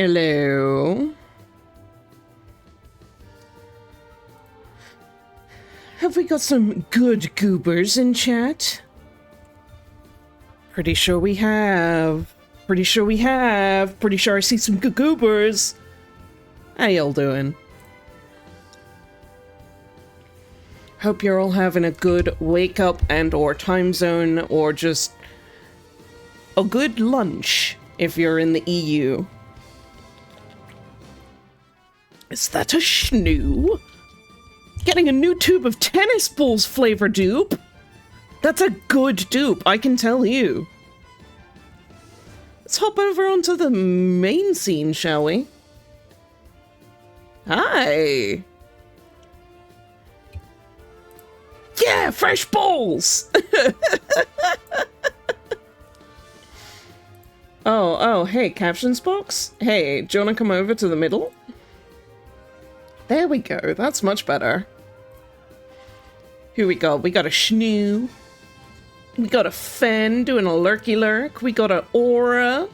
Hello. Have we got some good goobers in chat? Pretty sure we have. Pretty sure we have. Pretty sure I see some good goobers. How y'all doing? Hope you're all having a good wake up and or time zone or just a good lunch if you're in the EU. Is that a schnoo? Getting a new tube of tennis balls flavor dupe? That's a good dupe, I can tell you. Let's hop over onto the main scene, shall we? Hi! Yeah, fresh balls! Oh, hey, captions box? Hey, do you want to come over to the middle? There we go, that's much better. Who we got? We got a Schnoo. We got a Fen doing a lurky lurk. We got a Aura.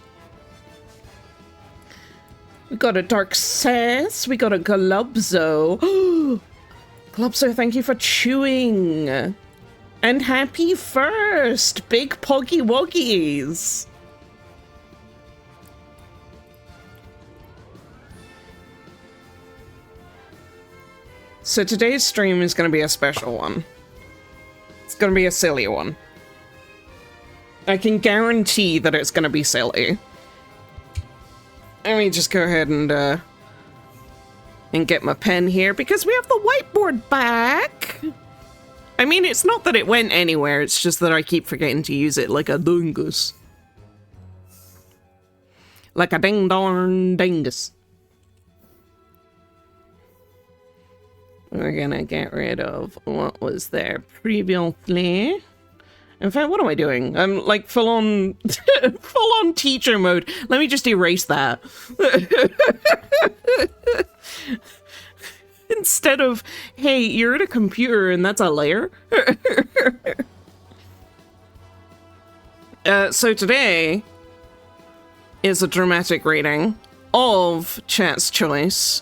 We got a Dark Sass. We got a Glubzo. Glubzo, thank you for chewing. And happy first, big poggy woggies. So today's stream is going to be a special one. It's going to be a silly one. I can guarantee that it's going to be silly. Let me just go ahead and get my pen here because we have the whiteboard back. I mean, it's not that it went anywhere, it's just that I keep forgetting to use it like a dingus. Like a ding-darn dingus. We're gonna get rid of what was there previously. In fact, what am I doing? I'm like full on teacher mode. Let me just erase that. Instead of, hey, you're at a computer and that's a layer. So today is a dramatic reading of Chat's Choice.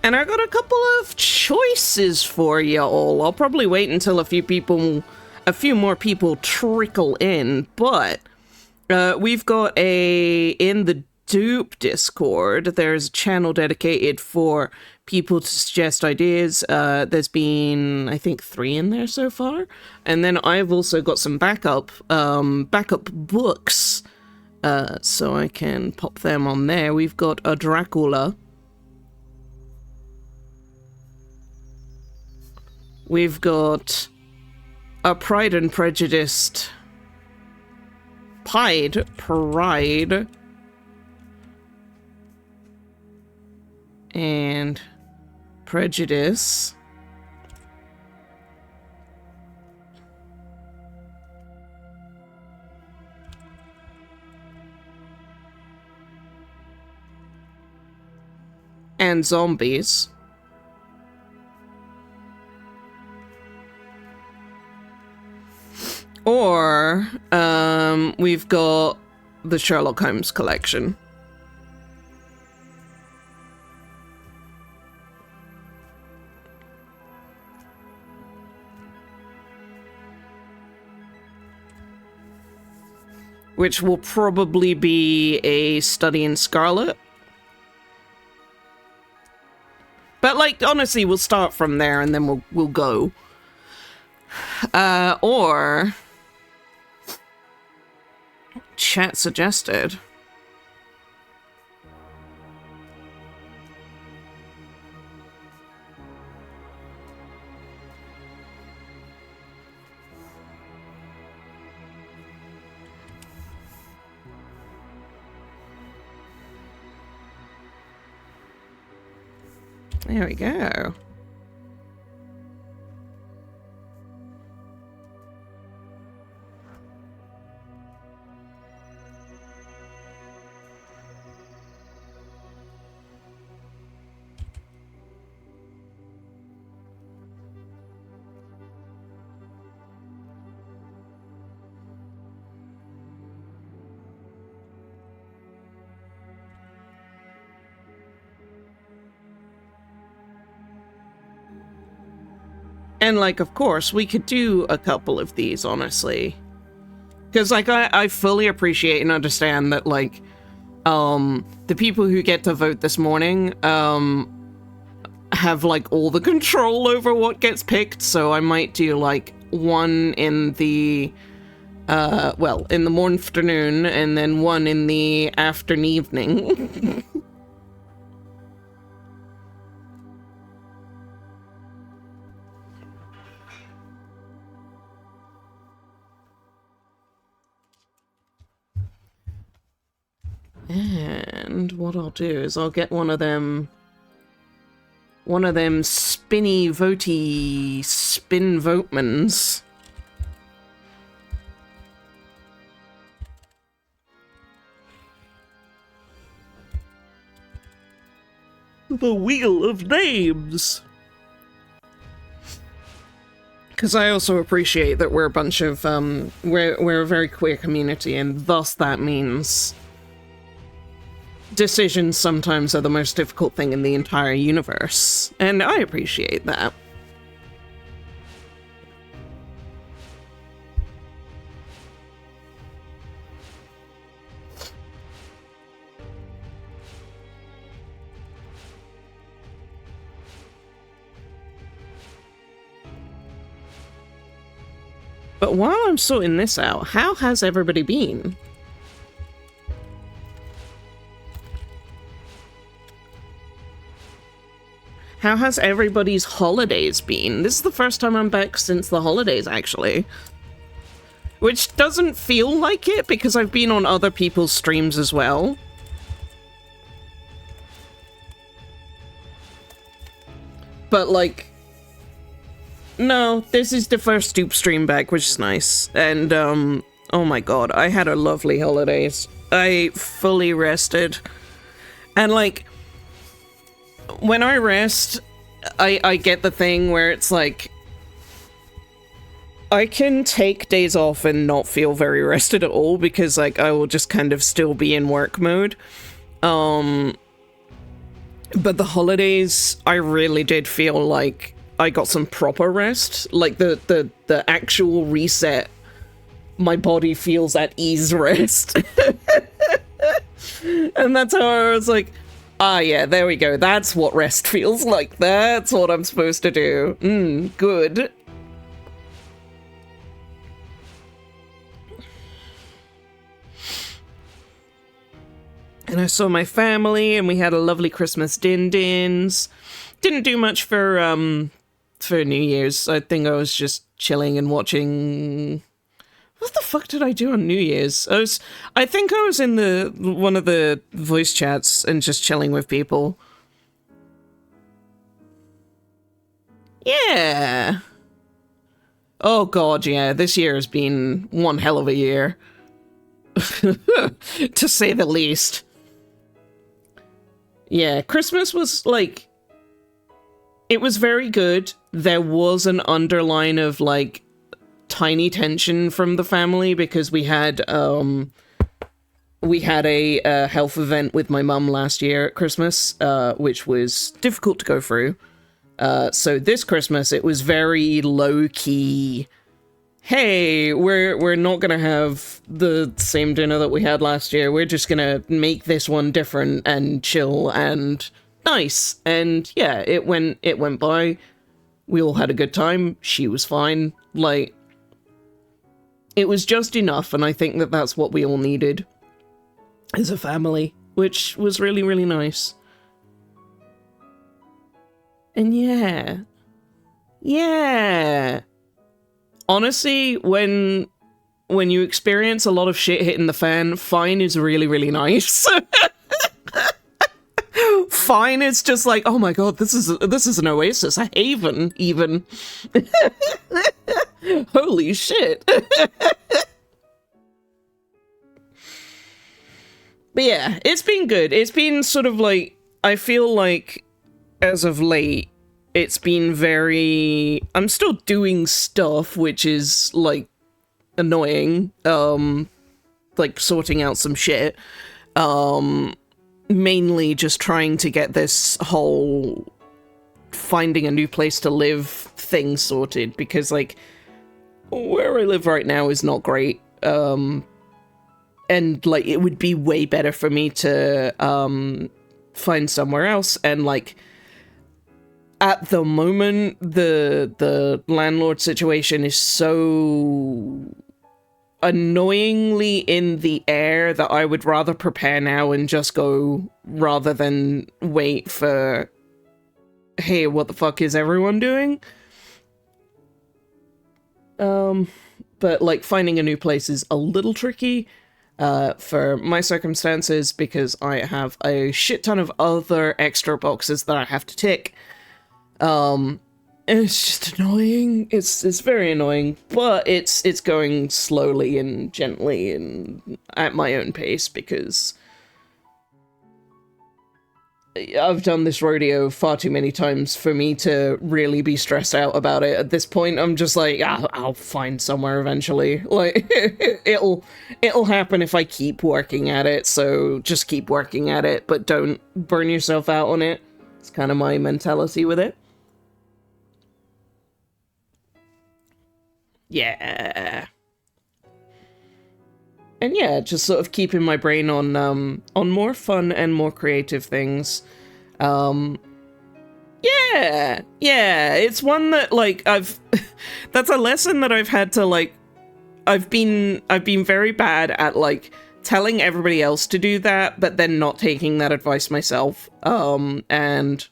And I got a couple of choices for you all. I'll probably wait until a few more people trickle in, but we've got in the Dupe Discord, there's a channel dedicated for people to suggest ideas. There's been, I think, 3 in there so far. And then I've also got some backup books, so I can pop them on there. We've got a Dracula. We've got a Pride and Prejudice. Pride. And Prejudice. And Zombies. Or, we've got the Sherlock Holmes collection. Which will probably be a Study in Scarlet. But, like, honestly, we'll start from there and then we'll go. Or Chat suggested. There we go. And, like, of course, we could do a couple of these, honestly. Because, like, I fully appreciate and understand that, like, the people who get to vote this morning, have, like, all the control over what gets picked, so I might do, like, one in the, well, in the morn-afternoon, and then one in the afternoon-evening. And what I'll do is I'll get one of them spinny votey spin votemans. The Wheel of Names. Because I also appreciate that we're a bunch of, we're a very queer community, and thus that means decisions sometimes are the most difficult thing in the entire universe, and I appreciate that. But while I'm sorting this out, how has everybody been? How has everybody's holidays been? This is the first time I'm back since the holidays, actually. Which doesn't feel like it, because I've been on other people's streams as well. But, like... No, this is the first Stoop stream back, which is nice. And, oh my god, I had a lovely holidays. I fully rested. And, like... When I rest, I get the thing where it's like, I can take days off and not feel very rested at all because like I will just kind of still be in work mode. But the holidays, I really did feel like I got some proper rest. Like the actual reset, my body feels at ease rest. And that's how I was like, ah, yeah, there we go. That's what rest feels like. That's what I'm supposed to do. Good. And I saw my family, and we had a lovely Christmas din-dins. Didn't do much for New Year's. I think I was just chilling and watching... What the fuck did I do on New Year's? I think I was in one of the voice chats and just chilling with people. Yeah. Oh god, yeah. This year has been one hell of a year. To say the least. Yeah, Christmas was like... It was very good. There was an underline of like tiny tension from the family because we had a health event with my mum last year at Christmas, which was difficult to go through. So this Christmas it was very low key. Hey, we're not gonna have the same dinner that we had last year. We're just gonna make this one different and chill and nice. And yeah, it went by. We all had a good time. She was fine. Like, it was just enough, and I think that that's what we all needed as a family, which was really, really nice. And yeah. Honestly, when you experience a lot of shit hitting the fan, fine is really, really nice. Fine is just like, oh my god, this is an oasis, a haven, even. Holy shit. But yeah, it's been good. It's been sort of like, I feel like, as of late, it's been very... I'm still doing stuff, which is, like, annoying. Like, sorting out some shit. Mainly just trying to get this whole finding a new place to live thing sorted, because, like, where I live right now is not great. And, like, it would be way better for me to, find somewhere else, and, like... At the moment, the landlord situation is so annoyingly in the air that I would rather prepare now and just go rather than wait for, hey, what the fuck is everyone doing? But like finding a new place is a little tricky for my circumstances because I have a shit ton of other extra boxes that I have to tick. It's just annoying. It's very annoying, but it's going slowly and gently and at my own pace because I've done this rodeo far too many times for me to really be stressed out about it. At this point, I'm just like, I'll find somewhere eventually. Like, it'll happen if I keep working at it, so just keep working at it, but don't burn yourself out on it. It's kind of my mentality with it. Yeah. And yeah, just sort of keeping my brain on more fun and more creative things. Yeah, it's one that, like, that's a lesson that I've had to, like, I've been very bad at like telling everybody else to do that, but then not taking that advice myself. And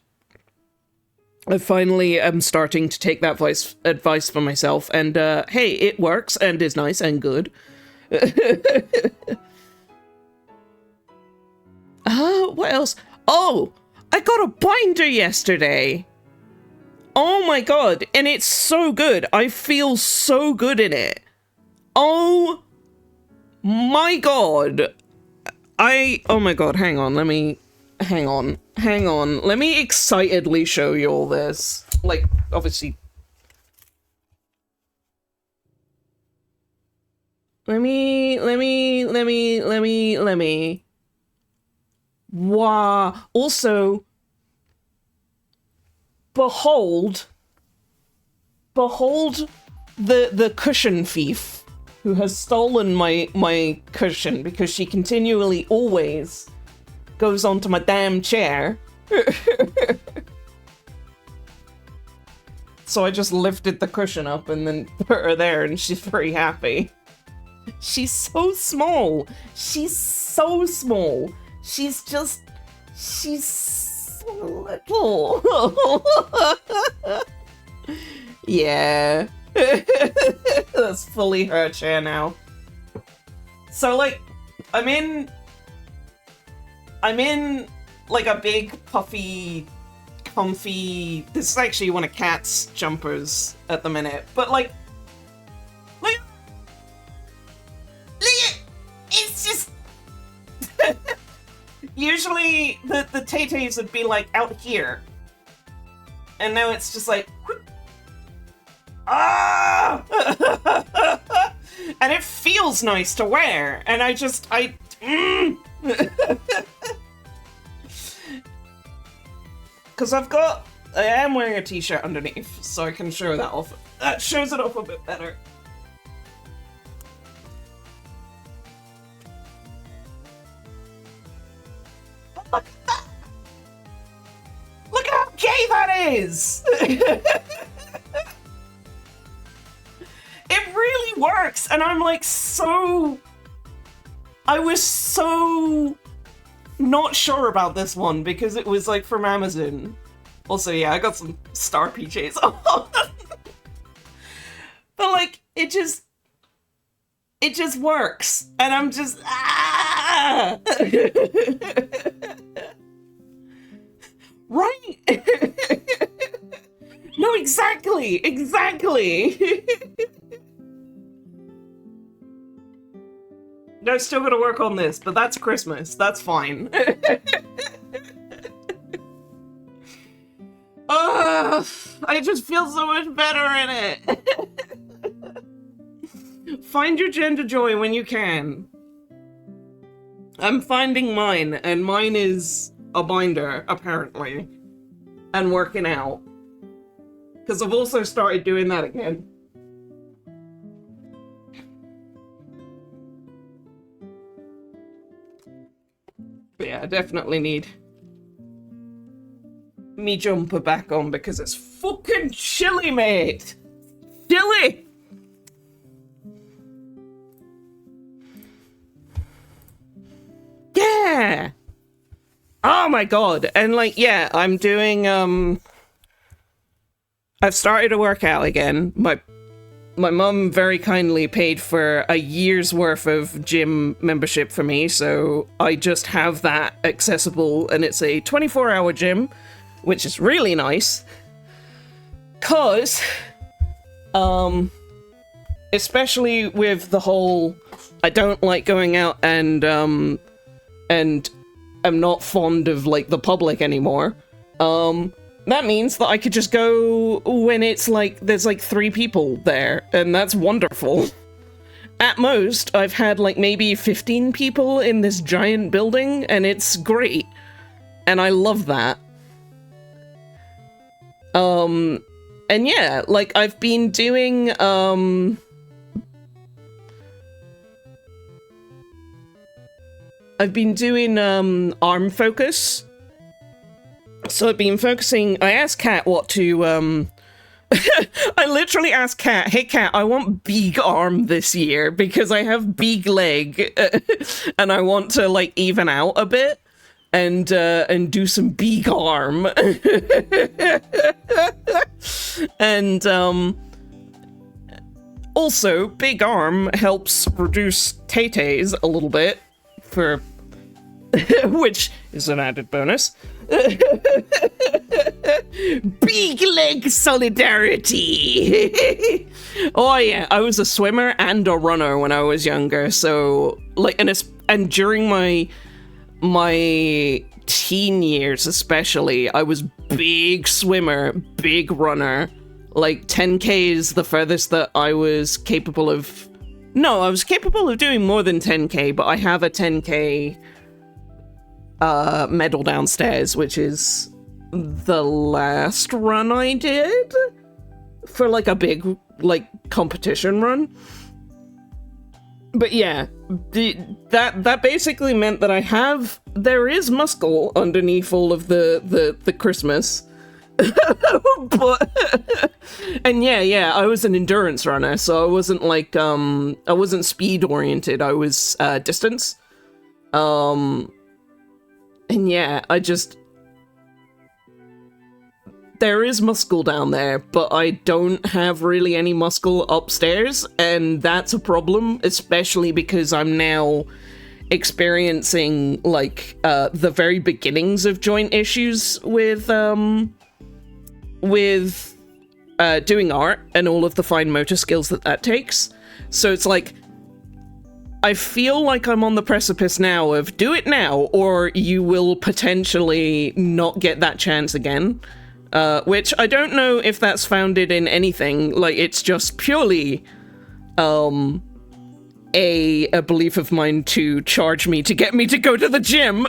I finally am starting to take that advice for myself, and hey, it works and is nice and good. What else? Oh, I got a binder yesterday. Oh my god, and it's so good. I feel so good in it. Oh my god. Oh my god, hang on, let me excitedly show you all this. Like, obviously. Let me. Wow. Also, behold the cushion thief who has stolen my cushion, because she continually always goes onto my damn chair. So I just lifted the cushion up and then put her there, and she's very happy. She's so small. She's so small. She's so little. Yeah. That's fully her chair now. So, like, I'm in like a big, puffy, comfy... This is actually one of Kat's jumpers at the minute, but like it's just... Usually the tay-tays would be like out here, and now it's just like ah. And it feels nice to wear, and I because I am wearing a t-shirt underneath, so I can show that off. That shows it off a bit better. Look at that! Look how gay that is! It really works, and I'm like I was so not sure about this one because it was like from Amazon. Also, yeah, I got some star PJs on. But like, it just works, and I'm just right. No, exactly. No, still gotta work on this, but that's Christmas. That's fine. I just feel so much better in it. Find your gender joy when you can. I'm finding mine, and mine is a binder, apparently. And working out. Because I've also started doing that again. But yeah, I definitely need me jumper back on because it's fucking chilly, mate. Chilly. Yeah. Oh my god. And like, yeah, I'm doing I've started to work out again. My mum very kindly paid for a year's worth of gym membership for me, so I just have that accessible, and it's a 24-hour gym, which is really nice. 'Cause, especially with the whole, I don't like going out and I'm not fond of, like, the public anymore, that means that I could just go when it's like, there's like 3 people there, and that's wonderful. At most, I've had like maybe 15 people in this giant building, and it's great. And I love that. And yeah, like I've been doing, arm focus. So I've been focusing, I asked Kat what to I literally asked Kat, hey Kat, I want big arm this year because I have big leg and I want to like even out a bit and do some big arm. And also big arm helps reduce tay-tays a little bit for which is an added bonus. Big leg solidarity. Oh yeah, I was a swimmer and a runner when I was younger, so like and during my teen years especially, I was big swimmer, big runner. Like 10K is the furthest that I was capable of. No, I was capable of doing more than 10K, but I have a 10K medal downstairs, which is the last run I did for like a big like competition run. But yeah, that basically meant that there is muscle underneath all of the Christmas. But and yeah, I was an endurance runner, so I wasn't like I wasn't speed oriented, I was distance. And yeah, there is muscle down there, but I don't have really any muscle upstairs, and that's a problem, especially because I'm now experiencing like the very beginnings of joint issues with doing art and all of the fine motor skills that takes. So it's like, I feel like I'm on the precipice now of do it now, or you will potentially not get that chance again. Which I don't know if that's founded in anything. Like, it's just purely a belief of mine to charge me to get me to go to the gym.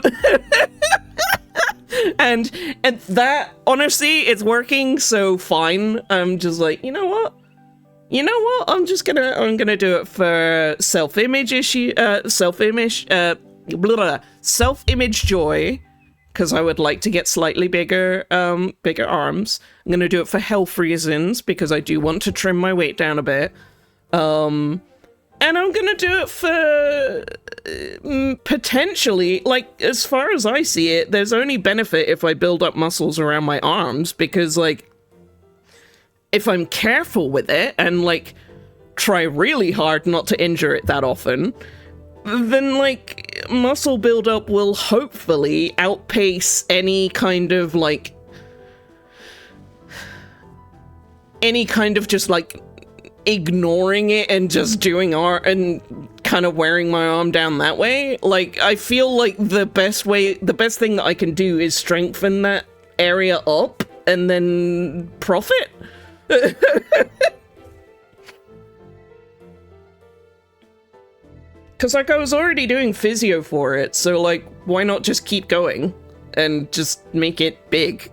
and that, honestly, it's working, so fine. I'm just like, you know what? I'm gonna do it for self-image joy, because I would like to get slightly bigger arms. I'm gonna do it for health reasons, because I do want to trim my weight down a bit. And I'm gonna do it for potentially, like, as far as I see it, there's only benefit if I build up muscles around my arms, because, like, if I'm careful with it and, like, try really hard not to injure it that often, then, like, muscle buildup will hopefully outpace any kind of, like, just, like, ignoring it and just doing art and kind of wearing my arm down that way. Like, I feel like the best thing that I can do is strengthen that area up and then profit. Because, like, I was already doing physio for it, so, like, why not just keep going and just make it big?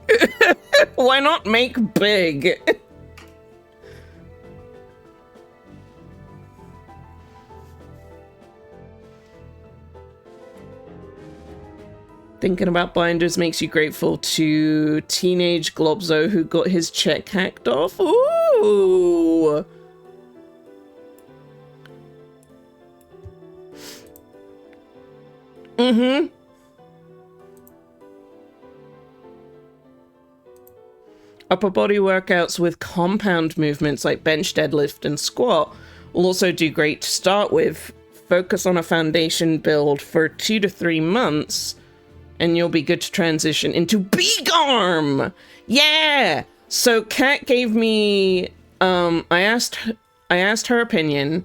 Why not make big? Thinking about binders makes you grateful to teenage Globzo who got his check hacked off. Ooh! Mm-hmm. Upper body workouts with compound movements like bench, deadlift, and squat will also do great to start with. Focus on a foundation build for 2 to 3 months, and you'll be good to transition into big arm. Yeah. So Kat gave me, I asked her opinion,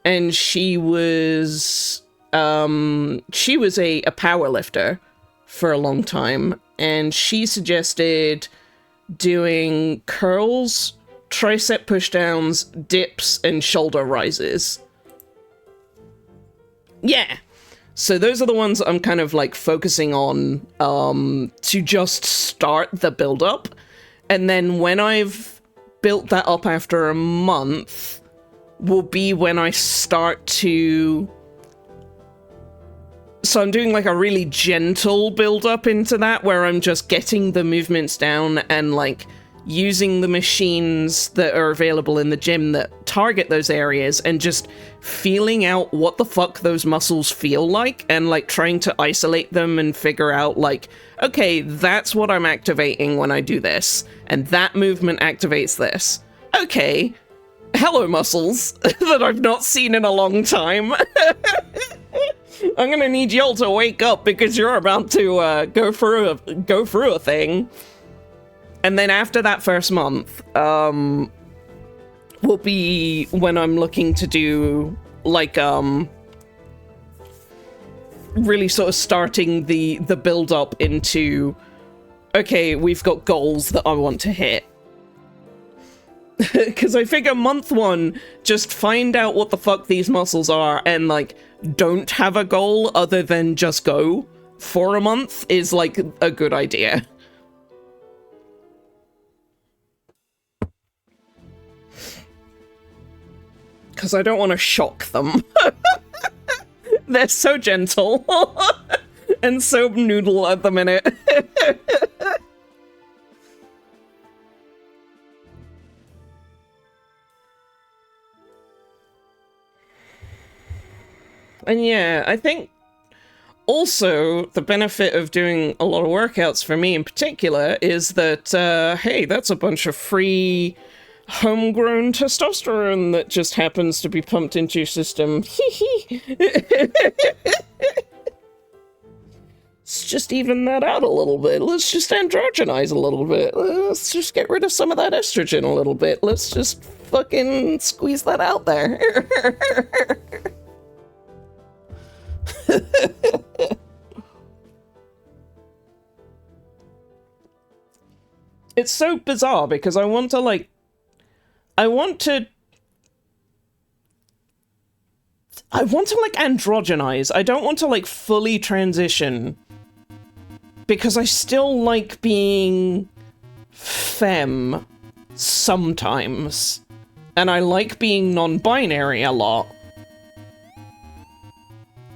and she was a power lifter for a long time, and she suggested doing curls, tricep pushdowns, dips, and shoulder rises. Yeah. So those are the ones I'm kind of like focusing on to just start the build up. And then when I've built that up after a month will be when I start to... So I'm doing like a really gentle build up into that where I'm just getting the movements down and like using the machines that are available in the gym that target those areas and just feeling out what the fuck those muscles feel like and like trying to isolate them and figure out like, okay, that's what I'm activating when I do this, and that movement activates this. Okay, hello muscles that I've not seen in a long time. I'm gonna need y'all to wake up because you're about to go through a thing. And then after that first month, will be when I'm looking to do, like, really sort of starting the build-up into, okay, we've got goals that I want to hit. Because I figure month 1, just find out what the fuck these muscles are and, like, don't have a goal other than just go for a month is, like, a good idea. Because I don't want to shock them. They're so gentle. And so noodle at the minute. And yeah, I think also the benefit of doing a lot of workouts for me in particular is that, hey, that's a bunch of free homegrown testosterone that just happens to be pumped into your system. Let's just even that out a little bit. Let's just androgynize a little bit. Let's just get rid of some of that estrogen a little bit. Let's just fucking squeeze that out there. It's so bizarre because I want to like androgynize. I don't want to like fully transition because I still like being femme sometimes, and I like being non-binary a lot.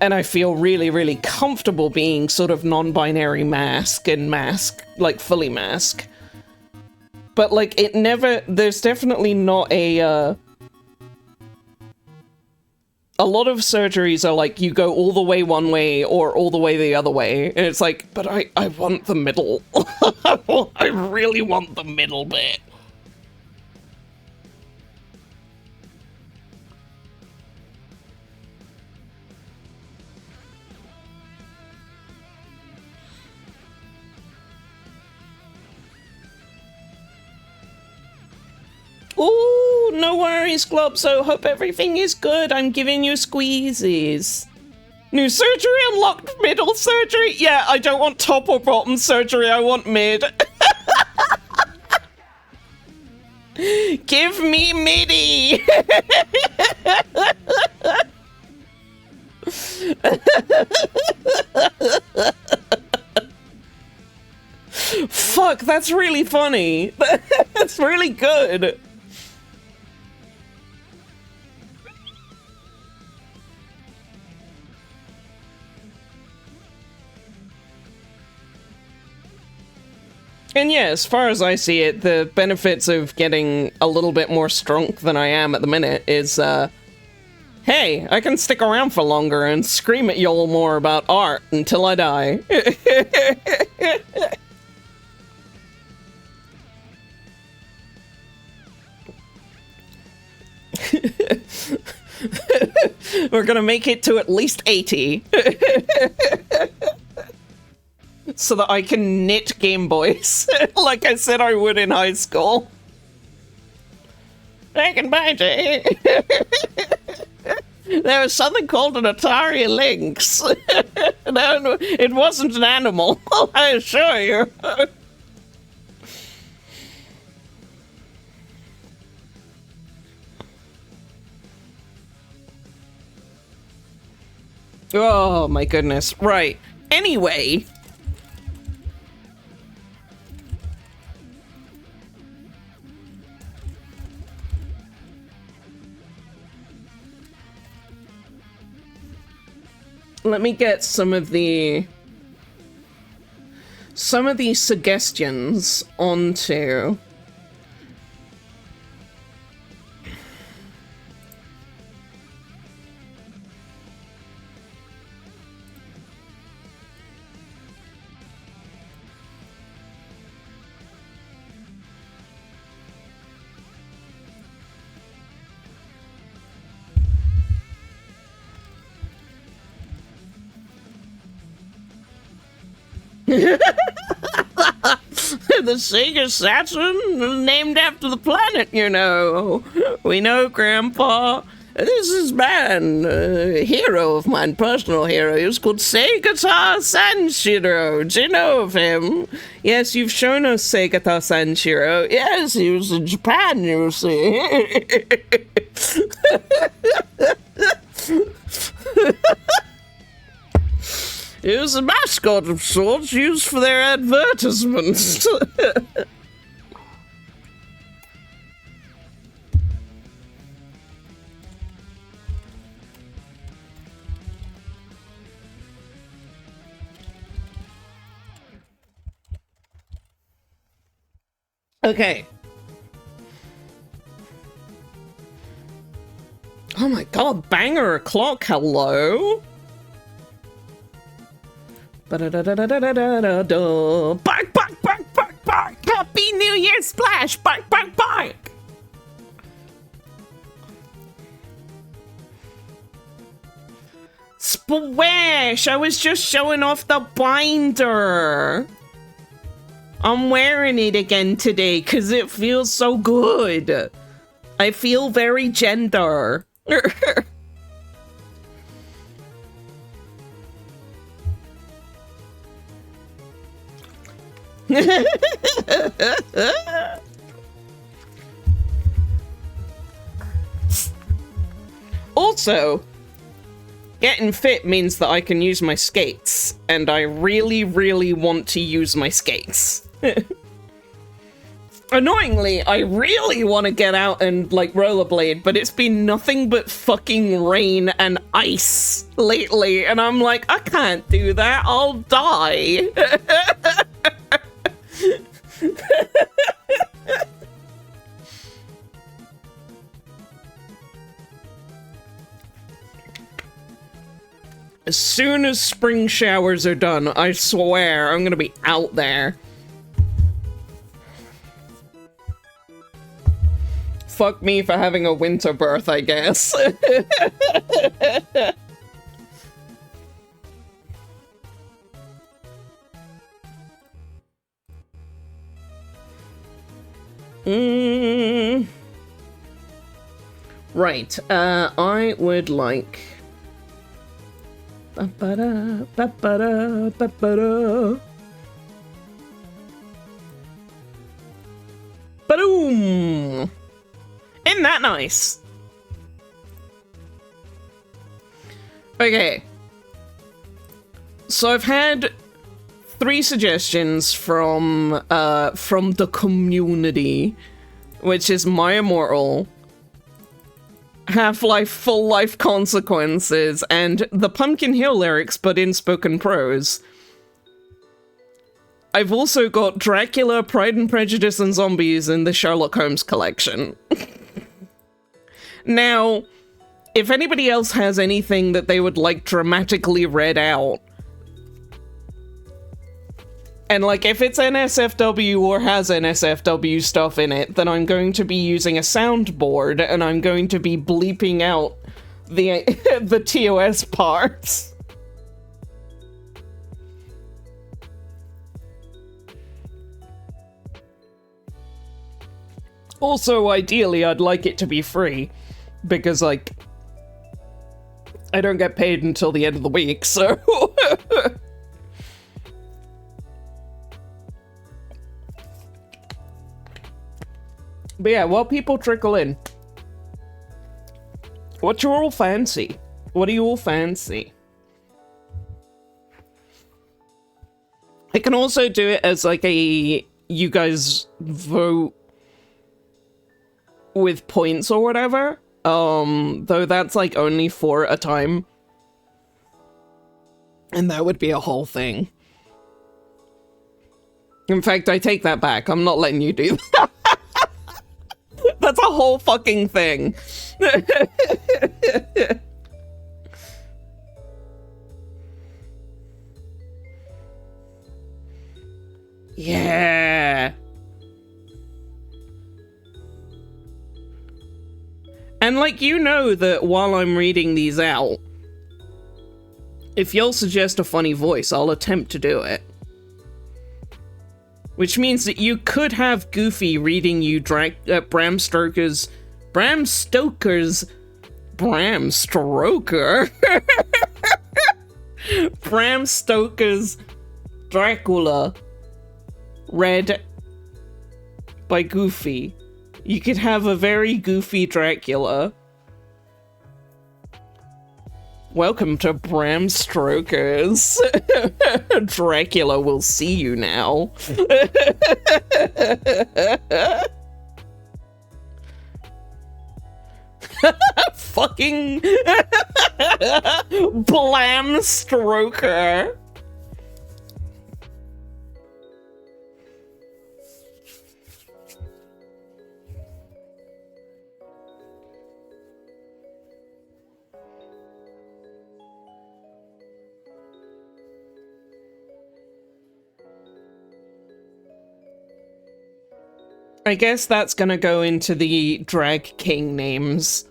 And I feel really, really comfortable being sort of non-binary mask, like fully mask. But like it never, there's definitely not a lot of surgeries are like you go all the way one way or all the way the other way. And it's like, but I want the middle. I really want the middle bit. Ooh, no worries, Globso. Hope everything is good. I'm giving you squeezes. New surgery unlocked. Middle surgery? Yeah, I don't want top or bottom surgery. I want mid. Give me midi. Fuck, that's really funny. That's really good. And yeah, as far as I see it, the benefits of getting a little bit more strong than I am at the minute is, hey, I can stick around for longer and scream at y'all more about art until I die. We're gonna make it to at least 80. So that I can knit Game Boys, like I said I would in high school. Back in my day, there was something called an Atari Lynx. No, it wasn't an animal, I assure you. Oh my goodness. Right. Anyway. Let me get some of the suggestions onto The Sega Saturn, named after the planet, you know. We know, Grandpa. This is man, a hero of mine, personal hero. He was called Seigata Sanshiro. Do you know of him? Yes, you've shown us Seigata Sanshiro. Yes, he was in Japan, you see. He was a mascot of sorts used for their advertisements. Okay. Oh my god, banger o'clock, hello? Ba-da-da-da-da-da-da-da. Bark, bark, bark, bark, bark! Happy New Year splash! Bark, bark, bark! Splash! I was just showing off the binder! I'm wearing it again today because it feels so good. I feel very gender. Also, getting fit means that I can use my skates, and I really, really want to use my skates. Annoyingly, I really want to get out and, like, rollerblade, but it's been nothing but fucking rain and ice lately, and I'm like, I can't do that, I'll die. As soon as spring showers are done, I swear I'm gonna be out there. Fuck me for having a winter birth, I guess. Right, I would like... Ba-ba-da, ba-ba-da, ba-ba-da. Ba-doom! Isn't that nice? Okay. So I've had 3 suggestions from the community, which is My Immortal, Half-Life Full Life Consequences, and the Pumpkin Hill lyrics, but in spoken prose. I've also got Dracula, Pride and Prejudice and Zombies in the Sherlock Holmes collection. Now, if anybody else has anything that they would like dramatically read out, and like if it's NSFW or has NSFW stuff in it, then I'm going to be using a soundboard and I'm going to be bleeping out the the TOS parts. Also, ideally, I'd like it to be free, because, like, I don't get paid until the end of the week, so... But yeah, while people trickle in, what you all fancy? What do you all fancy? I can also do it as, like, a... You guys vote with points or whatever, though that's like only 4 at a time, and that would be a whole thing. In fact, I take that back, I'm not letting you do that. That's a whole fucking thing. Yeah. And, like, you know that while I'm reading these out, if you'll suggest a funny voice, I'll attempt to do it. Which means that you could have Goofy reading you Bram Stoker's Dracula read by Goofy. You could have a very goofy Dracula. Welcome to Bram Stoker's. Dracula will see you now. Fucking Blam Stoker. I guess that's gonna go into the drag king names.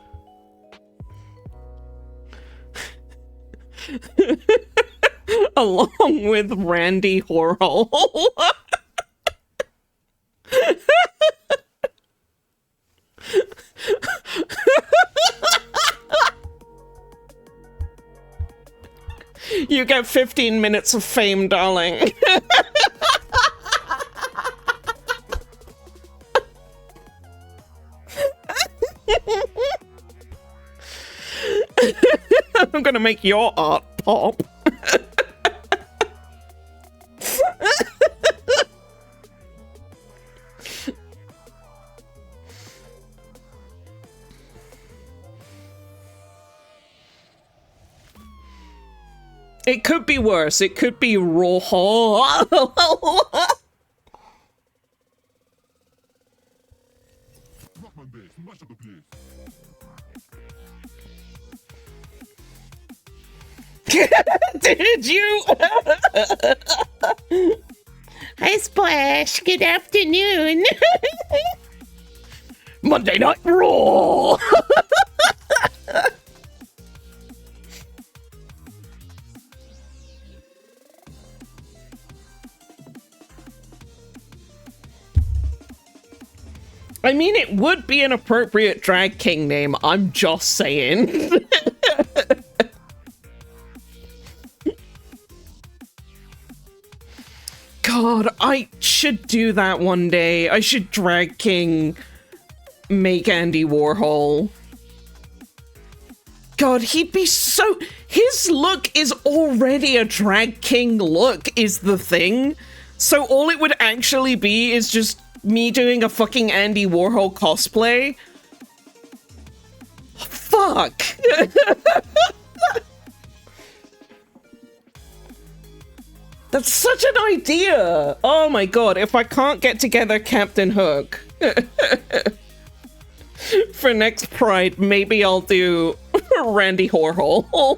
Along with Randy Horhole. You get 15 minutes of fame, darling. I'm gonna make your art pop. It could be worse. It could be raw. Did you? Hi, Splash. Good afternoon. Monday Night Raw. I mean, it would be an appropriate drag king name. I'm just saying. God, I should do that one day. I should drag king make Andy Warhol. God, he'd be so... His look is already a drag king look, is the thing. So all it would actually be is just me doing a fucking Andy Warhol cosplay. Fuck. That's such an idea! Oh my god, if I can't get together Captain Hook for next Pride, maybe I'll do Randy Warhol.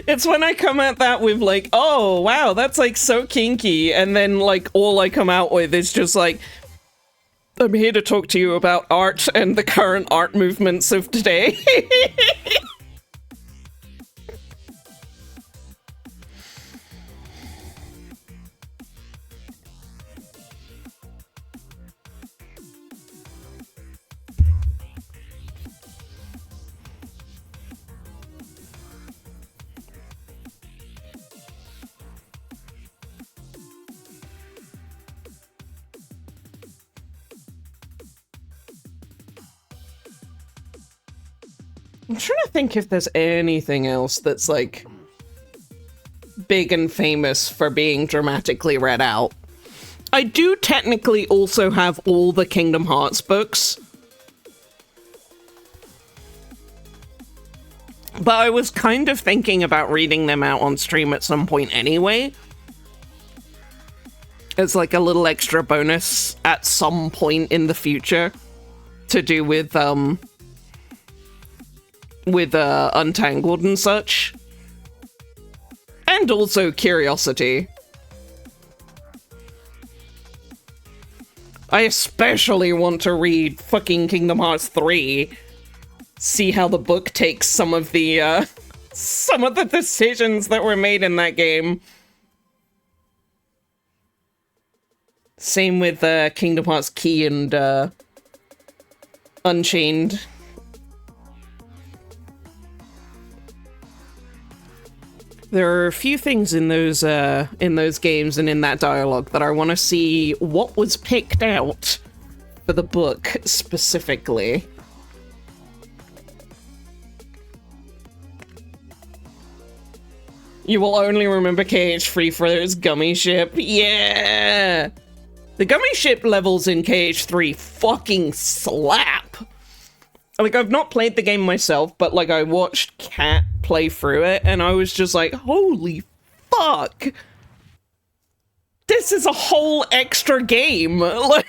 It's when I come at that with like, oh wow, that's like so kinky, and then like all I come out with is just like, I'm here to talk to you about art and the current art movements of today. I'm trying to think if there's anything else that's like big and famous for being dramatically read out. I do technically also have all the Kingdom Hearts books. But I was kind of thinking about reading them out on stream at some point anyway. As like a little extra bonus at some point in the future to do with Untangled and such. And also Curiosity. I especially want to read fucking Kingdom Hearts 3. See how the book takes some of the decisions that were made in that game. Same with Kingdom Hearts Key and Unchained. There are a few things in those games and in that dialogue that I want to see what was picked out for the book specifically. You will only remember KH3 for its gummy ship. Yeah! The gummy ship levels in KH3 fucking slap. Like, I've not played the game myself, but, like, I watched Kat play through it, and I was just like, holy fuck! This is a whole extra game! Like,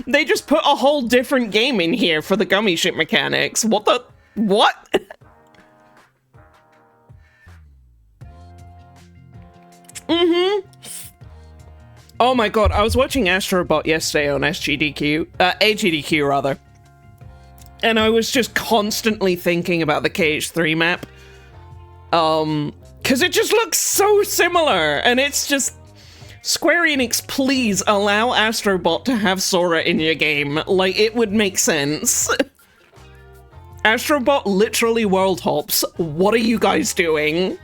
they just put a whole different game in here for the gummy ship mechanics. What the... what? Mm-hmm. Oh my god, I was watching Astrobot yesterday on AGDQ rather. And I was just constantly thinking about the KH3 map. Because it just looks so similar. And it's just... Square Enix, please allow Astrobot to have Sora in your game. Like, it would make sense. Astrobot literally world hops. What are you guys doing?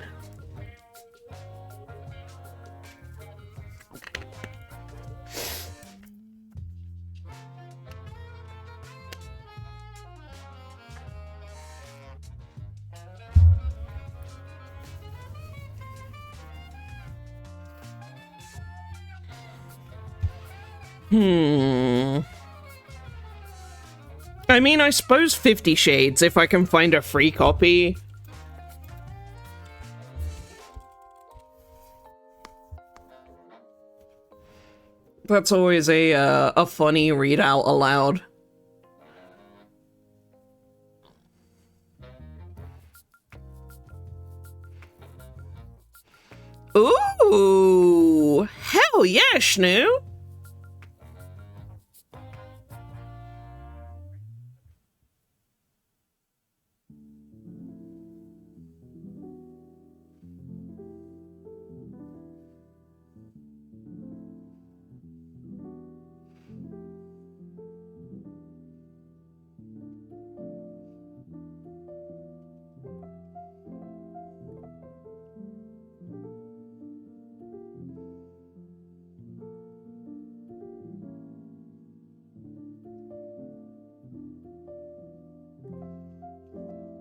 I mean, I suppose 50 Shades, if I can find a free copy. That's always a funny read out aloud. Ooh! Hell yeah, Schnoo!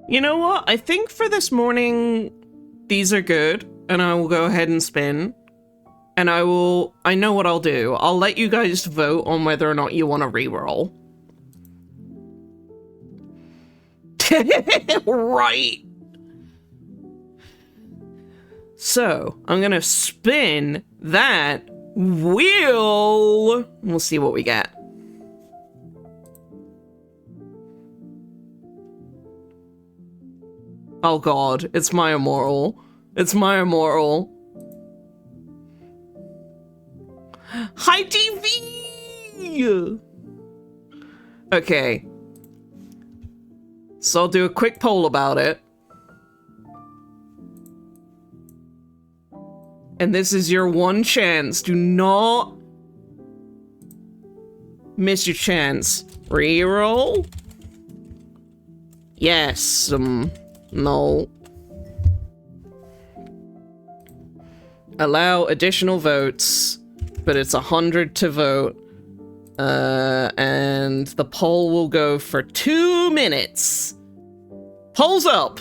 You know what? I think for this morning, these are good, and I will go ahead and spin. And I know what I'll do. I'll let you guys vote on whether or not you want to reroll. Right. So, I'm gonna spin that wheel. We'll see what we get. Oh god, it's my immortal. It's my immortal. Hi TV! Okay. So I'll do a quick poll about it. And this is your one chance. Do not miss your chance. Reroll? Yes, no. Allow additional votes, but it's 100 to vote. And the poll will go for 2 minutes. Polls up!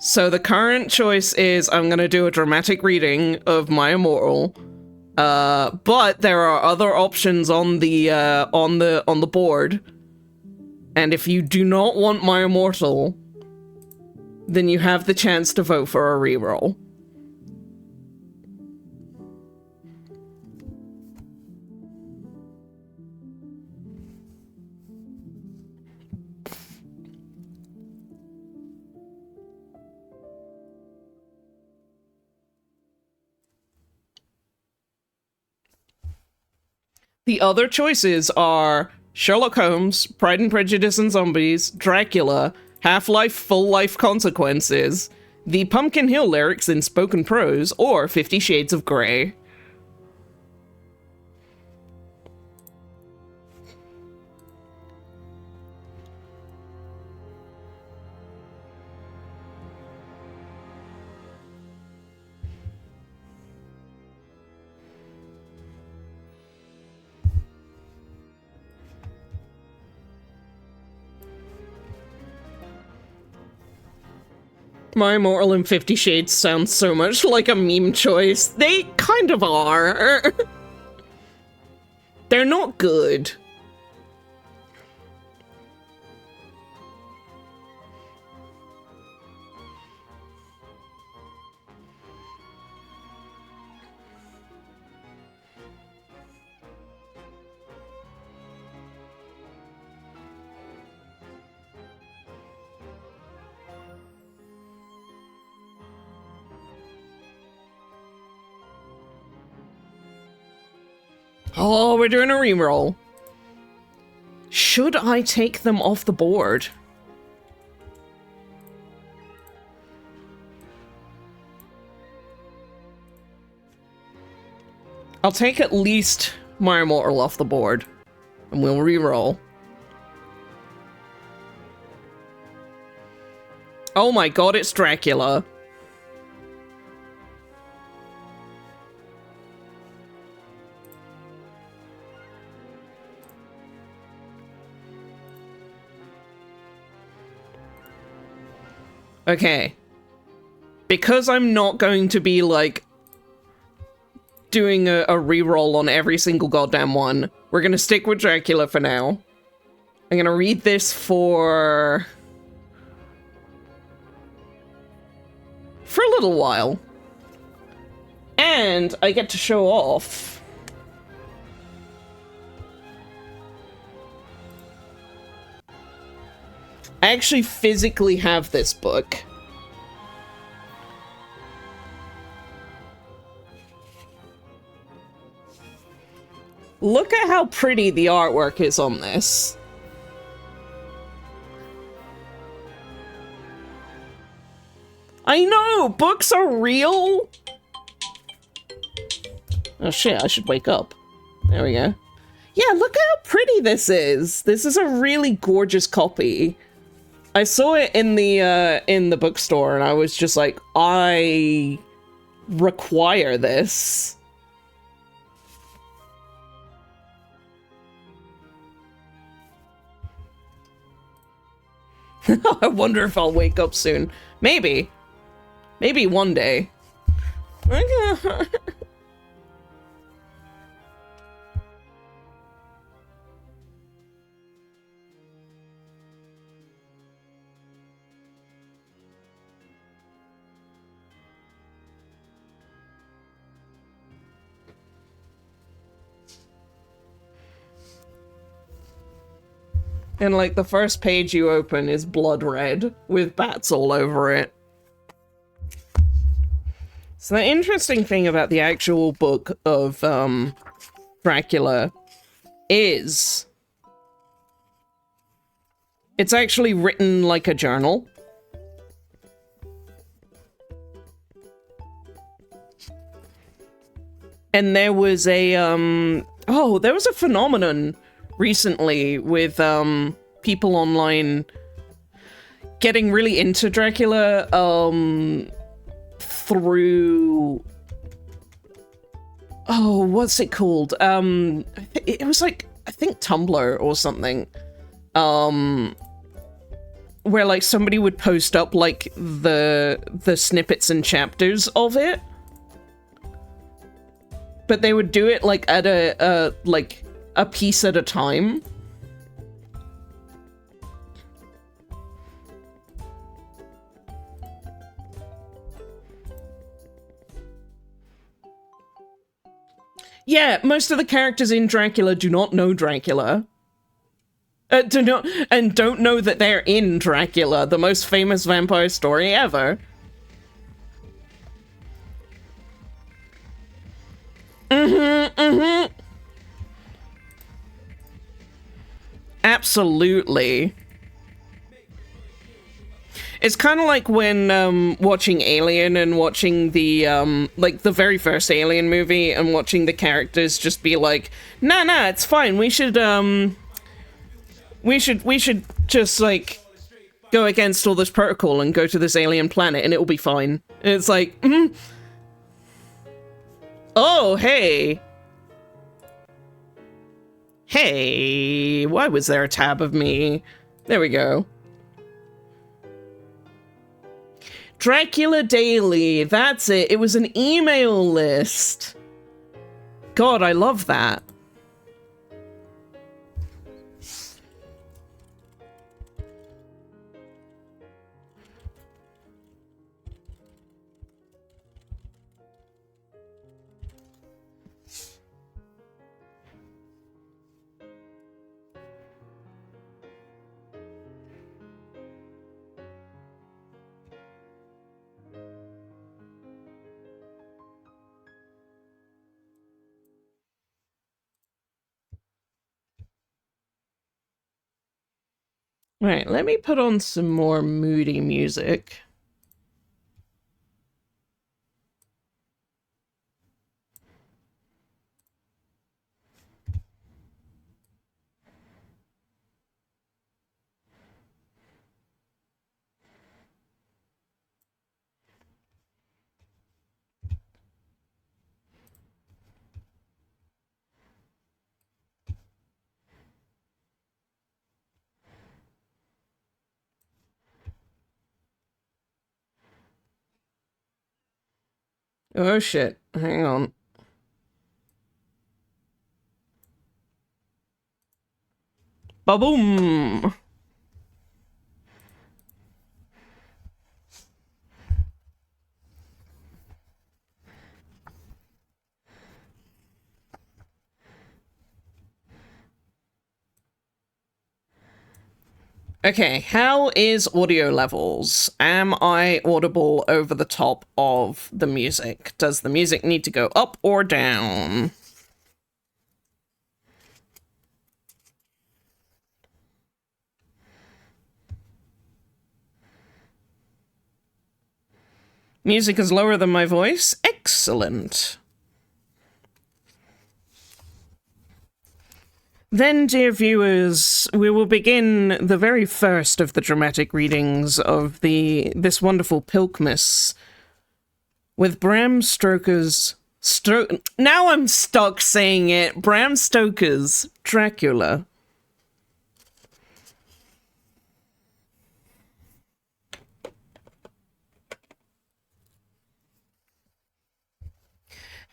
So the current choice is I'm gonna do a dramatic reading of My Immortal. But there are other options on the board. And if you do not want My Immortal, then you have the chance to vote for a reroll. The other choices are Sherlock Holmes, Pride and Prejudice and Zombies, Dracula, Half-Life Full Life Consequences, the Pumpkin Hill lyrics in spoken prose, or 50 Shades of Grey. My Immortal and 50 Shades sounds so much like a meme choice. They kind of are. They're not good. Oh, we're doing a reroll. Should I take them off the board? I'll take at least my Immortal off the board, and we'll reroll. Oh my god, it's Dracula. Okay. Because I'm not going to be, like, doing a reroll on every single goddamn one, we're gonna stick with Dracula for now. I'm gonna read this for a little while. And I get to show off I actually physically have this book. Look at how pretty the artwork is on this. I know! Books are real! Oh shit, I should wake up. There we go. Yeah, look how pretty this is! This is a really gorgeous copy. I saw it in the bookstore and I was just like, I require this. I wonder if I'll wake up soon. Maybe. Maybe one day. And, like, the first page you open is blood red, with bats all over it. So the interesting thing about the actual book of, Dracula is it's actually written like a journal. And there was a, there was a phenomenon recently with people online getting really into Dracula through what's it called? It was like, I think Tumblr or something, where like somebody would post up like the snippets and chapters of it, but they would do it like at a piece at a time. Yeah, most of the characters in Dracula do not know Dracula. Don't know that they're in Dracula, the most famous vampire story ever. Absolutely. It's kind of like when watching Alien and watching the like the very first Alien movie and watching the characters just be like, nah, it's fine. We should just like go against all this protocol and go to this alien planet and it will be fine. And it's like, oh, hey. Hey, why was there a tab of me? There we go. Dracula Daily, that's it. It was an email list. God, I love that. Right, let me put on some more moody music. Oh shit, hang on. Ba-boom! Okay, how is audio levels? Am I audible over the top of the music? Does the music need to go up or down? Music is lower than my voice? Excellent. Then, dear viewers, we will begin the very first of the dramatic readings of this wonderful PILKMAS with Bram Stoker's... now I'm stuck saying it. Bram Stoker's Dracula.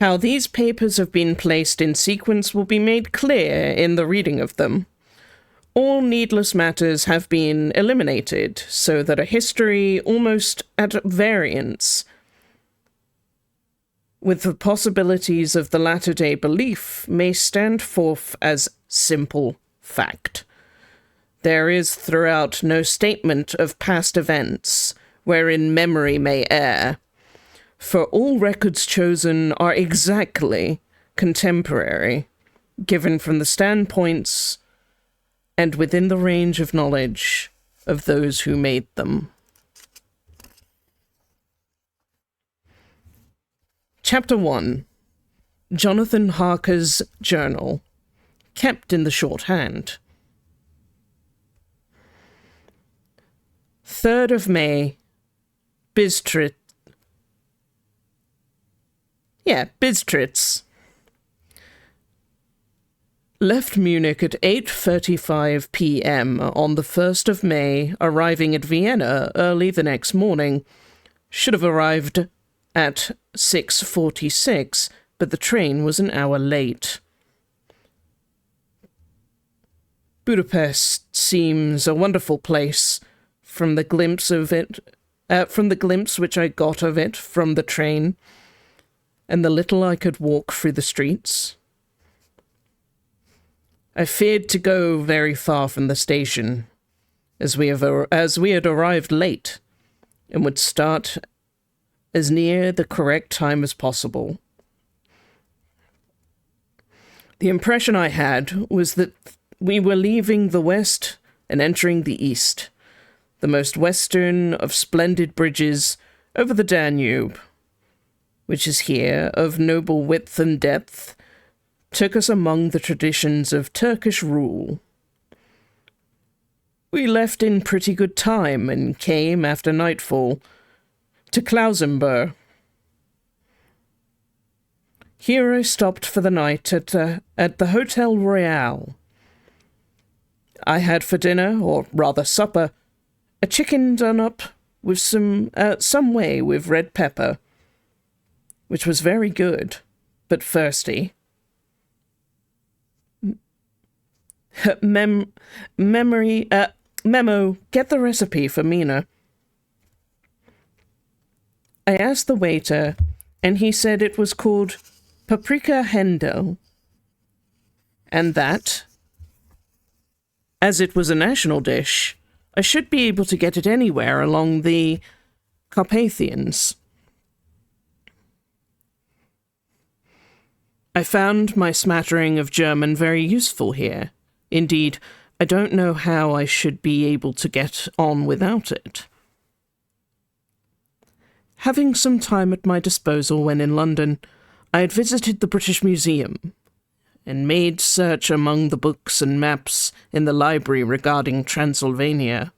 How these papers have been placed in sequence will be made clear in the reading of them. All needless matters have been eliminated, so that a history almost at variance with the possibilities of the latter-day belief may stand forth as simple fact. There is throughout no statement of past events wherein memory may err, for all records chosen are exactly contemporary, given from the standpoints and within the range of knowledge of those who made them. Chapter 1. Jonathan Harker's Journal, kept in the shorthand. 3rd of May, Bistritz. Left Munich at 8:35 p.m. on the 1st of May, arriving at Vienna early the next morning. Should have arrived at 6:46, but the train was an hour late. Budapest seems a wonderful place from the glimpse which I got of it from the train, and the little I could walk through the streets. I feared to go very far from the station, as we had arrived late, and would start as near the correct time as possible. The impression I had was We were leaving the west and entering the east, the most western of splendid bridges over the Danube, which is here of noble width and depth, took us among the traditions of Turkish rule. We left in pretty good time and came, after nightfall, to Klausenburg. Here I stopped for the night at the Hotel Royal. I had for dinner, or rather supper, a chicken done up with some whey with red pepper, which was very good, but thirsty. Memo, get the recipe for Mina. I asked the waiter, and he said it was called paprika Hendel, and that, as it was a national dish, I should be able to get it anywhere along the Carpathians. I found my smattering of German very useful here. Indeed, I don't know how I should be able to get on without it. Having some time at my disposal when in London, I had visited the British Museum and made search among the books and maps in the library regarding Transylvania.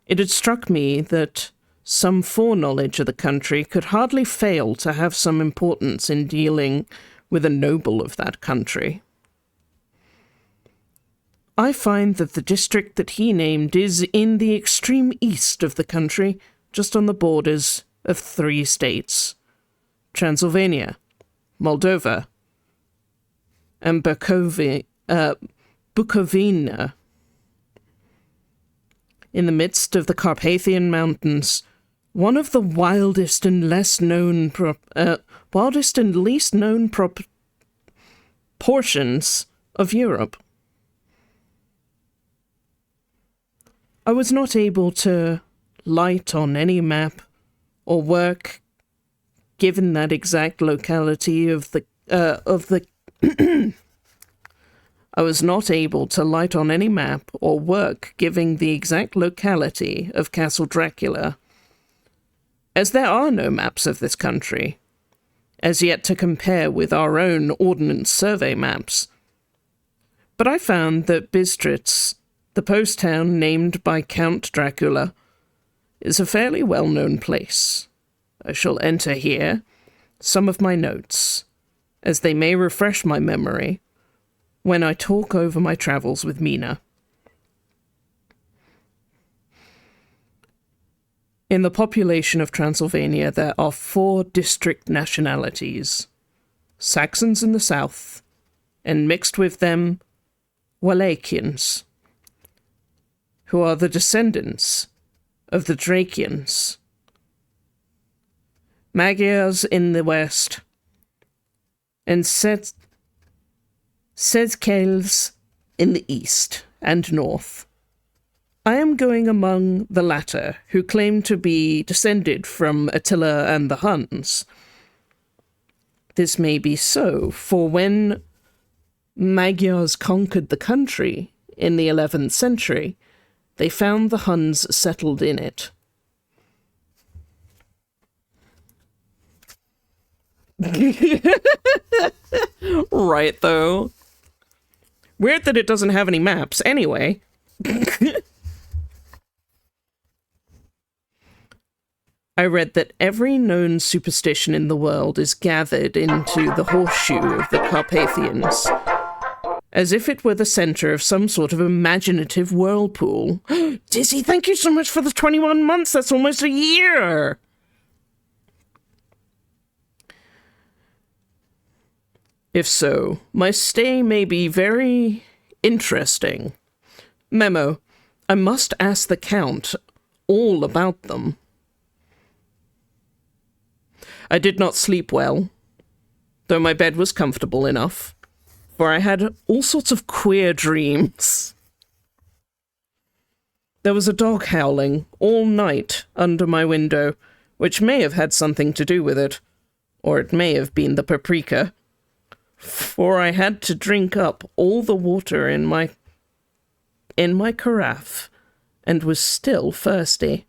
It had struck me that some foreknowledge of the country could hardly fail to have some importance in dealing with a noble of that country. I find that the district that he named is in the extreme east of the country, just on the borders of 3 states: Transylvania, Moldova, and Bukovina. In the midst of the Carpathian Mountains, one of the wildest and least known portions of Europe. I was not able to light on any map or work given that exact locality of the I was not able to light on any map or work giving the exact locality of Castle Dracula, as there are no maps of this country, as yet to compare with our own Ordnance Survey maps. But I found that Bistritz, the post town named by Count Dracula, is a fairly well-known place. I shall enter here some of my notes, as they may refresh my memory when I talk over my travels with Mina. In the population of Transylvania, there are 4 district nationalities: Saxons in the south, and mixed with them, Wallachians, who are the descendants of the Dracians, Magyars in the west, and Sezcales in the east and north. I am going among the latter, who claim to be descended from Attila and the Huns. This may be so, for when Magyars conquered the country in the 11th century, they found the Huns settled in it. Right, though. Weird that it doesn't have any maps, anyway. I read that every known superstition in the world is gathered into the horseshoe of the Carpathians, as if it were the center of some sort of imaginative whirlpool. Dizzy, thank you so much for the 21 months. That's almost a year. If so, my stay may be very interesting. Memo, I must ask the Count all about them. I did not sleep well, though my bed was comfortable enough, for I had all sorts of queer dreams. There was a dog howling all night under my window, which may have had something to do with it, or it may have been the paprika, for I had to drink up all the water in my carafe, and was still thirsty.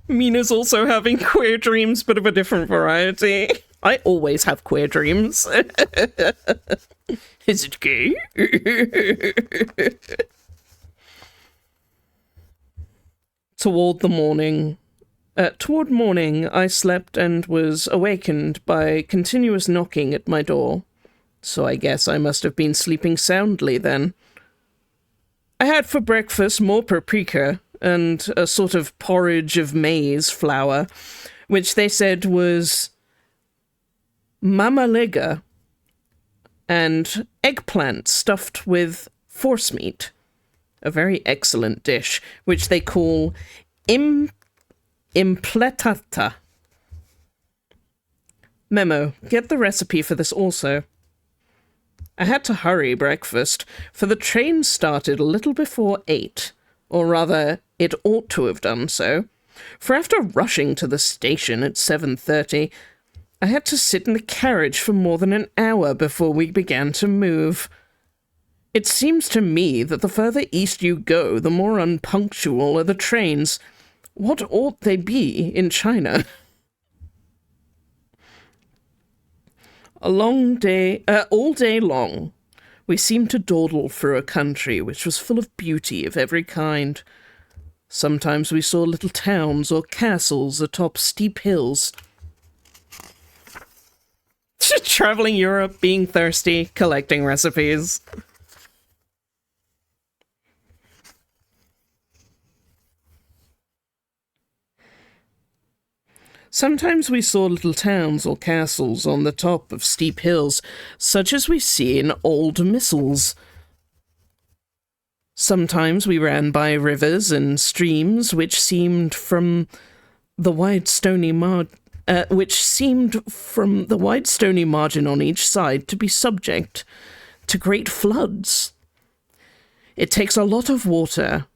Mina's also having queer dreams, but of a different variety. I always have queer dreams. Is it gay? Toward morning, I slept and was awakened by continuous knocking at my door. So I guess I must have been sleeping soundly then. I had for breakfast more paprika and a sort of porridge of maize flour, which they said was mamalega, and eggplant stuffed with forcemeat, a very excellent dish, which they call impletata. Memo, get the recipe for this also. I had to hurry breakfast, for the train started a little before 8, or rather, it ought to have done so, for after rushing to the station at 7:30, I had to sit in the carriage for more than an hour before we began to move. It seems to me that the further east you go, the more unpunctual are the trains. What ought they be in China? All day long, we seemed to dawdle through a country which was full of beauty of every kind. Sometimes we saw little towns or castles atop steep hills. Traveling Europe, being thirsty, collecting recipes. Sometimes we saw little towns or castles on the top of steep hills, such as we see in old missals. Sometimes we ran by rivers and streams which seemed from the wide stony margin on each side to be subject to great floods. It takes a lot of water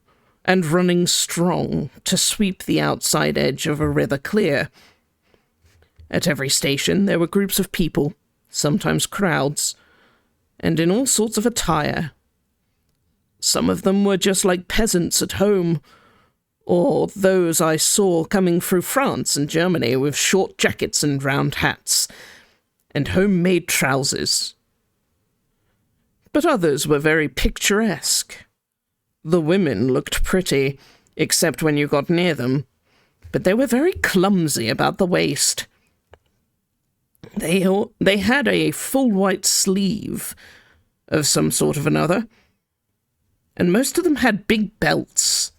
and running strong to sweep the outside edge of a river clear. At every station there were groups of people, sometimes crowds, and in all sorts of attire. Some of them were just like peasants at home, or those I saw coming through France and Germany with short jackets and round hats, and homemade trousers. But others were very picturesque. The women looked pretty, except when you got near them, but they were very clumsy about the waist. They had a full white sleeve of some sort of another, and most of them had big belts,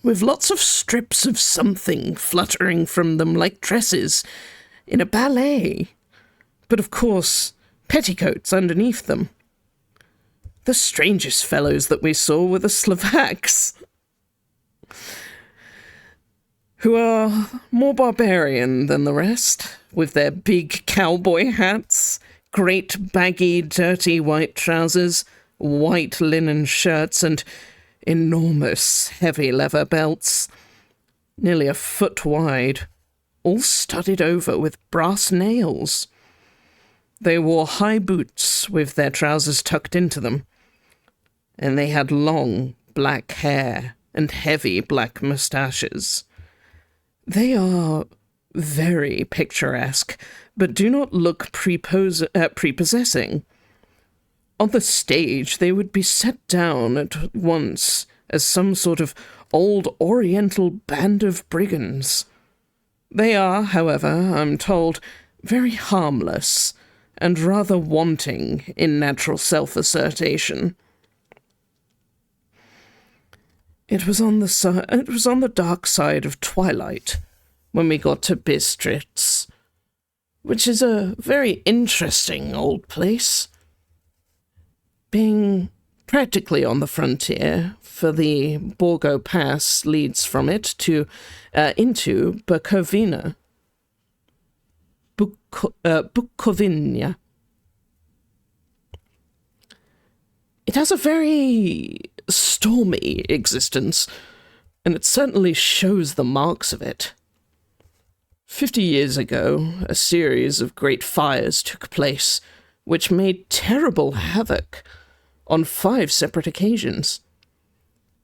with lots of strips of something fluttering from them like dresses in a ballet, but of course petticoats underneath them. The strangest fellows that we saw were the Slovaks, who are more barbarian than the rest, with their big cowboy hats, great baggy, dirty white trousers, white linen shirts, and enormous heavy leather belts, nearly a foot wide, all studded over with brass nails. They wore high boots with their trousers tucked into them, and they had long black hair and heavy black moustaches. They are very picturesque, but do not look prepossessing. On the stage, they would be set down at once as some sort of old oriental band of brigands. They are, however, I'm told, very harmless and rather wanting in natural self-assertion. It was on the dark side of twilight when we got to Bistritz, which is a very interesting old place, being practically on the frontier, for the Borgo Pass leads from it to into Bukovina. Bukovina. It has a very stormy existence, and it certainly shows the marks of it. 50 years ago, a series of great fires took place, which made terrible havoc on 5 separate occasions.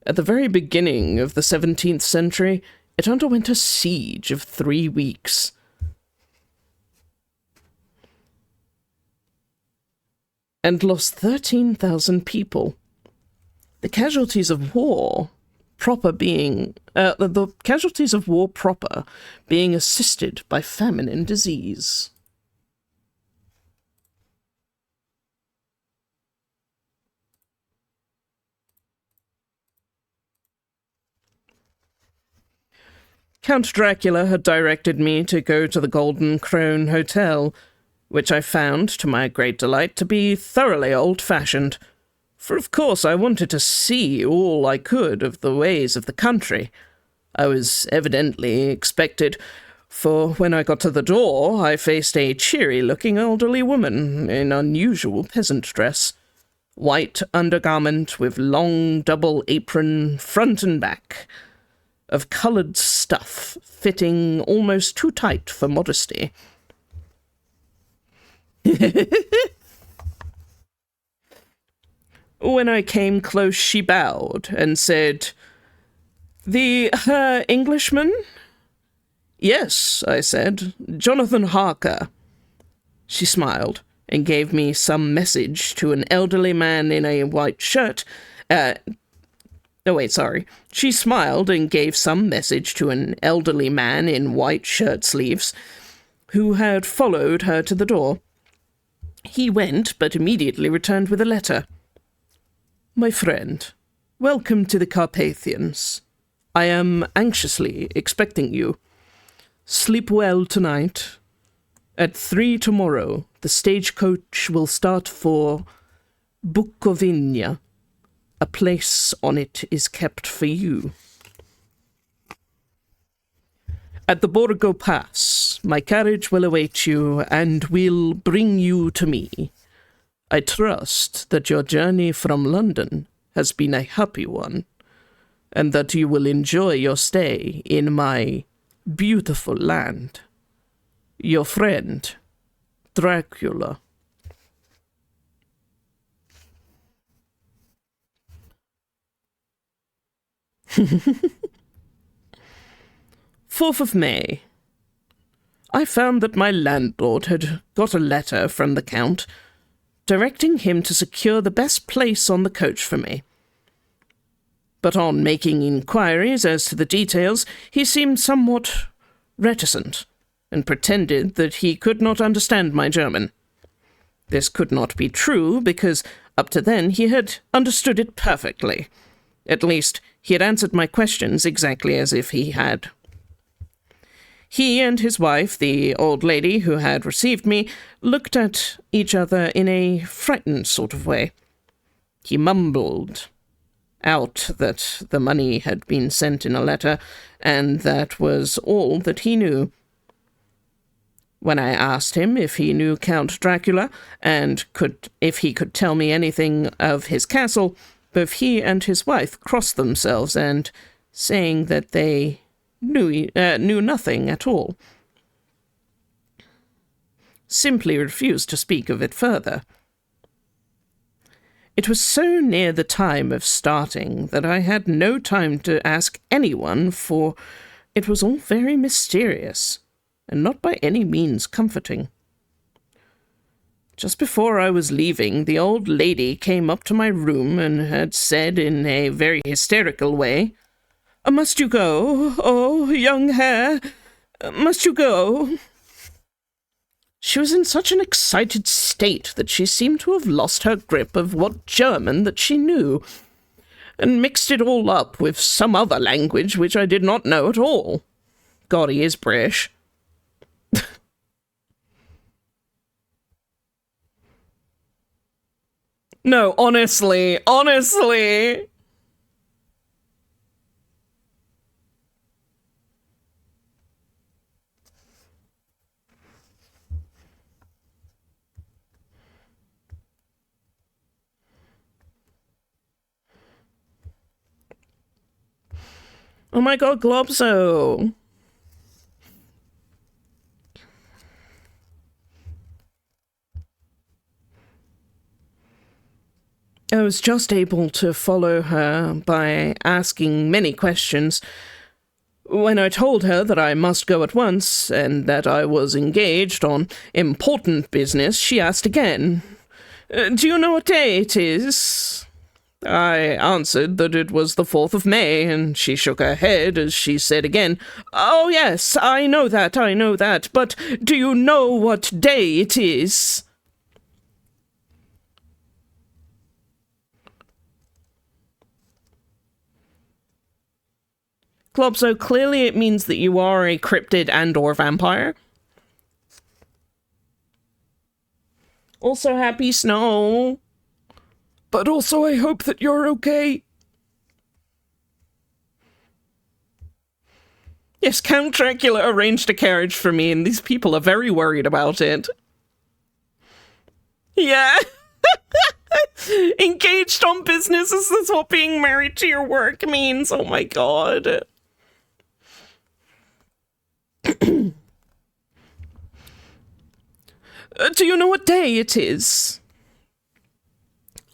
At the very beginning of the 17th century, it underwent a siege of 3 weeks. And lost 13,000 people. The casualties of war proper being assisted by famine and disease. Count Dracula had directed me to go to the Golden Crone Hotel, which I found, to my great delight, to be thoroughly old-fashioned. For of course I wanted to see all I could of the ways of the country. I was evidently expected, for when I got to the door I faced a cheery-looking elderly woman in unusual peasant dress. White undergarment with long double apron front and back, of coloured stuff fitting almost too tight for modesty. When I came close, she bowed and said, "The Englishman?" "Yes," I said, "Jonathan Harker." She smiled and gave me some message to an elderly man in a white shirt. She smiled and gave some message to an elderly man in white shirt sleeves who had followed her to the door. He went, but immediately returned with a letter. "My friend, welcome to the Carpathians. I am anxiously expecting you. Sleep well tonight. At 3 tomorrow, the stagecoach will start for Bukovina. A place on it is kept for you. At the Borgo Pass, my carriage will await you and will bring you to me. I trust that your journey from London has been a happy one, and that you will enjoy your stay in my beautiful land. Your friend, Dracula." "4th of May. I found that my landlord had got a letter from the Count directing him to secure the best place on the coach for me. But on making inquiries as to the details, he seemed somewhat reticent, and pretended that he could not understand my German. This could not be true, because up to then he had understood it perfectly. At least, he had answered my questions exactly as if he had. He and his wife, the old lady who had received me, looked at each other in a frightened sort of way. He mumbled out that the money had been sent in a letter, and that was all that he knew. When I asked him if he knew Count Dracula, and if he could tell me anything of his castle, both he and his wife crossed themselves, and saying that they knew nothing at all, simply refused to speak of it further. It was so near the time of starting that I had no time to ask anyone, for it was all very mysterious, and not by any means comforting. Just before I was leaving, the old lady came up to my room and had said in a very hysterical way, "Must you go? Oh, young hare, must you go?" She was in such an excited state that she seemed to have lost her grip of what German that she knew, and mixed it all up with some other language which I did not know at all. God, he is British. No, honestly. Oh my god, Globzo! I was just able to follow her by asking many questions. When I told her that I must go at once, and that I was engaged on important business, she asked again, "Do you know what day it is?" I answered that it was the 4th of May, and she shook her head as she said again, "Oh yes, I know that, but do you know what day it is?" Globzo, clearly it means that you are a cryptid and or vampire. Also, happy snow. But also, I hope that you're okay. Yes, Count Dracula arranged a carriage for me, and these people are very worried about it. Yeah. Engaged on business, is this what being married to your work means? Oh my god. Do you know what day it is?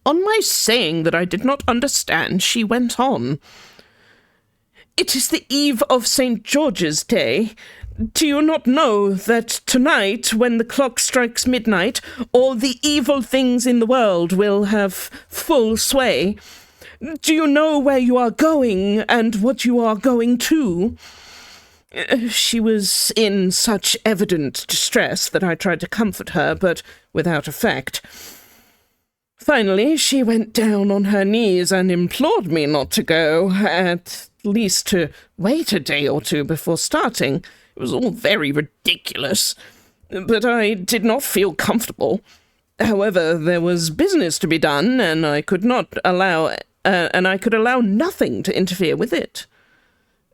On my saying that I did not understand, she went on. It is the eve of St. George's Day. Do you not know that tonight, when the clock strikes midnight, all the evil things in the world will have full sway? Do you know where you are going and what you are going to? She was in such evident distress that I tried to comfort her, but without effect. Finally, she went down on her knees and implored me not to go, at least to wait a day or two before starting. It was all very ridiculous, but I did not feel comfortable. However, there was business to be done, and I could allow nothing to interfere with it.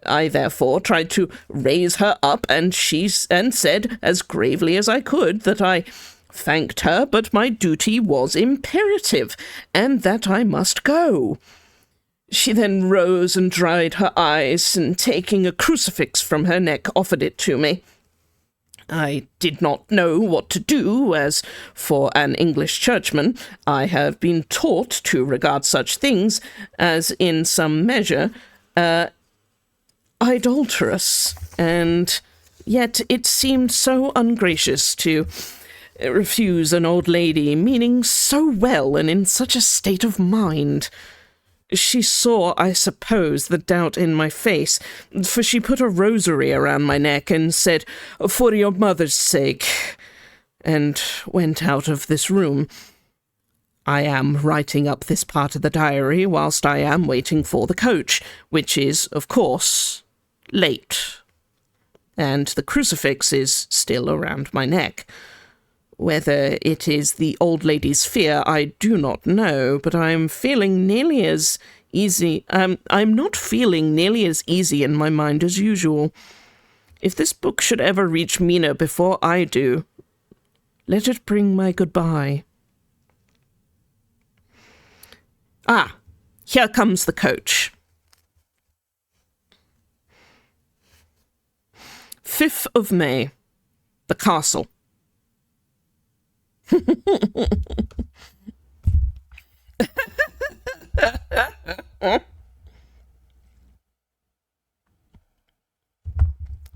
I therefore tried to raise her up, and said, as gravely as I could, that I thanked her, but my duty was imperative, and that I must go. She then rose and dried her eyes, and taking a crucifix from her neck, offered it to me. I did not know what to do, as, for an English churchman, I have been taught to regard such things as, in some measure, idolatrous, and yet it seemed so ungracious to refuse an old lady meaning so well and in such a state of mind. She saw, I suppose, the doubt in my face, for she put a rosary around my neck and said, "For your mother's sake," and went out of this room. I am writing up this part of the diary whilst I am waiting for the coach, which is, of course, late. And the crucifix is still around my neck. Whether it is the old lady's fear, I do not know, but I'm feeling nearly as easy. I'm not feeling nearly as easy in my mind as usual. If this book should ever reach Mina before I do, let it bring my goodbye. Ah, here comes the coach. 5th of May, the castle.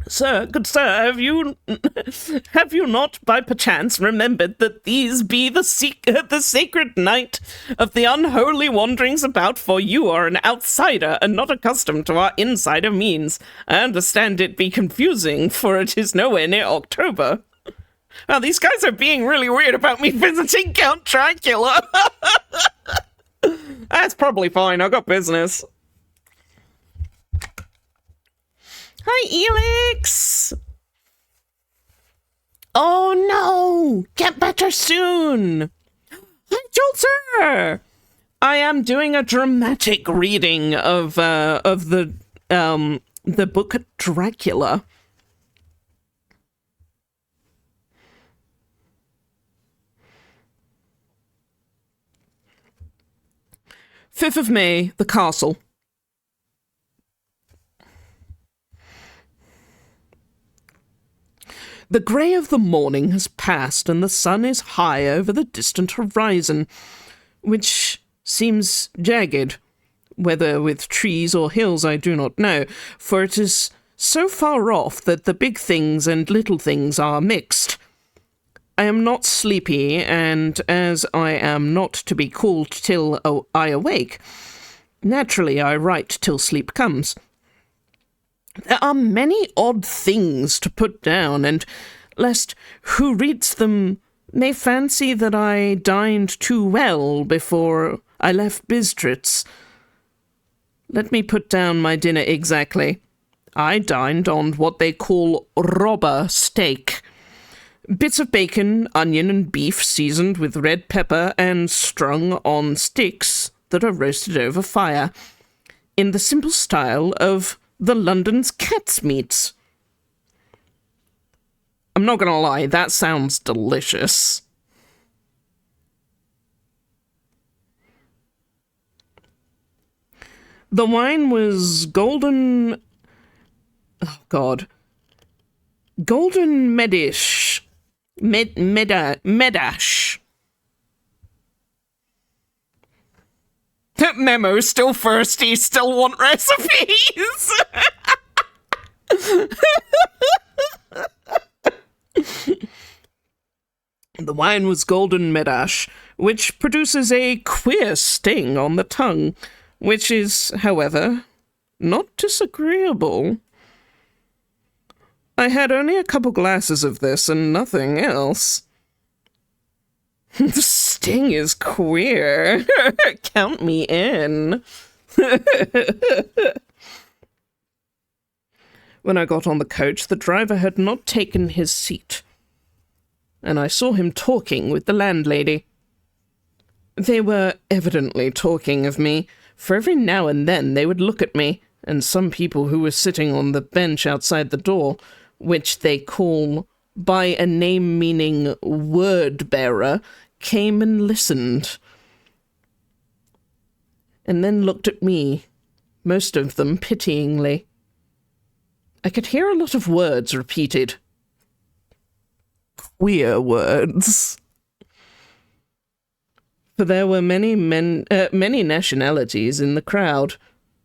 Sir, good sir, have you not by perchance remembered that these be the sacred night of the unholy wanderings about? For you are an outsider and not accustomed to our insider means. I understand it be confusing, for it is nowhere near October. Well, these guys are being really weird about me visiting Count Dracula. That's probably fine. I got business. Hi, Elix! Oh no! Get better soon! Hi, Jolter! I am doing a dramatic reading of the book Dracula. "5th of May, the castle. The grey of the morning has passed, and the sun is high over the distant horizon, which seems jagged. Whether with trees or hills I do not know, for it is so far off that the big things and little things are mixed. I am not sleepy, and as I am not to be called till I awake, naturally I write till sleep comes. There are many odd things to put down, and lest who reads them may fancy that I dined too well before I left Bistritz. Let me put down my dinner exactly. I dined on what they call robber steak. Bits of bacon, onion and beef seasoned with red pepper and strung on sticks that are roasted over fire, in the simple style of the London's cat's meats. I'm not gonna lie, that sounds delicious. The wine was golden... Oh, God. Golden Medish. Medash. Memo, still thirsty, still want recipes. The wine was golden Medash, which produces a queer sting on the tongue, which is, however, not disagreeable. I had only a couple glasses of this and nothing else. The sting is queer. Count me in. When I got on the coach, the driver had not taken his seat, and I saw him talking with the landlady. They were evidently talking of me, for every now and then they would look at me, and some people who were sitting on the bench outside the door, which they call by a name meaning word-bearer, came and listened, and then looked at me, most of them pityingly. I could hear a lot of words repeated. Queer words. For there were many nationalities in the crowd,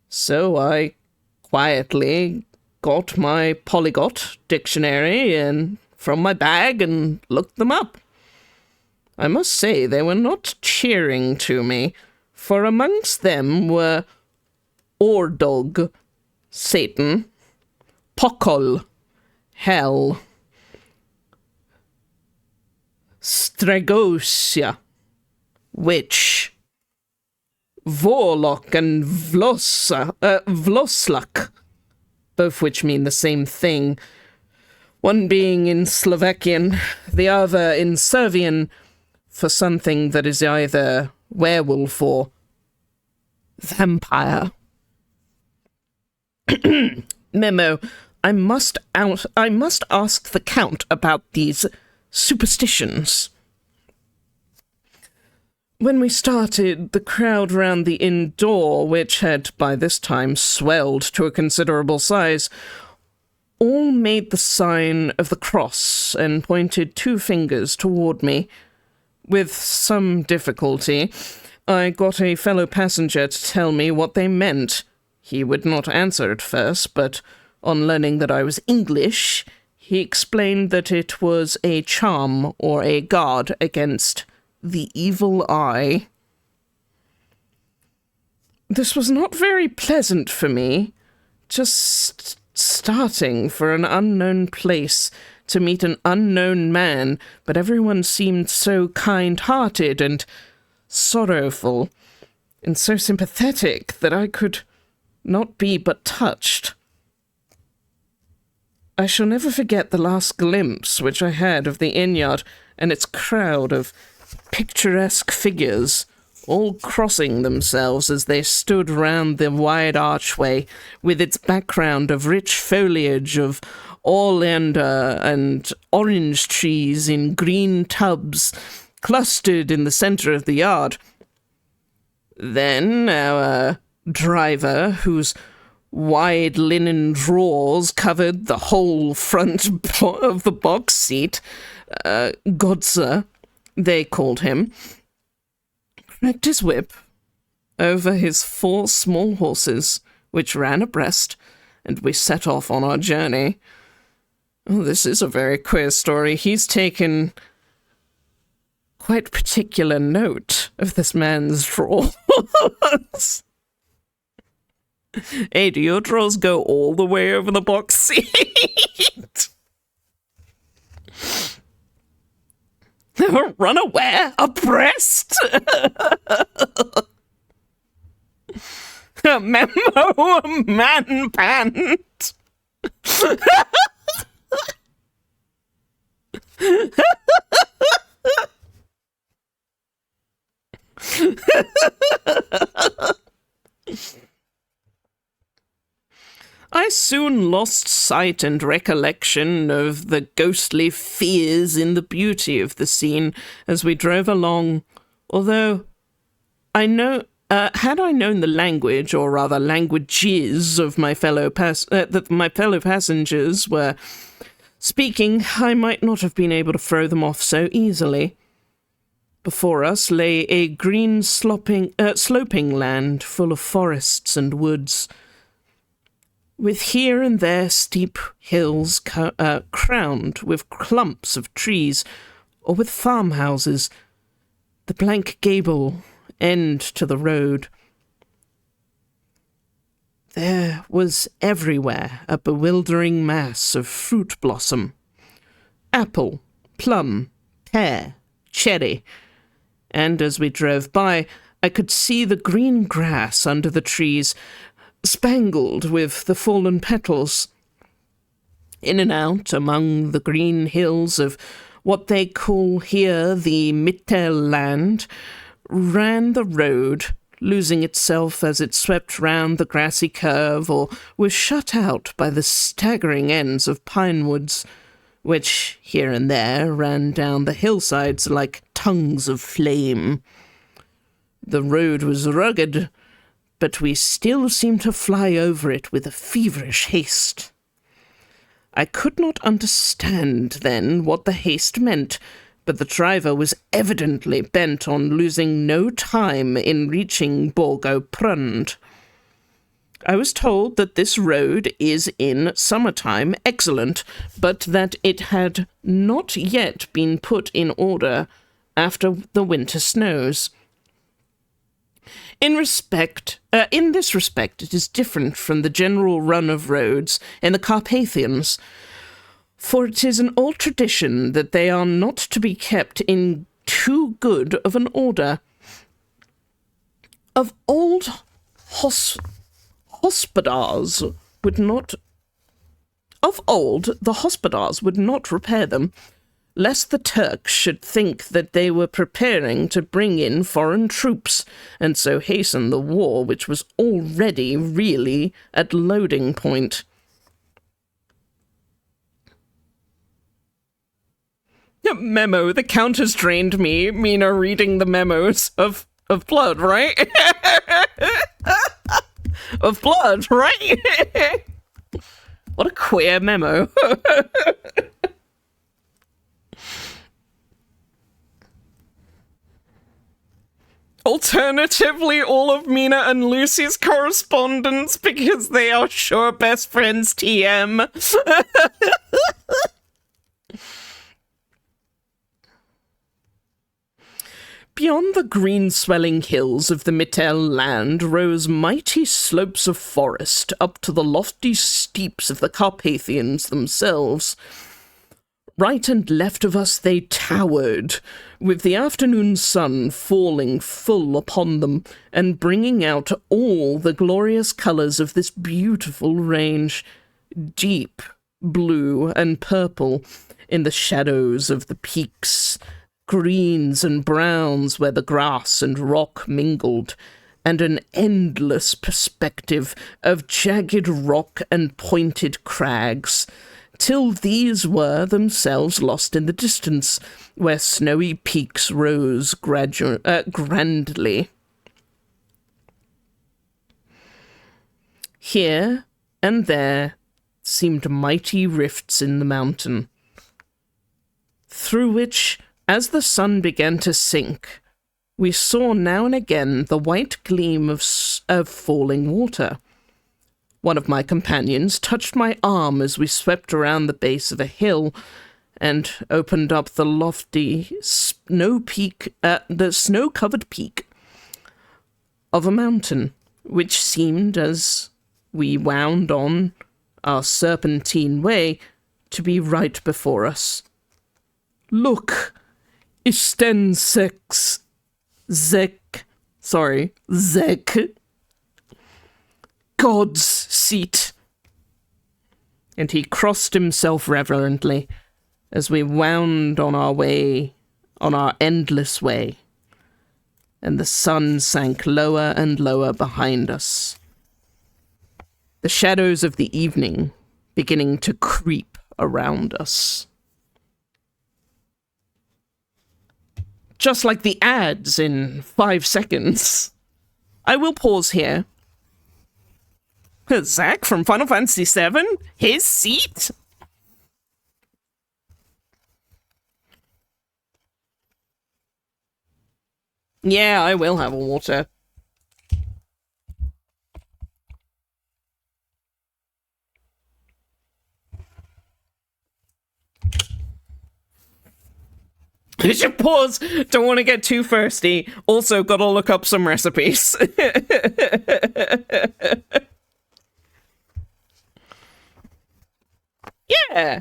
so I quietly got my polyglot dictionary and from my bag and looked them up. I must say they were not cheering to me, for amongst them were Ordog, Satan, Pokol, Hell, Stregosia, Witch, Vorlok and Vloslak, both which mean the same thing, one being in Slovakian, the other in Servian, for something that is either werewolf or vampire. Memo, I must ask the Count about these superstitions. When we started, the crowd round the inn door, which had by this time swelled to a considerable size, all made the sign of the cross and pointed two fingers toward me. With some difficulty, I got a fellow passenger to tell me what they meant. He would not answer at first, but on learning that I was English, he explained that it was a charm or a guard against the evil eye. This was not very pleasant for me, just starting for an unknown place to meet an unknown man, but everyone seemed so kind-hearted and sorrowful, and so sympathetic that I could not be but touched. I shall never forget the last glimpse which I had of the inn-yard and its crowd of picturesque figures, all crossing themselves as they stood round the wide archway, with its background of rich foliage of oleander and orange trees in green tubs clustered in the centre of the yard. Then our driver, whose Wide linen drawers covered the whole front of the box seat. Godser, they called him, cracked his whip over his 4 small horses, which ran abreast, and we set off on our journey. Oh, this is a very queer story. He's taken quite particular note of this man's drawers. Hey, do your drawers go all the way over the box seat? Run away abreast? Memo man pant. I soon lost sight and recollection of the ghostly fears in the beauty of the scene as we drove along, although had I known the language, or rather languages, of my fellow passengers were speaking, I might not have been able to throw them off so easily. Before us lay a green sloping land full of forests and woods, with here and there steep hills crowned with clumps of trees, or with farmhouses, the blank gable end to the road. There was everywhere a bewildering mass of fruit blossom. Apple, plum, pear, cherry, and as we drove by, I could see the green grass under the trees, spangled with the fallen petals. In and out among the green hills of what they call here the Mittelland ran the road, losing itself as it swept round the grassy curve or was shut out by the staggering ends of pine woods, which here and there ran down the hillsides like tongues of flame. The road was rugged, but we still seemed to fly over it with a feverish haste. I could not understand then what the haste meant, but the driver was evidently bent on losing no time in reaching Borgo-Prund. I was told that this road is in summertime excellent, but that it had not yet been put in order after the winter snows. In this respect, it is different from the general run of roads in the Carpathians, for it is an old tradition that they are not to be kept in too good of an order. Of old hospodars would not repair them, lest the Turks should think that they were preparing to bring in foreign troops, and so hasten the war which was already really at loading point. Memo, the Count has drained me. Mina reading the memos of blood, right? Of blood, right? What a queer memo. Alternatively, all of Mina and Lucy's correspondence, because they are sure best friends TM. Beyond the green swelling hills of the Mittelland rose mighty slopes of forest up to the lofty steeps of the Carpathians themselves. Right and left of us they towered, with the afternoon sun falling full upon them and bringing out all the glorious colours of this beautiful range, deep blue and purple in the shadows of the peaks, greens and browns where the grass and rock mingled, and an endless perspective of jagged rock and pointed crags, till these were themselves lost in the distance, where snowy peaks rose grandly. Here and there seemed mighty rifts in the mountain, through which, as the sun began to sink, we saw now and again the white gleam of falling water. One of my companions touched my arm as we swept around the base of a hill and opened up the lofty the snow-covered peak of a mountain, which seemed, as we wound on our serpentine way, to be right before us. Look, Zek. God's seat. And he crossed himself reverently as we wound on our way, on our endless way, and the sun sank lower and lower behind us, the shadows of the evening beginning to creep around us. Just like the ads in 5 seconds. I will pause here. Zach from Final Fantasy VII? His seat? Yeah, I will have a water. I should pause. Don't want to get too thirsty. Also, gotta look up some recipes. Yeah.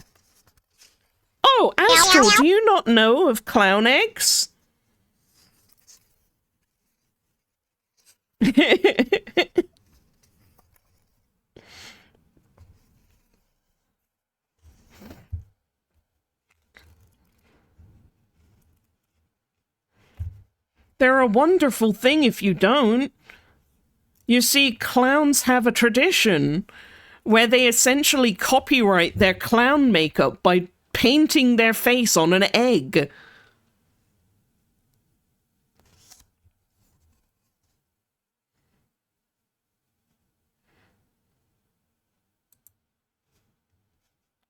Oh, Astral, do you not know of clown eggs? They're a wonderful thing if you don't. You see, clowns have a tradition where they essentially copyright their clown makeup by painting their face on an egg.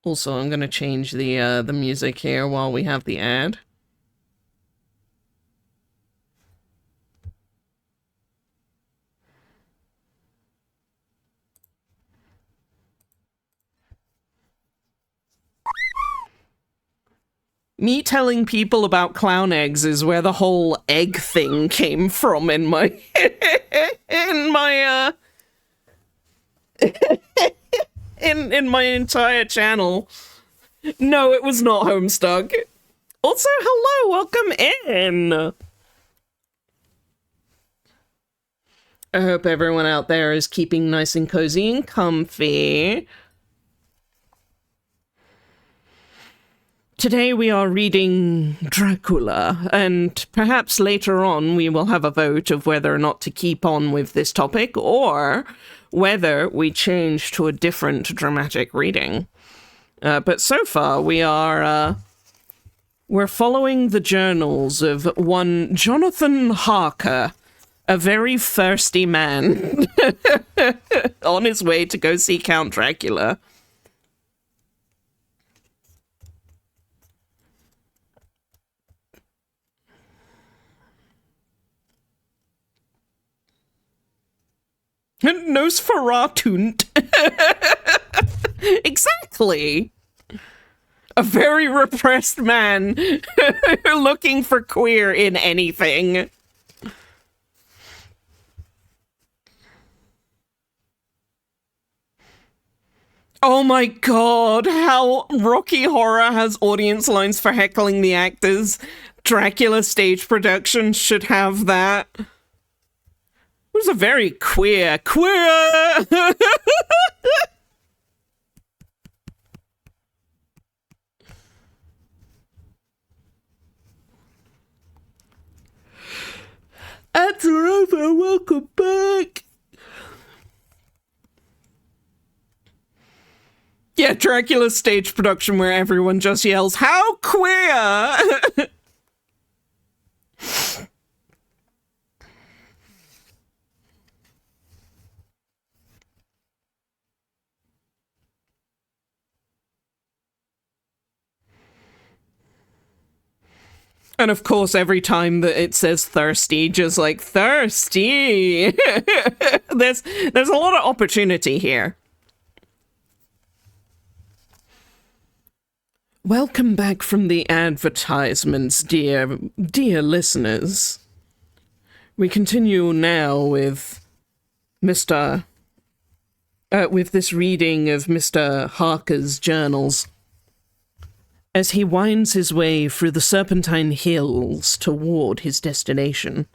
Also, I'm gonna change the music here while we have the ad. Me telling people about clown eggs is where the whole egg thing came from in my in my in my entire channel. No, it was not Homestuck. Also, hello, welcome in. I hope everyone out there is keeping nice and cozy and comfy. Today we are reading Dracula, and perhaps later on we will have a vote of whether or not to keep on with this topic, or whether we change to a different dramatic reading. But so far we are, we're following the journals of one Jonathan Harker, a very thirsty man, on his way to go see Count Dracula. Nosferatunt. Exactly. A very repressed man looking for queer in anything. Oh my god, how Rocky Horror has audience lines for heckling the actors. Dracula stage production should have that. It was a very queer. Ads are over, welcome back. Yeah, Dracula stage production where everyone just yells, "How queer!" And of course, every time that it says thirsty, just like, thirsty! There's a lot of opportunity here. Welcome back from the advertisements, dear listeners. We continue now with with this reading of Mr. Harker's journals as he winds his way through the Serpentine Hills toward his destination.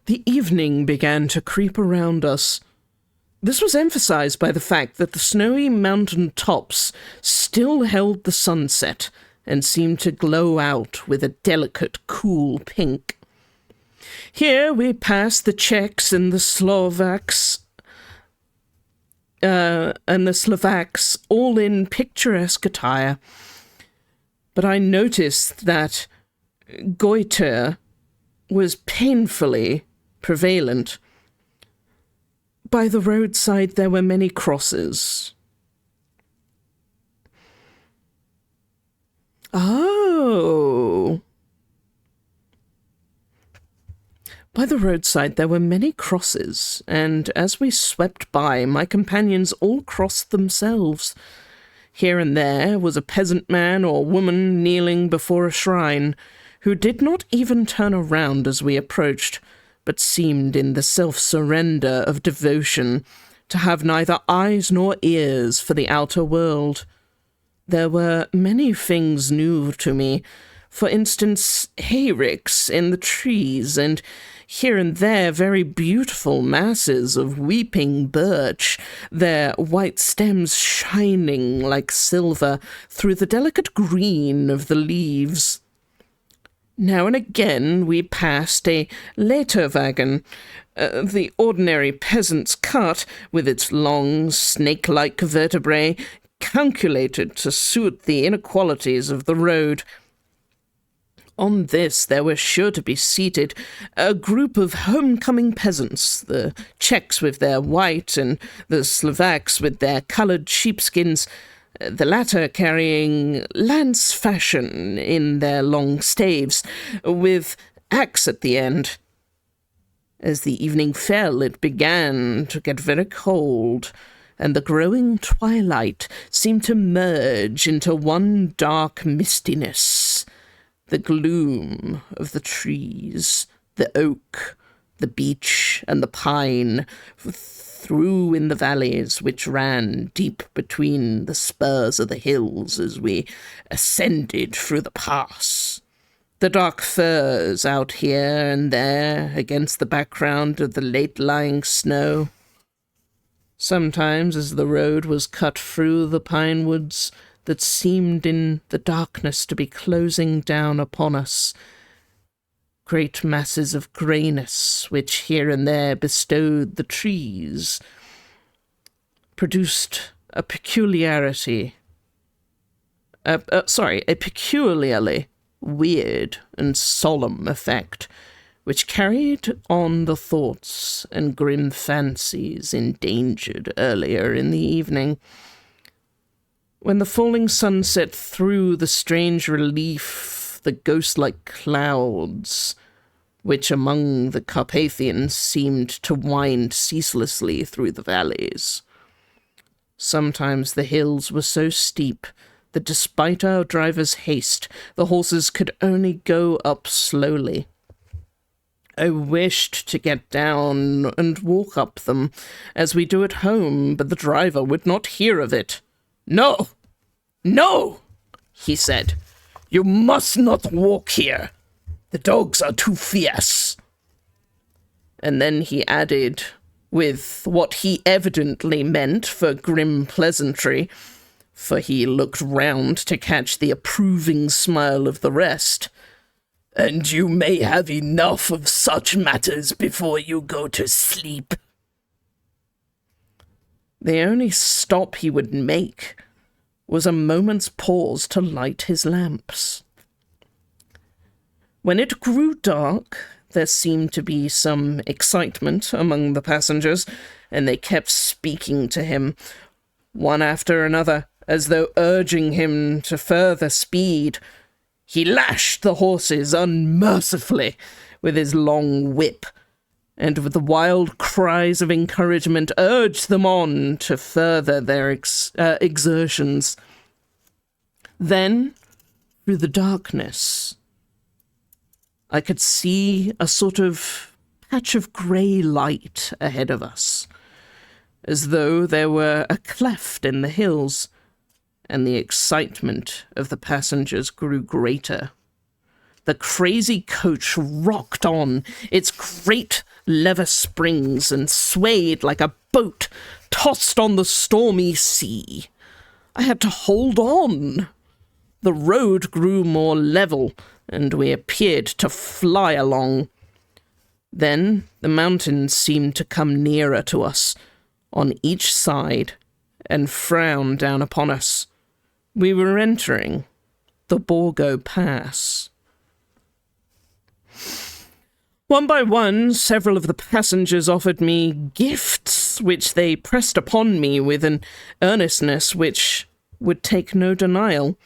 The evening began to creep around us. This was emphasized by the fact that the snowy mountain tops still held the sunset and seemed to glow out with a delicate, cool pink. Here we passed the Czechs and the Slovaks, all in picturesque attire. But I noticed that goiter was painfully prevalent. By the roadside there were many crosses. Oh. By the roadside there were many crosses, and as we swept by, my companions all crossed themselves. Here and there was a peasant man or woman kneeling before a shrine, who did not even turn around as we approached, but seemed in the self-surrender of devotion to have neither eyes nor ears for the outer world. There were many things new to me. For instance, hayricks in the trees, and here and there very beautiful masses of weeping birch, their white stems shining like silver through the delicate green of the leaves. Now and again we passed a Leiterwagen, the ordinary peasant's cart, with its long, snake-like vertebrae, calculated to suit the inequalities of the road. On this there were sure to be seated a group of homecoming peasants, the Czechs with their white and the Slovaks with their coloured sheepskins, the latter carrying lance fashion in their long staves, with axe at the end. As the evening fell, it began to get very cold, and the growing twilight seemed to merge into one dark mistiness. The gloom of the trees, the oak, the beech, and the pine threw in the valleys which ran deep between the spurs of the hills as we ascended through the pass. The dark firs out here and there against the background of the late-lying snow. Sometimes, as the road was cut through the pine woods that seemed in the darkness to be closing down upon us, great masses of greyness, which here and there bestowed the trees, produced a peculiarly weird and solemn effect, which carried on the thoughts and grim fancies endangered earlier in the evening. When the falling sunset threw the strange relief, the ghost-like clouds, which among the Carpathians seemed to wind ceaselessly through the valleys. Sometimes the hills were so steep that despite our driver's haste, the horses could only go up slowly. I wished to get down and walk up them, as we do at home, but the driver would not hear of it. "No, no," he said. "You must not walk here. The dogs are too fierce." And then he added, with what he evidently meant for grim pleasantry, for he looked round to catch the approving smile of the rest, "And you may have enough of such matters before you go to sleep." The only stop he would make was a moment's pause to light his lamps. When it grew dark, there seemed to be some excitement among the passengers, and they kept speaking to him, one after another, as though urging him to further speed. He lashed the horses unmercifully with his long whip, and with the wild cries of encouragement urged them on to further their exertions. Then, through the darkness, I could see a sort of patch of grey light ahead of us, as though there were a cleft in the hills, and the excitement of the passengers grew greater. The crazy coach rocked on its great leather springs and swayed like a boat tossed on the stormy sea. I had to hold on. The road grew more level, and we appeared to fly along. Then the mountains seemed to come nearer to us on each side and frown down upon us. We were entering the Borgo Pass. One by one, several of the passengers offered me gifts, which they pressed upon me with an earnestness which would take no denial.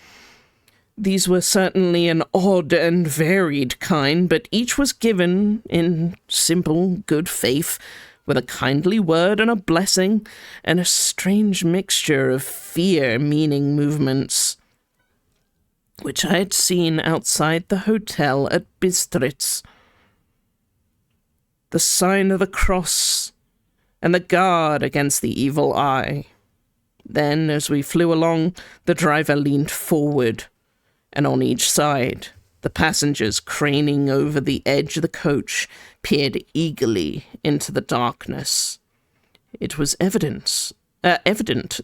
These were certainly an odd and varied kind, but each was given in simple good faith, with a kindly word and a blessing, and a strange mixture of fear-meaning movements, which I had seen outside the hotel at Bistritz. The sign of the cross, and the guard against the evil eye. Then, as we flew along, the driver leaned forward, and on each side, the passengers, craning over the edge of the coach, peered eagerly into the darkness. It was evident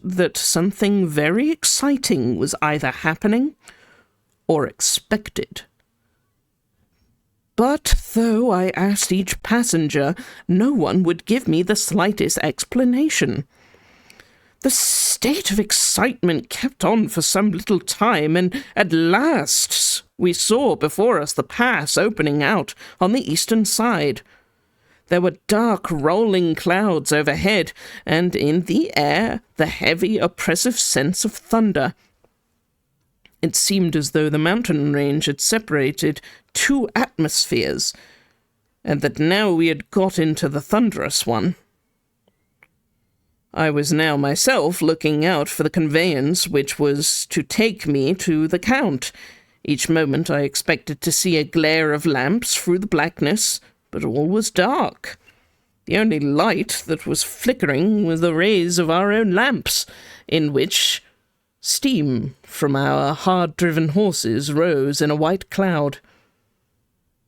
that something very exciting was either happening or expected. But though I asked each passenger, no one would give me the slightest explanation. The state of excitement kept on for some little time, and at last we saw before us the pass opening out on the eastern side. There were dark, rolling clouds overhead, and in the air the heavy, oppressive sense of thunder. It seemed as though the mountain range had separated two atmospheres, and that now we had got into the thunderous one. I was now myself looking out for the conveyance which was to take me to the Count. Each moment I expected to see a glare of lamps through the blackness, but all was dark. The only light that was flickering was the rays of our own lamps, in which steam from our hard-driven horses rose in a white cloud.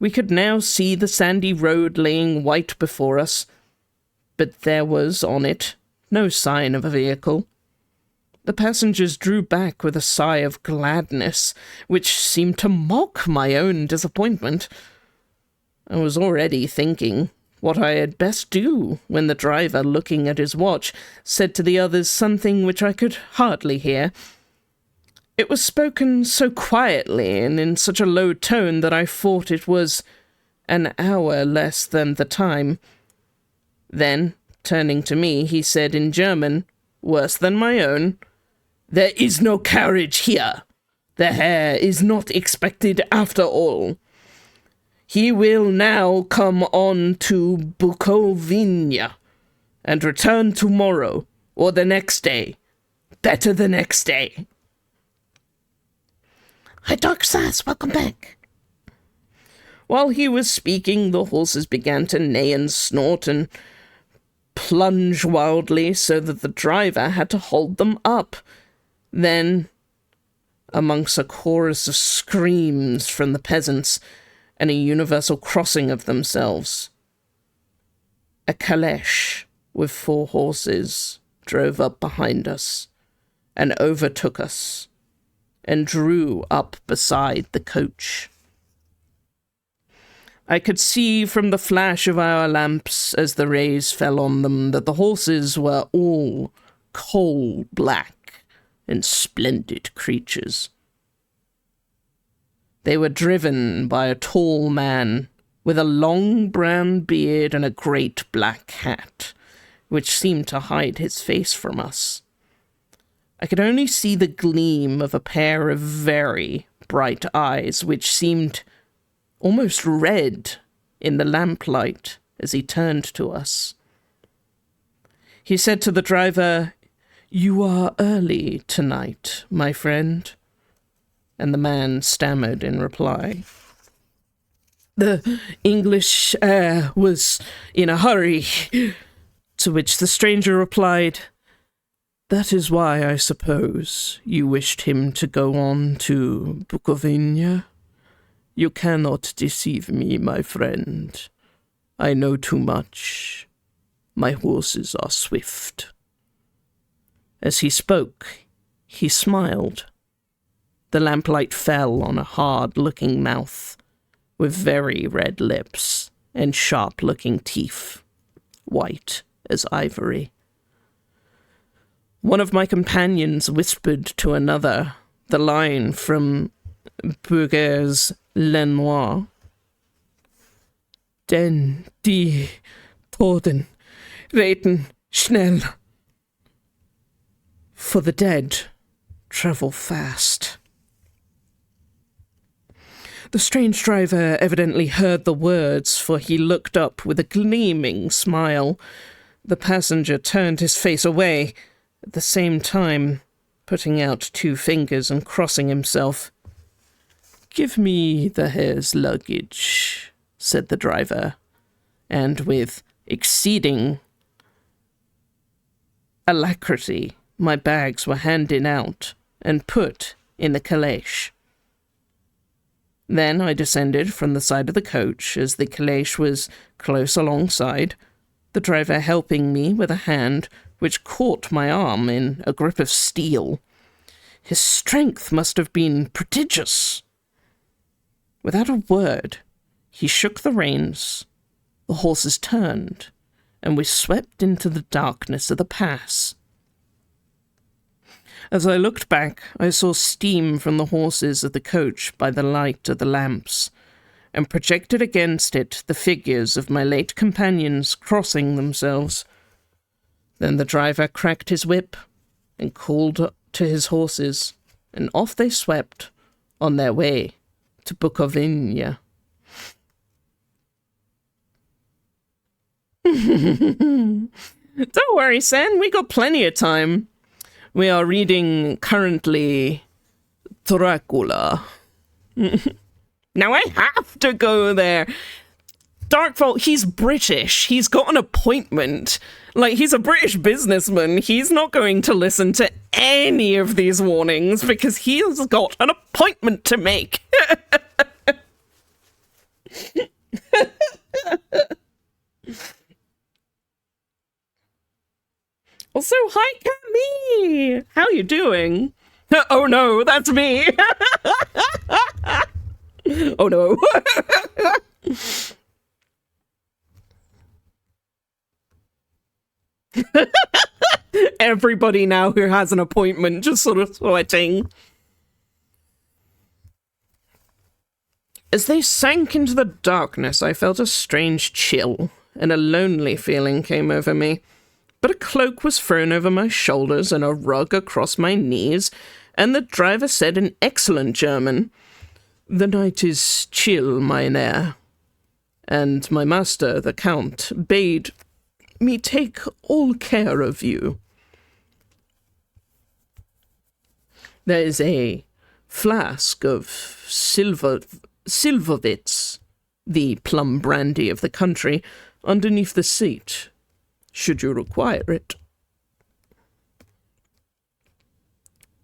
We could now see the sandy road laying white before us, but there was on it no sign of a vehicle. The passengers drew back with a sigh of gladness, which seemed to mock my own disappointment. I was already thinking what I had best do when the driver, looking at his watch, said to the others something which I could hardly hear. It was spoken so quietly and in such a low tone that I thought it was an hour less than the time. Then, turning to me, he said in German, worse than my own, "There is no carriage here. The Herr is not expected after all. He will now come on to Bukovina and return tomorrow or the next day. Better the next day." "Hi, Dr. Sass, welcome back." While he was speaking, the horses began to neigh and snort and plunge wildly, so that the driver had to hold them up. Then, amongst a chorus of screams from the peasants and a universal crossing of themselves, a calèche with 4 horses drove up behind us and overtook us and drew up beside the coach. I could see from the flash of our lamps as the rays fell on them that the horses were all coal black and splendid creatures. They were driven by a tall man with a long brown beard and a great black hat, which seemed to hide his face from us. I could only see the gleam of a pair of very bright eyes, which seemed almost red in the lamplight as he turned to us. He said to the driver, "You are early tonight, my friend." And the man stammered in reply, "The English air was in a hurry." To which the stranger replied, "That is why I suppose you wished him to go on to Bukovina. You cannot deceive me, my friend. I know too much. My horses are swift." As he spoke, he smiled. The lamplight fell on a hard-looking mouth, with very red lips and sharp-looking teeth, white as ivory. One of my companions whispered to another the line from Burger's Le Noir. "Den die Toten reiten schnell." For the dead travel fast. The strange driver evidently heard the words, for he looked up with a gleaming smile. The passenger turned his face away, at the same time putting out 2 fingers and crossing himself. "Give me the hare's luggage," said the driver, and with exceeding alacrity my bags were handed out and put in the calèche. Then I descended from the side of the coach as the calèche was close alongside, the driver helping me with a hand which caught my arm in a grip of steel. His strength must have been prodigious. Without a word, he shook the reins, the horses turned, and we swept into the darkness of the pass. As I looked back, I saw steam from the horses of the coach by the light of the lamps, and projected against it the figures of my late companions crossing themselves. Then the driver cracked his whip and called to his horses, and off they swept on their way to Bukovina. Don't worry, Sen, we got plenty of time. We are reading currently Dracula. Now I have to go there. Darkfall, he's British. He's got an appointment. Like, he's a British businessman. He's not going to listen to any of these warnings because he's got an appointment to make. Also, hi, Camille! How you doing? Oh no, that's me! Oh no. Everybody now who has an appointment just sort of sweating. As they sank into the darkness, I felt a strange chill, and a lonely feeling came over me. But a cloak was thrown over my shoulders and a rug across my knees, and the driver said in excellent German, "The night is chill, mein Herr." And my master, the Count, bade me take all care of you. There is a flask of Silverwitz, the plum brandy of the country, underneath the seat, should you require it.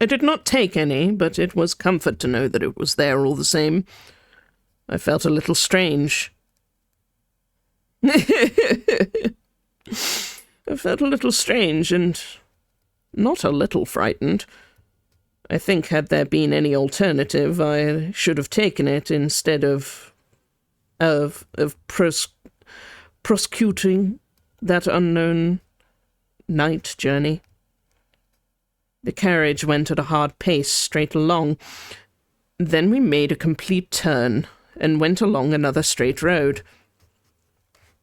I did not take any, but it was comfort to know that it was there all the same. I felt a little strange. I felt a little strange and not a little frightened. I think had there been any alternative, I should have taken it instead of prosecuting that unknown night journey. The carriage went at a hard pace straight along. Then we made a complete turn and went along another straight road.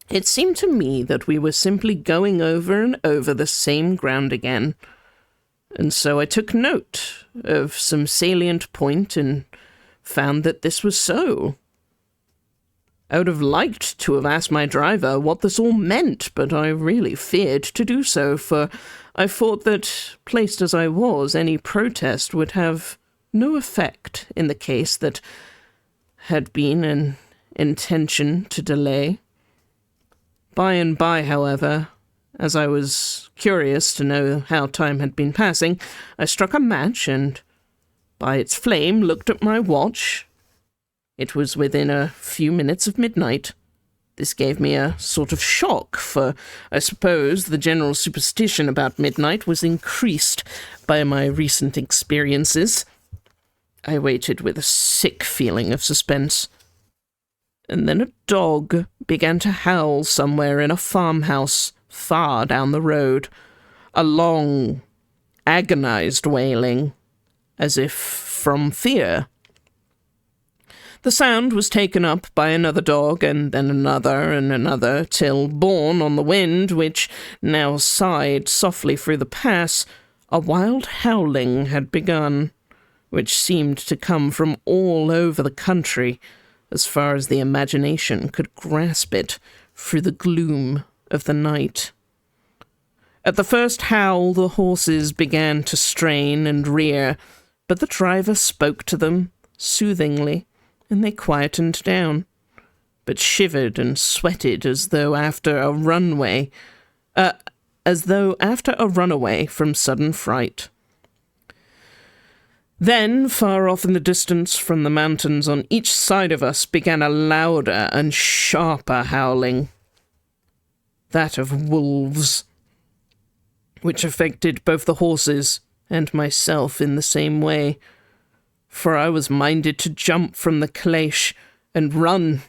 It seemed to me that we were simply going over and over the same ground again. and so I took note of some salient point and found that this was so. I would have liked to have asked my driver what this all meant, but I really feared to do so, for I thought that, placed as I was, any protest would have no effect in the case that had been an intention to delay. By and by, however, as I was curious to know how time had been passing, I struck a match and, by its flame, looked at my watch. It was within a few minutes of midnight. This gave me a sort of shock, for I suppose the general superstition about midnight was increased by my recent experiences. I waited with a sick feeling of suspense. And then a dog began to howl somewhere in a farmhouse far down the road. A long, agonized wailing, as if from fear. The sound was taken up by another dog, and then another and another, till, borne on the wind, which now sighed softly through the pass, a wild howling had begun, which seemed to come from all over the country, as far as the imagination could grasp it through the gloom of the night. At the first howl, the horses began to strain and rear, but the driver spoke to them soothingly, and they quietened down, but shivered and sweated as though after a runaway from sudden fright. Then, far off in the distance from the mountains on each side of us, began a louder and sharper howling, that of wolves, which affected both the horses and myself in the same way, for I was minded to jump from the caleche and run,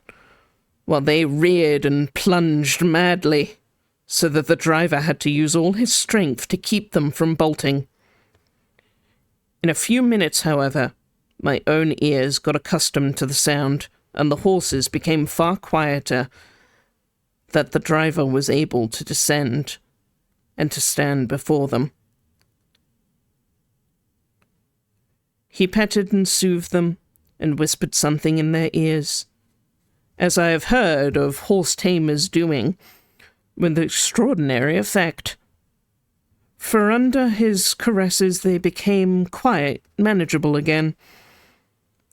while they reared and plunged madly, so that the driver had to use all his strength to keep them from bolting. In a few minutes, however, my own ears got accustomed to the sound, and the horses became far quieter, that the driver was able to descend and to stand before them. He petted and soothed them, and whispered something in their ears, as I have heard of horse-tamers doing, with extraordinary effect. For under his caresses they became quiet, manageable again,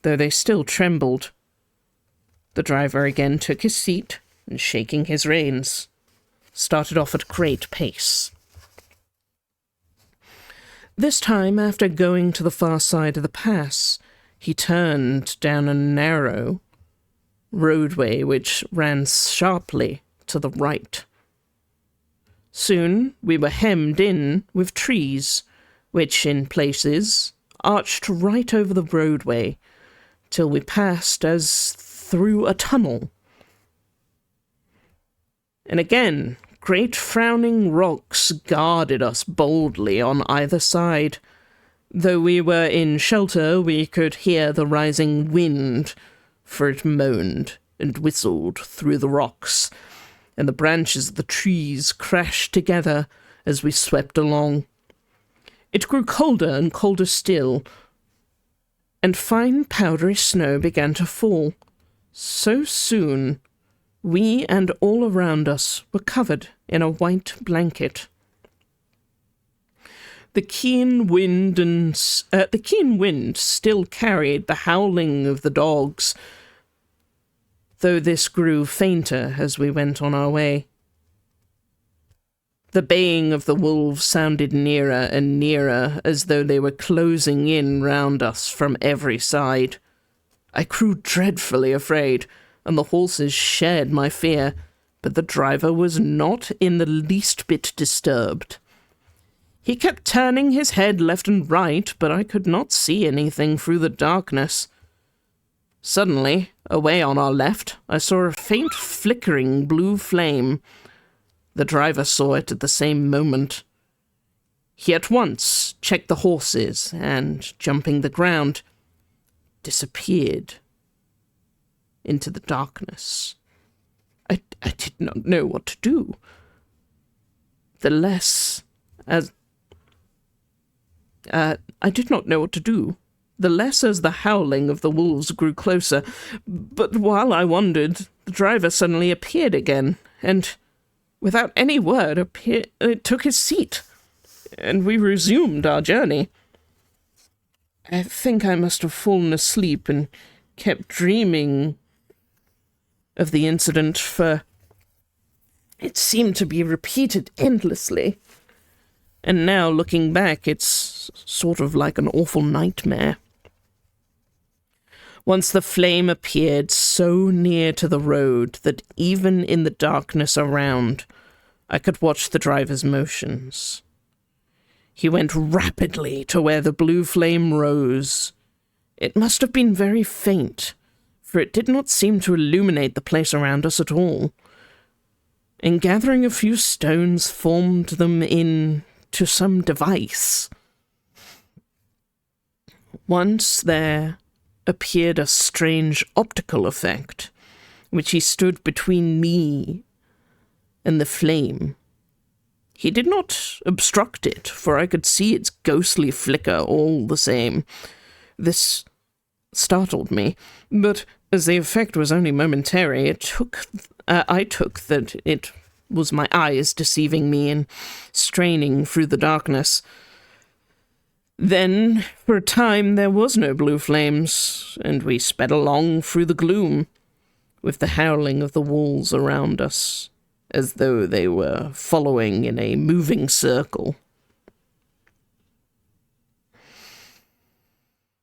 though they still trembled. The driver again took his seat, and shaking his reins, started off at great pace. This time, after going to the far side of the pass, he turned down a narrow roadway which ran sharply to the right. Soon we were hemmed in with trees, which in places arched right over the roadway, till we passed as through a tunnel. And again, great frowning rocks guarded us boldly on either side. Though we were in shelter, we could hear the rising wind, for it moaned and whistled through the rocks, and the branches of the trees crashed together as we swept along. It grew colder and colder still, and fine powdery snow began to fall. So soon we and all around us were covered in a white blanket. The keen wind still carried the howling of the dogs, though this grew fainter as we went on our way. The baying of the wolves sounded nearer and nearer, as though they were closing in round us from every side. I grew dreadfully afraid, and the horses shared my fear, but the driver was not in the least bit disturbed. He kept turning his head left and right, but I could not see anything through the darkness. Suddenly, away on our left, I saw a faint flickering blue flame. The driver saw it at the same moment. He at once checked the horses and, jumping the ground, disappeared into the darkness. I did not know what to do. The less I did not know what to do. The less as the howling of the wolves grew closer, but while I wondered, the driver suddenly appeared again, and, without any word, took his seat, and we resumed our journey. I think I must have fallen asleep and kept dreaming of the incident, for it seemed to be repeated endlessly. And now, looking back, it's sort of like an awful nightmare. Once the flame appeared so near to the road that even in the darkness around, I could watch the driver's motions. He went rapidly to where the blue flame rose. It must have been very faint, for it did not seem to illuminate the place around us at all. And gathering a few stones, formed them into some device. Once there appeared a strange optical effect, which he stood between me and the flame. He did not obstruct it, for I could see its ghostly flicker all the same. This startled me, but as the effect was only momentary, I took that it was my eyes deceiving me and straining through the darkness. Then, for a time, there was no blue flames, and we sped along through the gloom, with the howling of the wolves around us, as though they were following in a moving circle.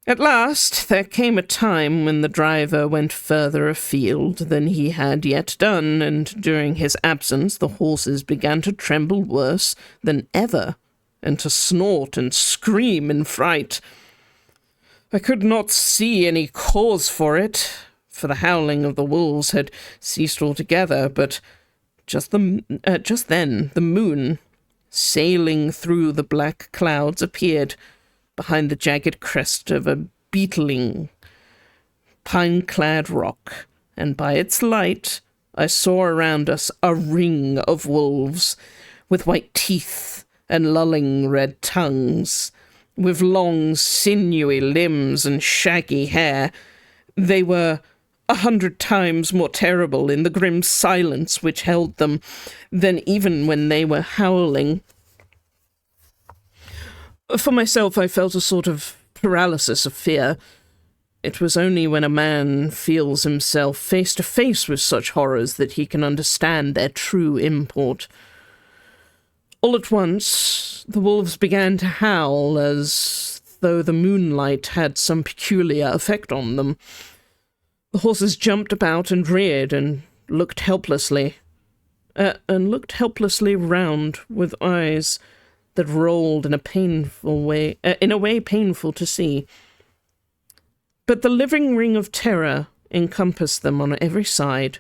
At last, there came a time when the driver went further afield than he had yet done, and during his absence the horses began to tremble worse than ever, and to snort and scream in fright. I could not see any cause for it, for the howling of the wolves had ceased altogether, but just then the moon, sailing through the black clouds, appeared behind the jagged crest of a beetling, pine-clad rock, and by its light I saw around us a ring of wolves, with white teeth and lolling red tongues, with long, sinewy limbs and shaggy hair. They were 100 times more terrible in the grim silence which held them than even when they were howling. For myself, I felt a sort of paralysis of fear. It was only when a man feels himself face to face with such horrors that he can understand their true import. All at once, the wolves began to howl as though the moonlight had some peculiar effect on them. The horses jumped about and reared and looked helplessly round with eyes that rolled in a way painful to see. But the living ring of terror encompassed them on every side,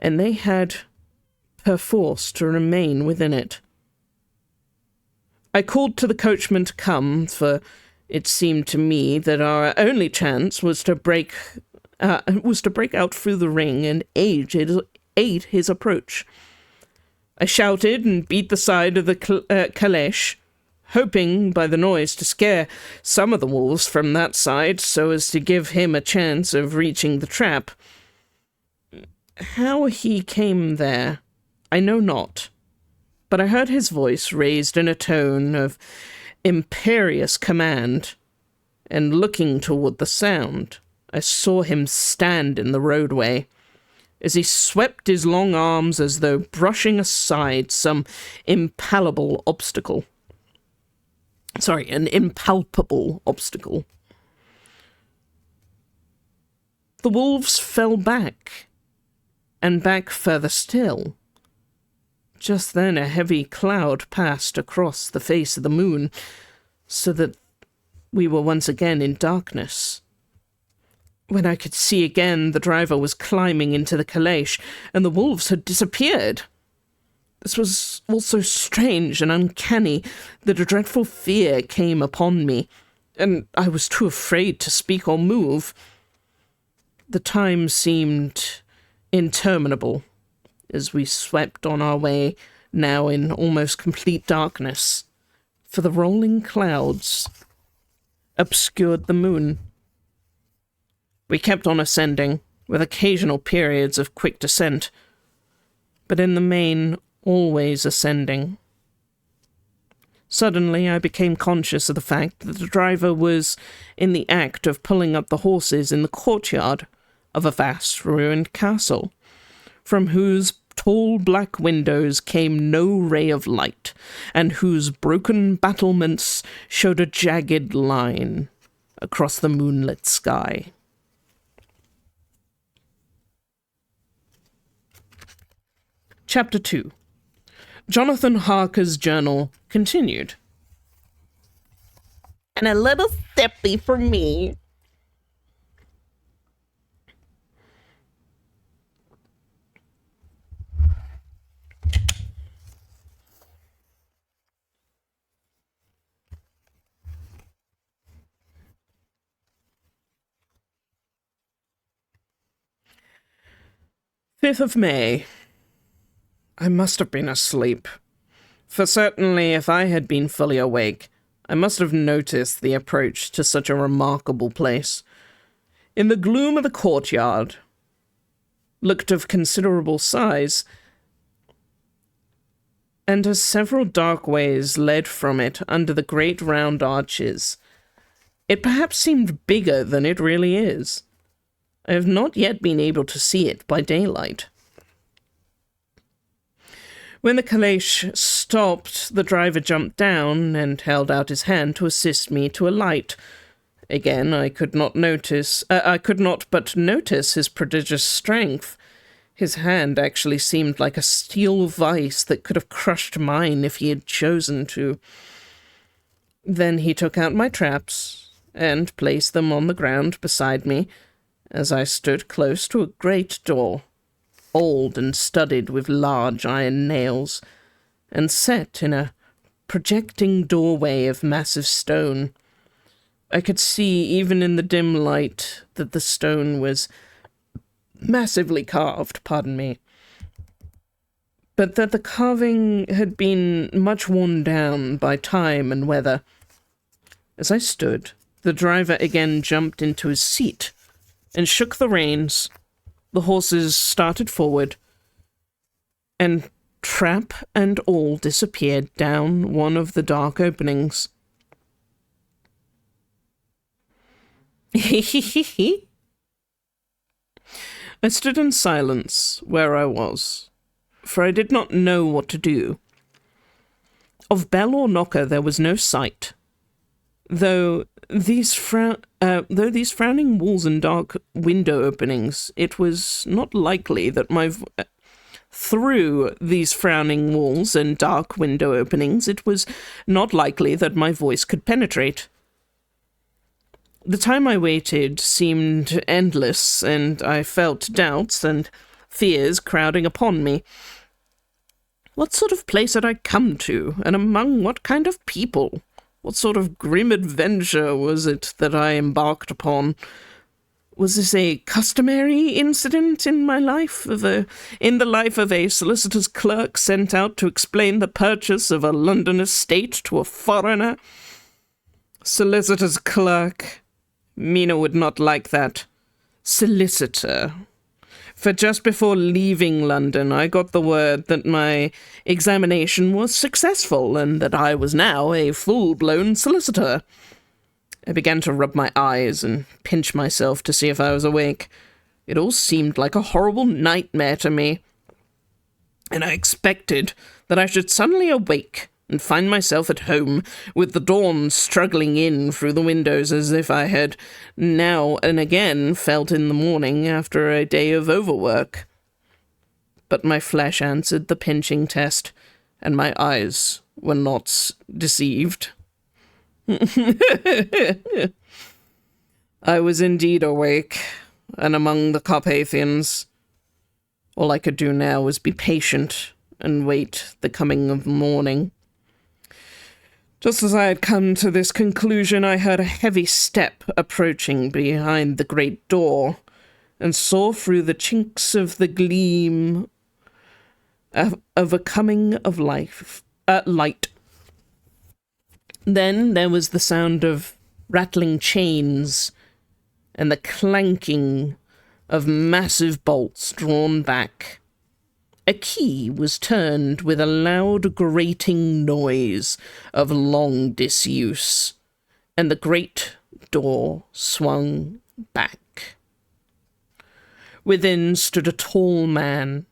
and they had perforce to remain within it. I called to the coachman to come, for it seemed to me that our only chance was to break out through the ring and aid his approach. I shouted and beat the side of the caleche, hoping by the noise to scare some of the wolves from that side so as to give him a chance of reaching the trap. How he came there, I know not, but I heard his voice raised in a tone of imperious command, and looking toward the sound, I saw him stand in the roadway, as he swept his long arms as though brushing aside some impalpable obstacle. The wolves fell back, and back further still. Just then a heavy cloud passed across the face of the moon, so that we were once again in darkness. When I could see again, the driver was climbing into the caleche, and the wolves had disappeared. This was all so strange and uncanny that a dreadful fear came upon me, and I was too afraid to speak or move. The time seemed interminable as we swept on our way, now in almost complete darkness, for the rolling clouds obscured the moon. We kept on ascending, with occasional periods of quick descent, but in the main, always ascending. Suddenly, I became conscious of the fact that the driver was in the act of pulling up the horses in the courtyard of a vast ruined castle, from whose tall black windows came no ray of light, and whose broken battlements showed a jagged line across the moonlit sky. Chapter 2. Jonathan Harker's journal continued. And a little steppy for me. Fifth of May. I must have been asleep, for certainly if I had been fully awake, I must have noticed the approach to such a remarkable place. In the gloom of the courtyard, looked of considerable size, and as several dark ways led from it under the great round arches, it perhaps seemed bigger than it really is. I have not yet been able to see it by daylight. When the caleche stopped, the driver jumped down and held out his hand to assist me to alight. Again, I could not but notice his prodigious strength. His hand actually seemed like a steel vice that could have crushed mine if he had chosen to. Then he took out my traps and placed them on the ground beside me as I stood close to a great door, old and studded with large iron nails, and set in a projecting doorway of massive stone. I could see, even in the dim light, that the stone was massively carved, but that the carving had been much worn down by time and weather. As I stood, the driver again jumped into his seat and shook the reins. The horses started forward, and trap and all disappeared down one of the dark openings. I stood in silence where I was, for I did not know what to do. Of bell or knocker there was no sight, though these frowning walls and dark window openings, it was not likely that through these frowning walls and dark window openings, it was not likely that my voice could penetrate. The time I waited seemed endless, and I felt doubts and fears crowding upon me. What sort of place had I come to, and among what kind of people? What sort of grim adventure was it that I embarked upon? Was this a customary incident in my life, in the life of a solicitor's clerk sent out to explain the purchase of a London estate to a foreigner? Solicitor's clerk. Mina would not like that. Solicitor. For just before leaving London, I got the word that my examination was successful and that I was now a full-blown solicitor. I began to rub my eyes and pinch myself to see if I was awake. It all seemed like a horrible nightmare to me, and I expected that I should suddenly awake and find myself at home, with the dawn struggling in through the windows as if I had now and again felt in the morning after a day of overwork. But my flesh answered the pinching test, and my eyes were not deceived. I was indeed awake, and among the Carpathians. All I could do now was be patient and wait the coming of morning. Just as I had come to this conclusion, I heard a heavy step approaching behind the great door, and saw through the chinks of the gleam of a coming of light. Then there was the sound of rattling chains and the clanking of massive bolts drawn back. A key was turned with a loud grating noise of long disuse, and the great door swung back. Within stood a tall man,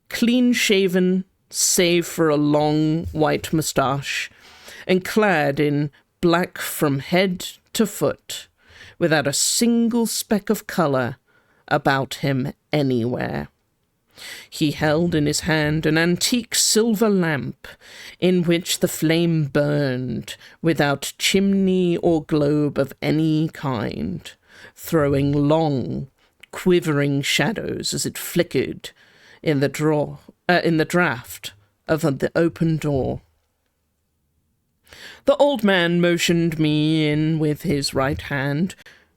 clean-shaven save for a long white moustache, and clad in black from head to foot, without a single speck of colour about him anywhere. He held in his hand an antique silver lamp in which the flame burned without chimney or globe of any kind, throwing long, quivering shadows as it flickered in the draught of the open door. The old man motioned me in with his right hand,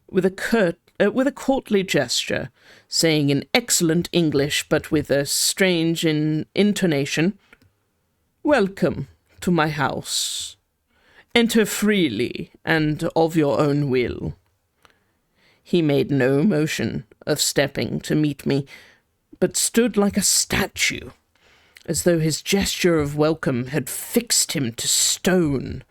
with a courtly gesture, saying in excellent English, but with a strange intonation, "Welcome to my house. Enter freely and of your own will." He made no motion of stepping to meet me, but stood like a statue, as though his gesture of welcome had fixed him to stone.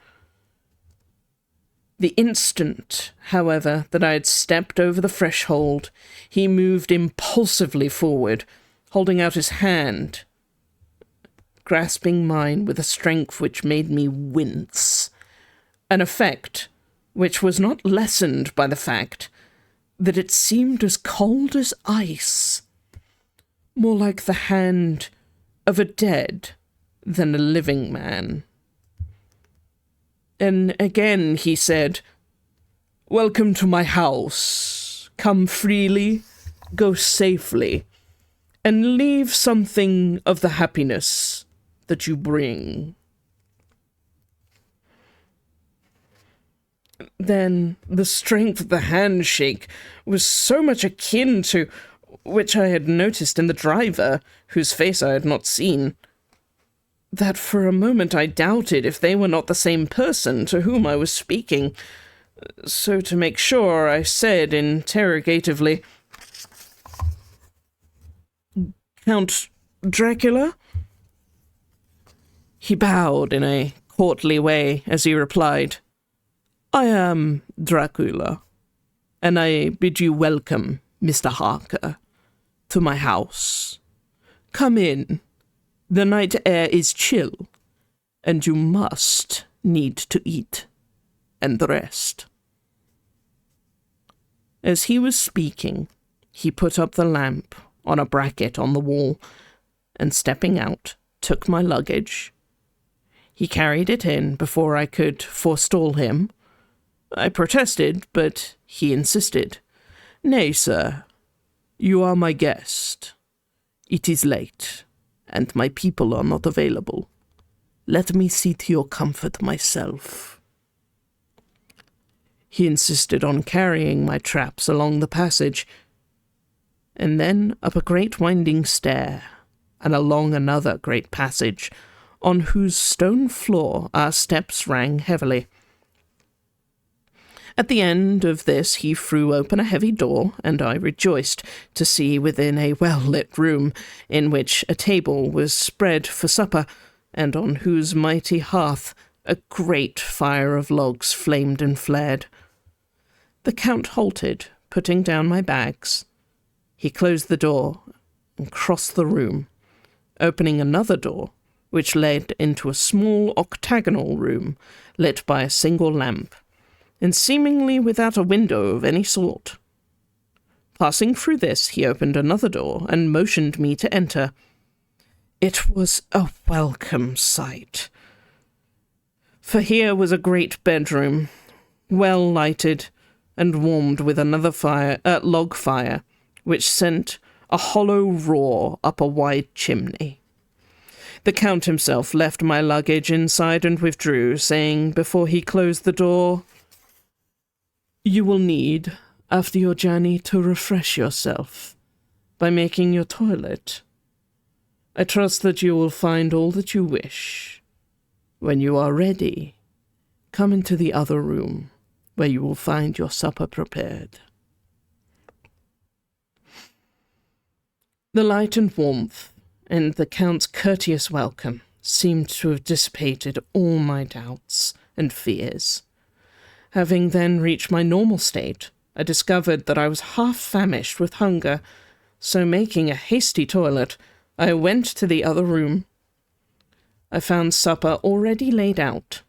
The instant, however, that I had stepped over the threshold, he moved impulsively forward, holding out his hand, grasping mine with a strength which made me wince, an effect which was not lessened by the fact that it seemed as cold as ice, more like the hand of a dead than a living man. And again he said, "Welcome to my house. Come freely, go safely, and leave something of the happiness that you bring." Then the strength of the handshake was so much akin to which I had noticed in the driver, whose face I had not seen, that for a moment I doubted if they were not the same person to whom I was speaking. So to make sure, I said interrogatively, "Count Dracula?" He bowed in a courtly way as he replied, "I am Dracula, and I bid you welcome, Mr. Harker, to my house. Come in. The night air is chill, and you must need to eat and rest." As he was speaking, he put up the lamp on a bracket on the wall, and stepping out, took my luggage. He carried it in before I could forestall him. I protested, but he insisted. "Nay, sir, you are my guest. It is late, and my people are not available. Let me see to your comfort myself." He insisted on carrying my traps along the passage, and then up a great winding stair, and along another great passage, on whose stone floor our steps rang heavily. At the end of this he threw open a heavy door, and I rejoiced to see within a well-lit room, in which a table was spread for supper, and on whose mighty hearth a great fire of logs flamed and flared. The Count halted, putting down my bags. He closed the door and crossed the room, opening another door, which led into a small octagonal room lit by a single lamp, and seemingly without a window of any sort. Passing through this, he opened another door and motioned me to enter. It was a welcome sight, for here was a great bedroom, well lighted, and warmed with another log fire, which sent a hollow roar up a wide chimney. The Count himself left my luggage inside and withdrew, saying before he closed the door, "You will need, after your journey, to refresh yourself by making your toilet. I trust that you will find all that you wish. When you are ready, Come into the other room, where you will find your supper prepared. The light and warmth, and the Count's courteous welcome seemed to have dissipated all my doubts and fears. Having then reached my normal state, I discovered that I was half famished with hunger, so making a hasty toilet, I went to the other room. I found supper already laid out.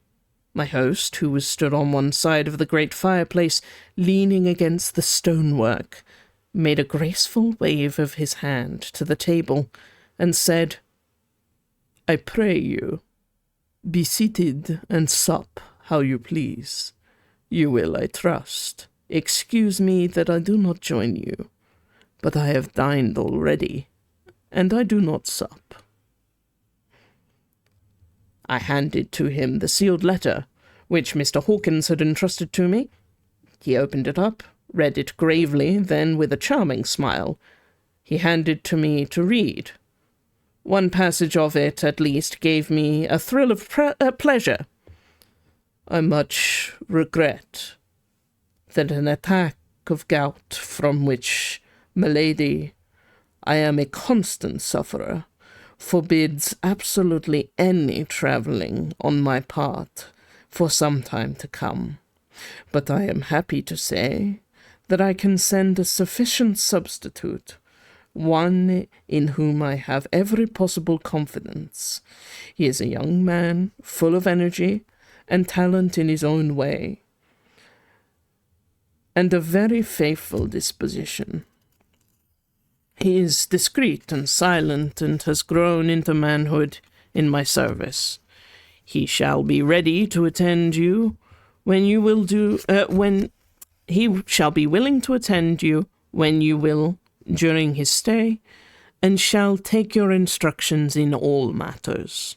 My host, who was stood on one side of the great fireplace, leaning against the stonework, made a graceful wave of his hand to the table, and said, "I pray you, be seated and sup how you please. You will, I trust, excuse me that I do not join you, but I have dined already, and I do not sup." I handed to him the sealed letter, which Mr. Hawkins had entrusted to me. He opened it up, read it gravely, then, with a charming smile, he handed to me to read. One passage of it, at least, gave me a thrill of pleasure. "I much regret that an attack of gout, from which, milady, I am a constant sufferer, forbids absolutely any travelling on my part for some time to come. But I am happy to say that I can send a sufficient substitute, one in whom I have every possible confidence. He is a young man, full of energy and talent in his own way, and a very faithful disposition. He is discreet and silent, and has grown into manhood in my service. He shall be ready to attend you when you will he shall be willing to attend you when you will during his stay, and shall take your instructions in all matters."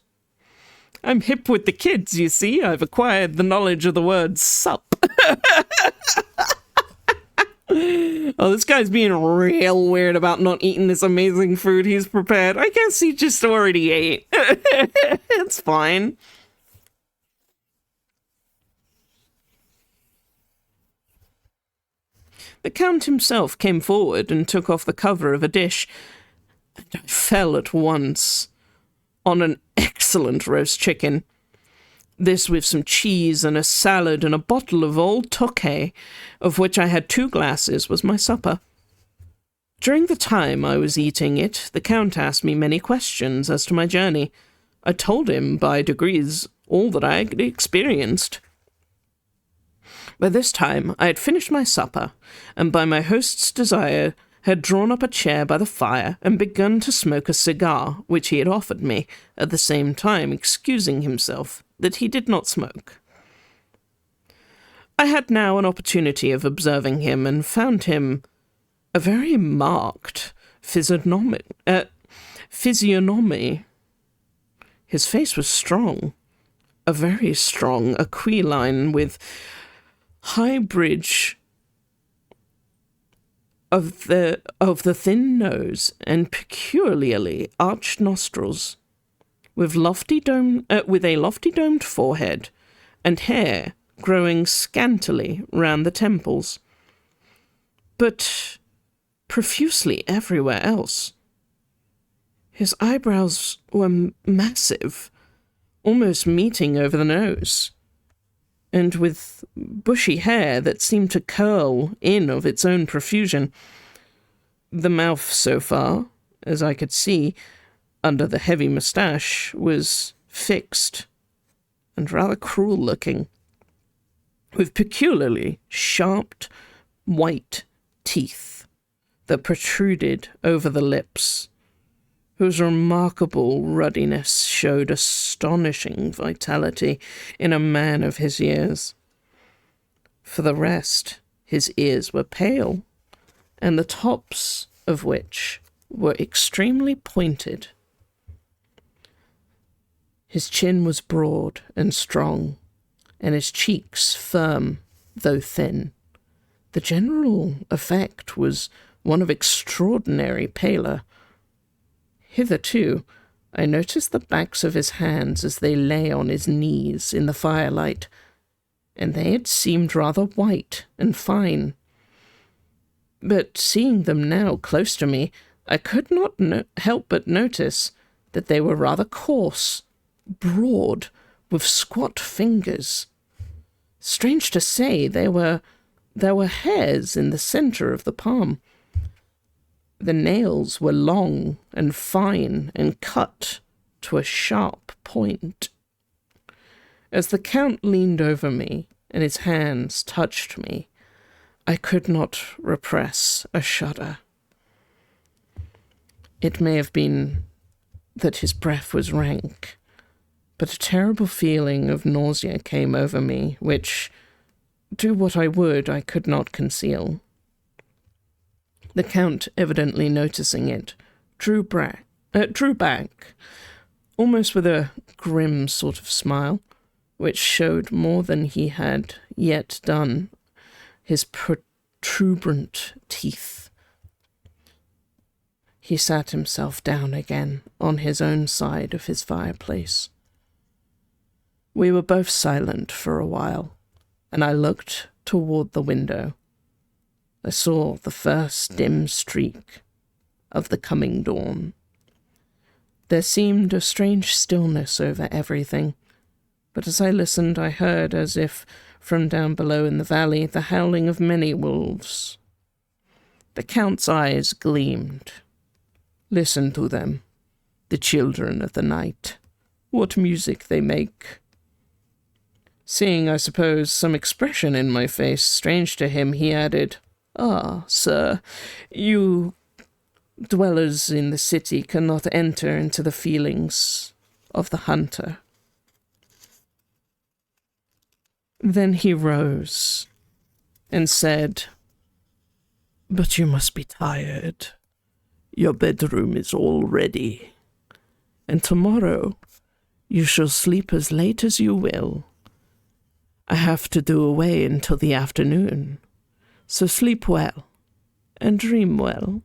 I'm hip with the kids, you see. I've acquired the knowledge of the word sup. Oh, this guy's being real weird about not eating this amazing food he's prepared. I guess he just already ate. It's fine. The Count himself came forward and took off the cover of a dish, and I fell at once on an excellent roast chicken. This with some cheese and a salad and a bottle of old Tokay, of which I had 2 glasses, was my supper. During the time I was eating it, the Count asked me many questions as to my journey. I told him by degrees all that I had experienced. By this time I had finished my supper, and by my host's desire had drawn up a chair by the fire and begun to smoke a cigar which he had offered me, at the same time excusing himself that he did not smoke. I had now an opportunity of observing him, and found him a very marked physiognomy. His face was strong, a very strong aquiline, with high bridge of the thin nose and peculiarly arched nostrils, with a lofty domed forehead, and hair growing scantily round the temples, but profusely everywhere else. His eyebrows were massive, almost meeting over the nose, and with bushy hair that seemed to curl in of its own profusion. The mouth, so far as I could see, under the heavy moustache, was fixed and rather cruel-looking, with peculiarly sharp, white teeth that protruded over the lips, whose remarkable ruddiness showed astonishing vitality in a man of his years. For the rest, his ears were pale, and the tops of which were extremely pointed. His chin was broad and strong, and his cheeks firm, though thin. The general effect was one of extraordinary pallor. Hitherto, I noticed the backs of his hands as they lay on his knees in the firelight, and they had seemed rather white and fine. But seeing them now close to me, I could not help but notice that they were rather coarse, broad, with squat fingers. Strange to say, there were hairs in the centre of the palm. The nails were long and fine and cut to a sharp point. As the Count leaned over me and his hands touched me, I could not repress a shudder. It may have been that his breath was rank, but a terrible feeling of nausea came over me, which, do what I would, I could not conceal. The Count, evidently noticing it, drew back, almost with a grim sort of smile, which showed more than he had yet done, his protuberant teeth. He sat himself down again on his own side of his fireplace. We were both silent for a while, and I looked toward the window. I saw the first dim streak of the coming dawn. There seemed a strange stillness over everything, but as I listened, I heard, as if from down below in the valley, the howling of many wolves. The Count's eyes gleamed. Listen to them, the children of the night. What music they make. Seeing, I suppose, some expression in my face strange to him, he added, "Ah, sir, you dwellers in the city cannot enter into the feelings of the hunter." Then he rose and said, "But you must be tired. Your bedroom is all ready, and tomorrow you shall sleep as late as you will. I have to do away until the afternoon, so sleep well and dream well."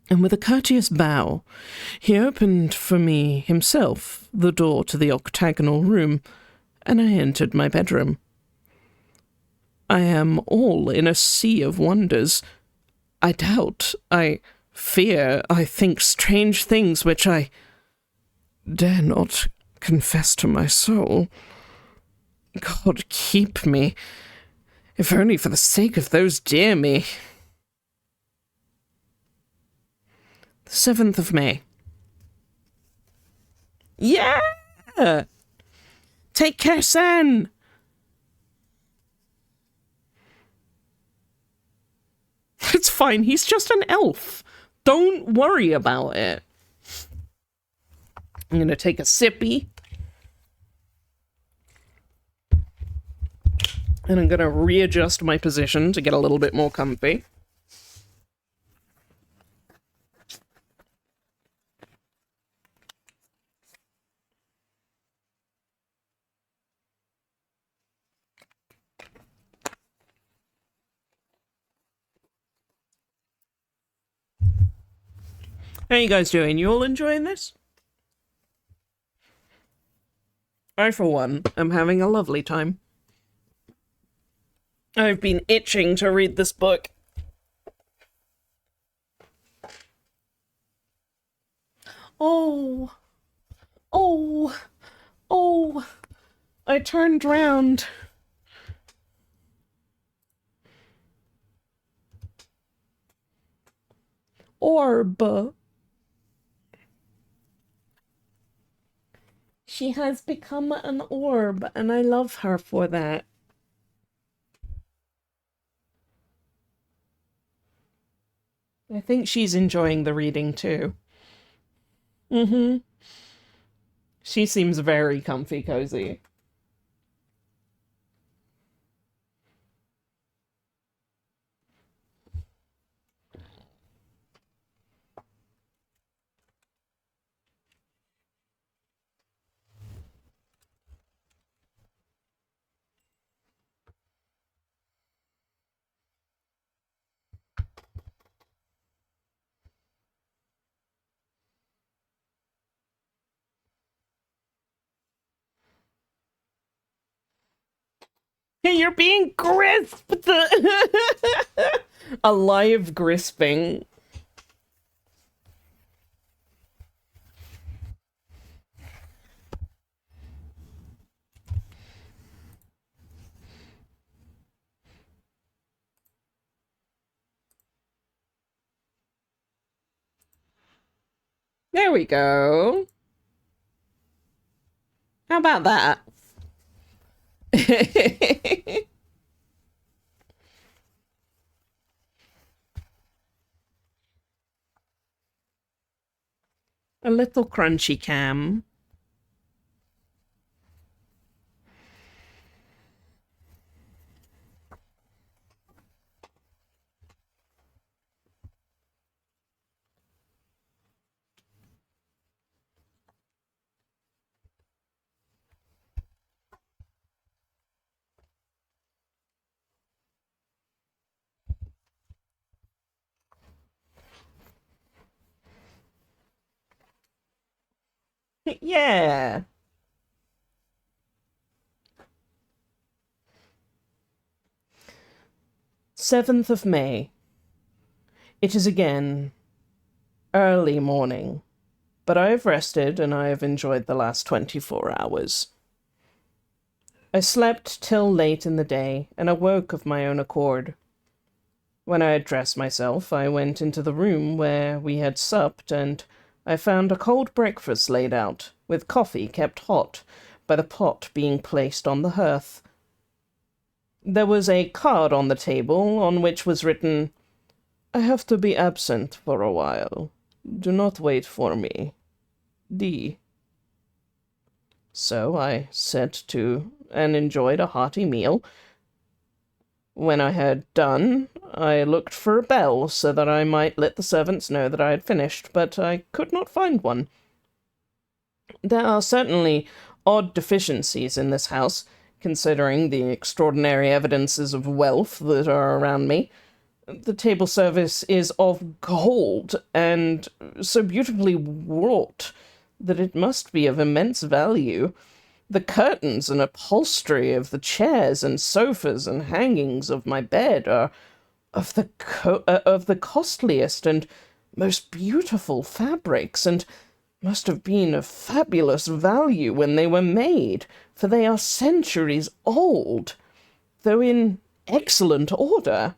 And with a courteous bow, he opened for me himself the door to the octagonal room, and I entered my bedroom. I am all in a sea of wonders. I doubt, I fear, I think strange things which I dare not confess to my soul. God keep me, if only for the sake of those dear me. The 7th of May. Yeah! Take care, San! It's fine, he's just an elf. Don't worry about it. I'm gonna take a sippy. And I'm gonna readjust my position to get a little bit more comfy. How you guys doing? You all enjoying this? I, for one, am having a lovely time. I've been itching to read this book. Oh, oh, oh, I turned round. Orb. She has become an orb, and I love her for that. I think she's enjoying the reading too. Mm-hmm. She seems very comfy cozy. You're being crisped! A live grisping. There we go. How about that? A little crunchy cam. Yeah. 7th of May. It is again early morning, but I have rested and I have enjoyed the last 24 hours. I slept till late in the day and awoke of my own accord. When I had dressed myself, I went into the room where we had supped, and I found a cold breakfast laid out, with coffee kept hot by the pot being placed on the hearth. There was a card on the table on which was written, "I have to be absent for a while. Do not wait for me. D." So I set to and enjoyed a hearty meal. When I had done, I looked for a bell so that I might let the servants know that I had finished, but I could not find one. There are certainly odd deficiencies in this house, considering the extraordinary evidences of wealth that are around me. The table service is of gold, and so beautifully wrought that it must be of immense value. The curtains and upholstery of the chairs and sofas and hangings of my bed are of the costliest and most beautiful fabrics, and must have been of fabulous value when they were made, for they are centuries old, though in excellent order.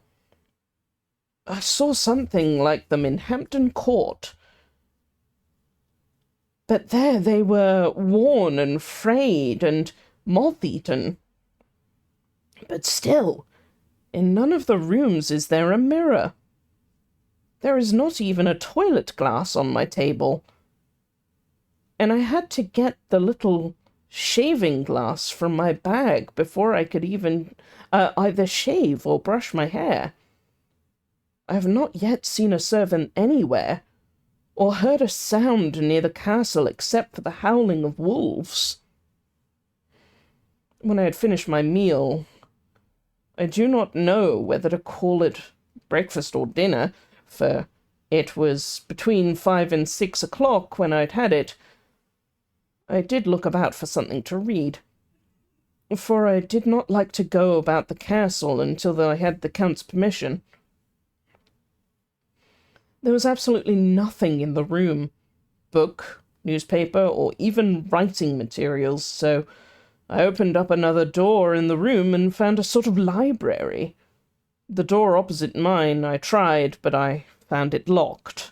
I saw something like them in Hampton Court, but there they were worn and frayed and moth-eaten. But still, in none of the rooms is there a mirror. There is not even a toilet glass on my table, and I had to get the little shaving glass from my bag before I could even either shave or brush my hair. I have not yet seen a servant anywhere, or heard a sound near the castle except for the howling of wolves. When I had finished my meal, I do not know whether to call it breakfast or dinner, for it was between 5 and 6 o'clock when I'd had it. I did look about for something to read, for I did not like to go about the castle until I had the Count's permission. There was absolutely nothing in the room, book, newspaper, or even writing materials, so I opened up another door in the room and found a sort of library. The door opposite mine I tried, but I found it locked.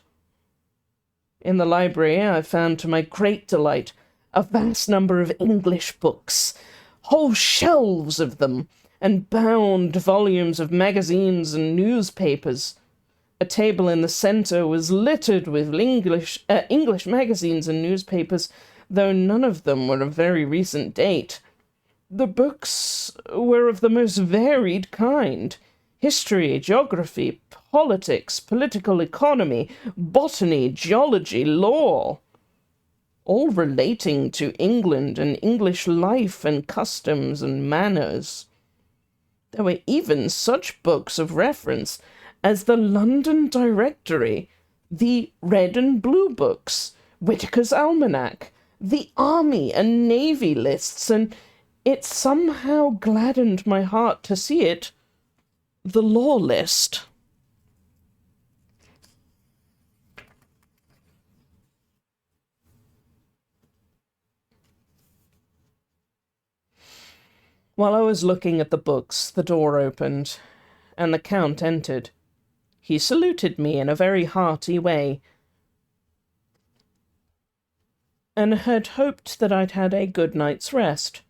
In the library I found, to my great delight, a vast number of English books, whole shelves of them, and bound volumes of magazines and newspapers. A table in the centre was littered with English magazines and newspapers, though none of them were of very recent date. The books were of the most varied kind: history, geography, politics, political economy, botany, geology, law, all relating to England and English life and customs and manners. There were even such books of reference as the London Directory, the Red and Blue Books, Whitaker's Almanac, the Army and Navy lists, and It somehow gladdened my heart to see it. The law list. While I was looking at the books, the door opened, and the Count entered. He saluted me in a very hearty way, and had hoped that I'd had a good night's rest.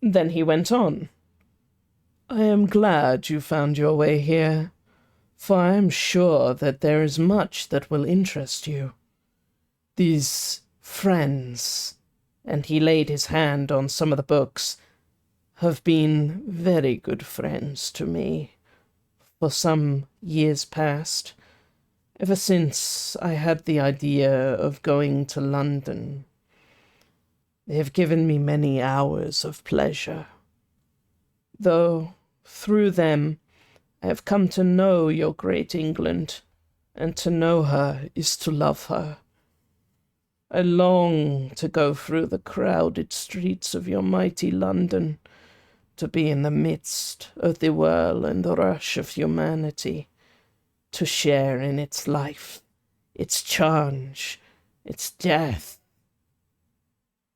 Then he went on. I am glad you found your way here, for I am sure that there is much that will interest you. These friends, and he laid his hand on some of the books, have been very good friends to me for some years past, ever since I had the idea of going to London. They have given me many hours of pleasure, though through them I have come to know your great England, and to know her is to love her. I long to go through the crowded streets of your mighty London, to be in the midst of the whirl and the rush of humanity, to share in its life, its change, its death,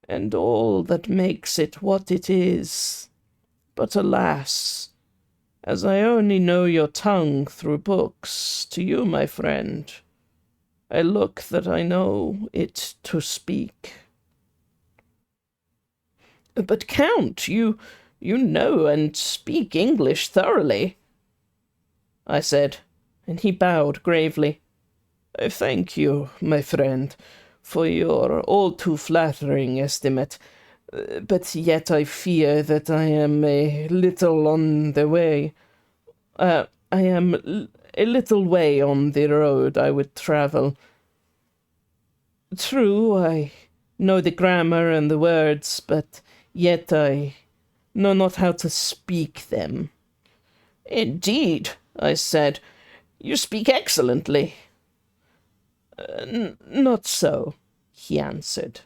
and all that makes it what it is. But alas, as I only know your tongue through books, to you, my friend, I look that I know it to speak. But, Count, you know and speak English thoroughly, I said, and he bowed gravely. I thank you, my friend, for your all too flattering estimate, but yet I fear that I am a little on the way. I am a little way on the road I would travel. True, I know the grammar and the words, but yet I know not how to speak them. Indeed, I said, you speak excellently. Not so, he answered.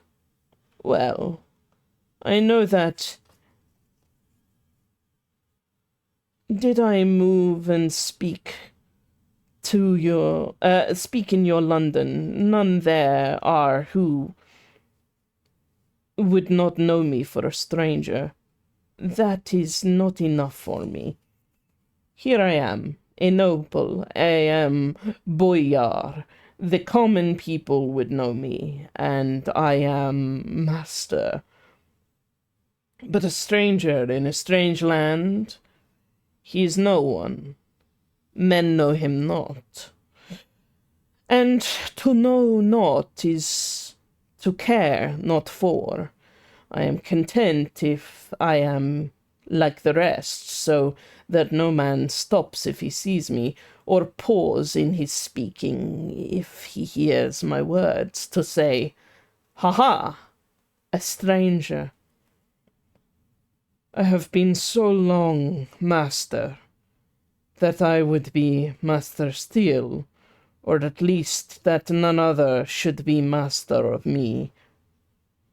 Well, I know that. Did I move and speak in your London, none there are who would not know me for a stranger. That is not enough for me. Here I am, a noble, I am boyar. The common people would know me, and I am master. But a stranger in a strange land, he is no one. Men know him not. And to know not is to care not for. I am content if I am like the rest, so that no man stops if he sees me, or pause in his speaking if he hears my words, to say, "Ha ha, a stranger." I have been so long master that I would be master still, or at least that none other should be master of me.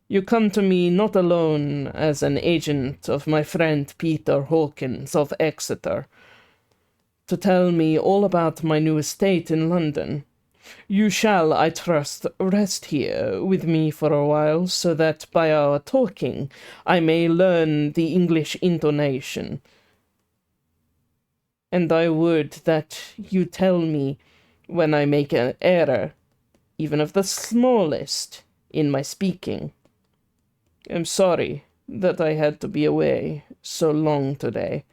You come to me not alone as an agent of my friend Peter Hawkins of Exeter, to tell me all about my new estate in London. You shall, I trust, rest here with me for a while, so that by our talking I may learn the English intonation. And I would that you tell me when I make an error, even of the smallest, in my speaking. I'm sorry that I had to be away so long today,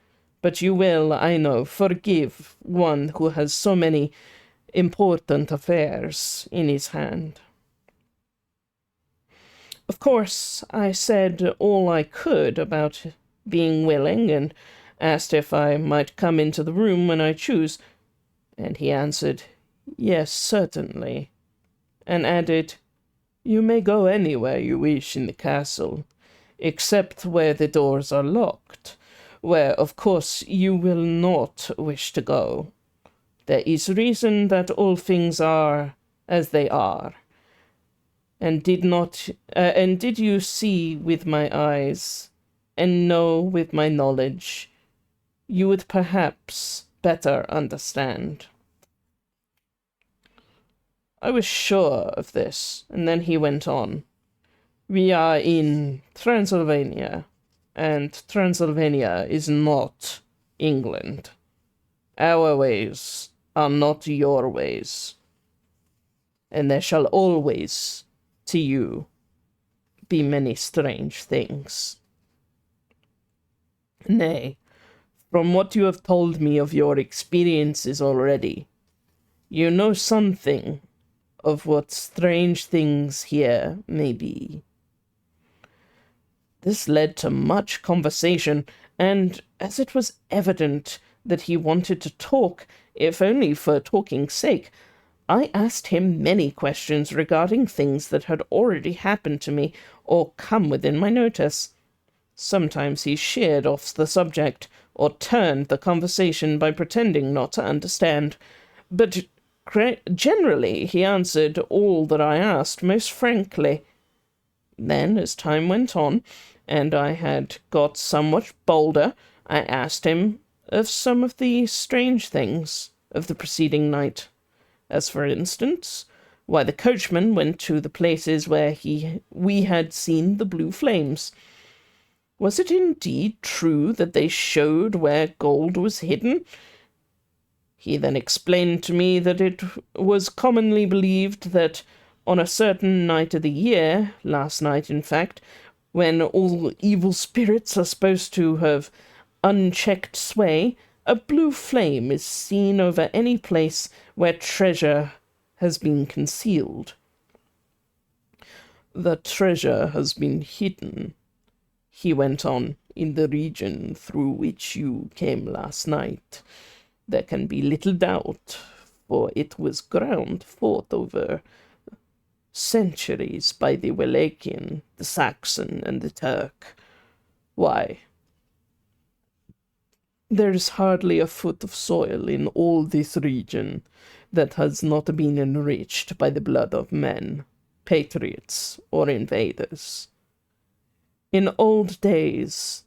but you will, I know, forgive one who has so many important affairs in his hand. Of course, I said all I could about being willing, and asked if I might come into the room when I choose, and he answered, yes, certainly, and added, you may go anywhere you wish in the castle, except where the doors are locked, where, of course, you will not wish to go. There is reason that all things are as they are. And did you see with my eyes and know with my knowledge, you would perhaps better understand. I was sure of this, and then he went on. We are in Transylvania, and Transylvania is not England. Our ways are not your ways, and there shall always, to you, be many strange things. Nay, from what you have told me of your experiences already, you know something of what strange things here may be. This led to much conversation, and as it was evident that he wanted to talk, if only for talking's sake, I asked him many questions regarding things that had already happened to me or come within my notice. Sometimes he sheered off the subject, or turned the conversation by pretending not to understand, but generally he answered all that I asked most frankly. Then, as time went on, and I had got somewhat bolder, I asked him of some of the strange things of the preceding night, as for instance, why the coachman went to the places where we had seen the blue flames. Was it indeed true that they showed where gold was hidden? He then explained to me that it was commonly believed that on a certain night of the year, last night in fact, when all evil spirits are supposed to have unchecked sway, a blue flame is seen over any place where treasure has been concealed. The treasure has been hidden, he went on, in the region through which you came last night. There can be little doubt, for it was ground forth over centuries by the Wallachian, the Saxon, and the Turk. Why, there is hardly a foot of soil in all this region that has not been enriched by the blood of men, patriots, or invaders. In old days,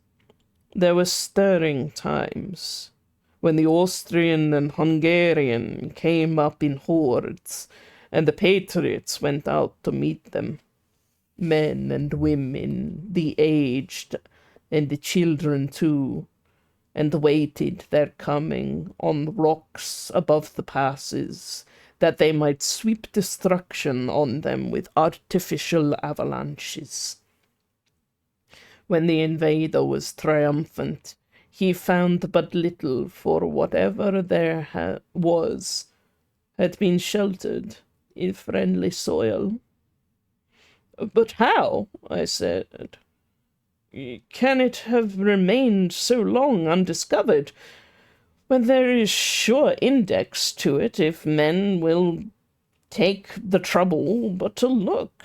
there were stirring times, when the Austrian and Hungarian came up in hordes, and the patriots went out to meet them, men and women, the aged, and the children too, and waited their coming on rocks above the passes, that they might sweep destruction on them with artificial avalanches. When the invader was triumphant, he found but little, for whatever there was had been sheltered in friendly soil. But how, I said, can it have remained so long undiscovered, when there is sure index to it if men will take the trouble but to look?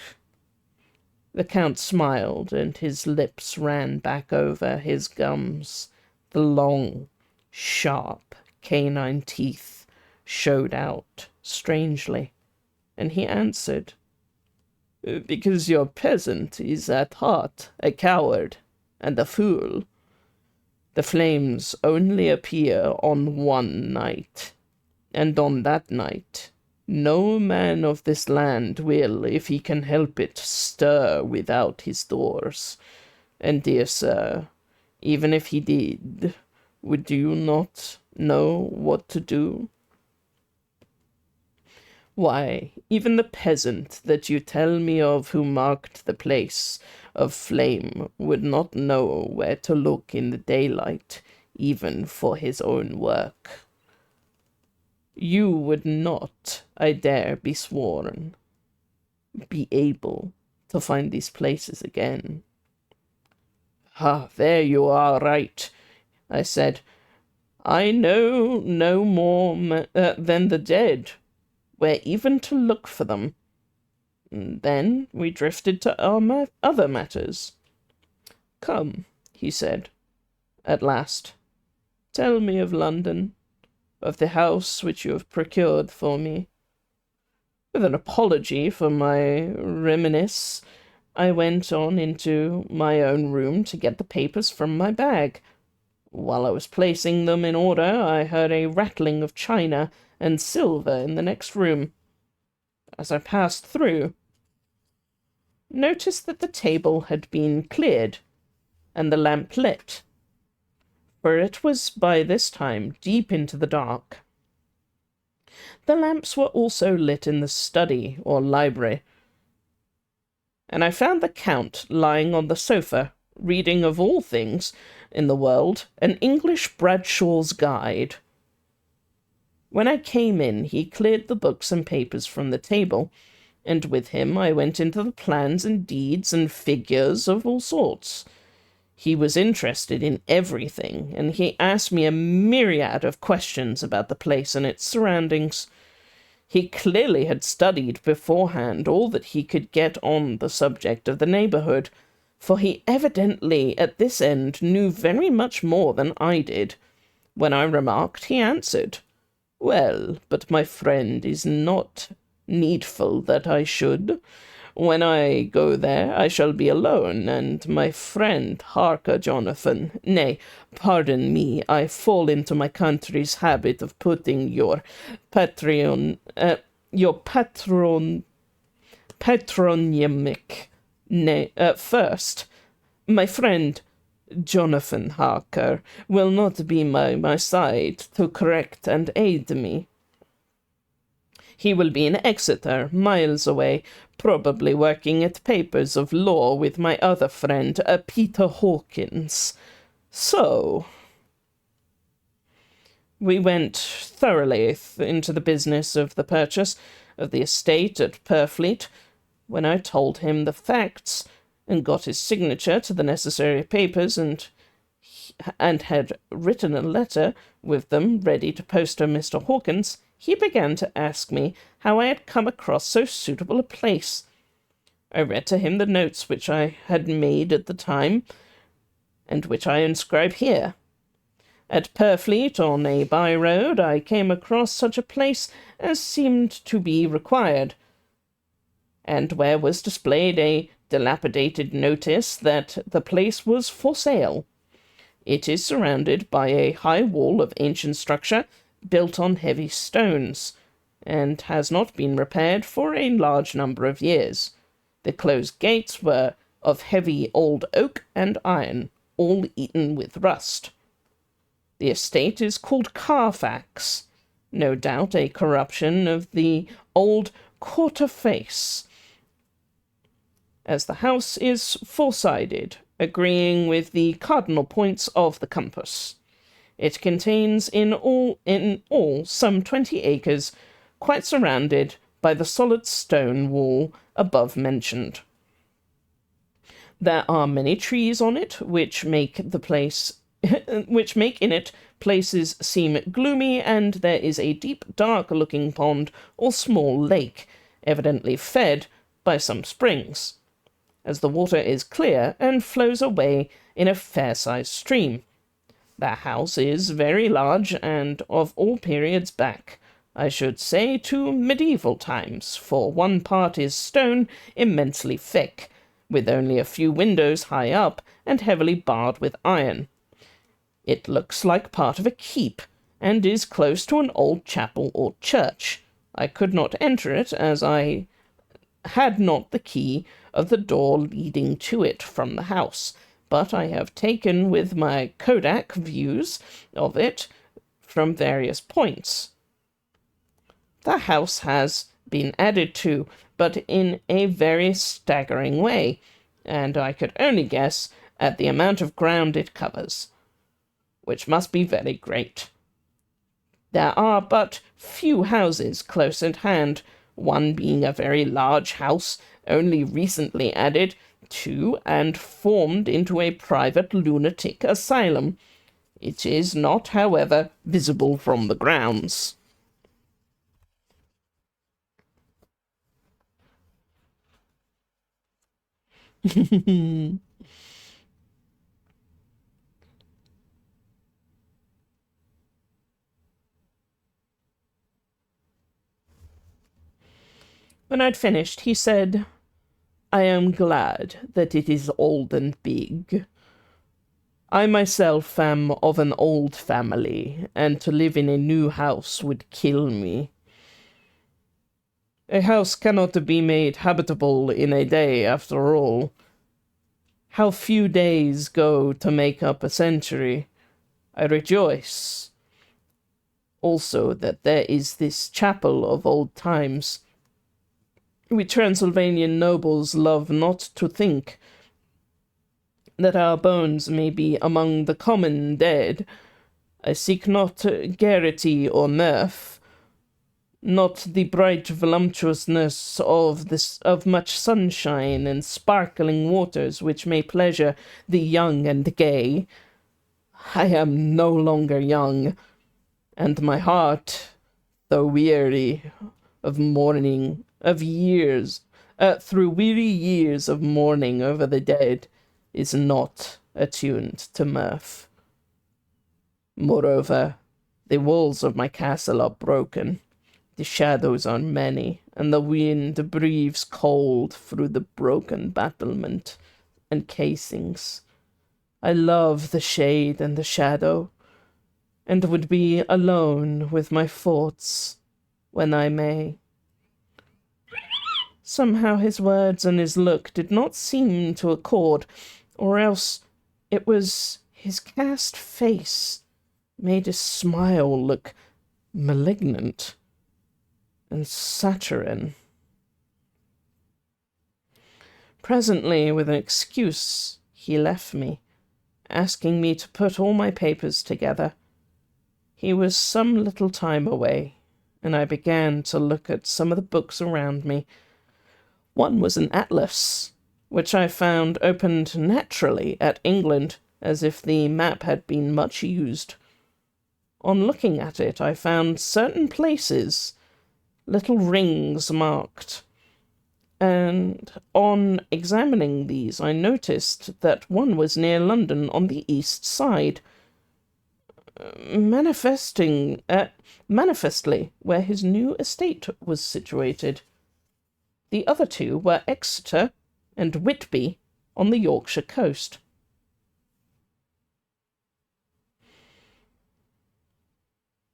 The Count smiled, and his lips ran back over his gums. The long, sharp, canine teeth showed out strangely, and he answered, "Because your peasant is at heart a coward and a fool. The flames only appear on one night, and on that night no man of this land will, if he can help it, stir without his doors. And, dear sir, even if he did, would you not know what to do? Why, even the peasant that you tell me of who marked the place of flame would not know where to look in the daylight, even for his own work. You would not, I dare be sworn, be able to find these places again." "Ah, there you are right," I said. "I know no more than the dead where even to look for them." Then we drifted to our other matters. "Come," he said, at last, "tell me of London, of the house which you have procured for me." With an apology for my reminiscence, I went on into my own room to get the papers from my bag. While I was placing them in order, I heard a rattling of china and silver in the next room. As I passed through, noticed that the table had been cleared and the lamp lit, for it was by this time deep into the dark. The lamps were also lit in the study or library, and I found the Count lying on the sofa, reading, of all things in the world, an English Bradshaw's Guide. When I came in, he cleared the books and papers from the table, and with him I went into the plans and deeds and figures of all sorts. He was interested in everything, and he asked me a myriad of questions about the place and its surroundings. He clearly had studied beforehand all that he could get on the subject of the neighbourhood, for he evidently at this end knew very much more than I did. When I remarked, he answered, "Well, but my friend, is not needful that I should. When I go there, I shall be alone, and my friend, harka, Jonathan, nay, pardon me, I fall into my country's habit of putting your patronymic, first. My friend, Jonathan Harker, will not be by my side to correct and aid me. He will be in Exeter, miles away, probably working at papers of law with my other friend, Peter Hawkins. So we went thoroughly into the business of the purchase of the estate at Purfleet. When I told him the facts and got his signature to the necessary papers and had written a letter with them ready to post to Mr. Hawkins, he began to ask me how I had come across so suitable a place. I read to him the notes which I had made at the time, and which I inscribe here. At Purfleet, on a by-road, I came across such a place as seemed to be required, and where was displayed a dilapidated notice that the place was for sale. It is surrounded by a high wall of ancient structure, built on heavy stones, and has not been repaired for a large number of years. The closed gates were of heavy old oak and iron, all eaten with rust. The estate is called Carfax, no doubt a corruption of the old quarter-face, as the house is four-sided, agreeing with the cardinal points of the compass. It contains in all some 20 acres, quite surrounded by the solid stone wall above mentioned. There are many trees on it, which make in it places seem gloomy, and there is a deep, dark-looking pond or small lake, evidently fed by some springs, as the water is clear and flows away in a fair-sized stream. The house is very large, and of all periods back, I should say, to medieval times, for one part is stone immensely thick, with only a few windows high up, and heavily barred with iron. It looks like part of a keep, and is close to an old chapel or church. I could not enter it, as I had not the key of the door leading to it from the house, but I have taken with my Kodak views of it from various points. The house has been added to, but in a very staggering way, and I could only guess at the amount of ground it covers, which must be very great. There are but few houses close at hand, one being a very large house, only recently added to and formed into a private lunatic asylum. It is not, however, visible from the grounds. When I'd finished, he said, I am glad that it is old and big. I myself am of an old family, and to live in a new house would kill me. A house cannot be made habitable in a day, after all. How few days go to make up a century. I rejoice also that there is this chapel of old times. We Transylvanian nobles love not to think that our bones may be among the common dead. I seek not garrity or mirth, not the bright voluptuousness of much sunshine and sparkling waters which may pleasure the young and gay. I am no longer young, and my heart, though weary of mourning of years, through weary years of mourning over the dead, is not attuned to mirth. Moreover, the walls of my castle are broken. The shadows are many, and the wind breathes cold through the broken battlement and casings. I love the shade and the shadow, and would be alone with my thoughts when I may. Somehow his words and his look did not seem to accord, or else it was his cast face made his smile look malignant and saturine. Presently, with an excuse, he left me, asking me to put all my papers together. He was some little time away, and I began to look at some of the books around me. One was an atlas, which I found opened naturally at England, as if the map had been much used. On looking at it, I found certain places, little rings marked, and on examining these I noticed that one was near London on the east side, manifestly where his new estate was situated. The other two were Exeter and Whitby on the Yorkshire coast.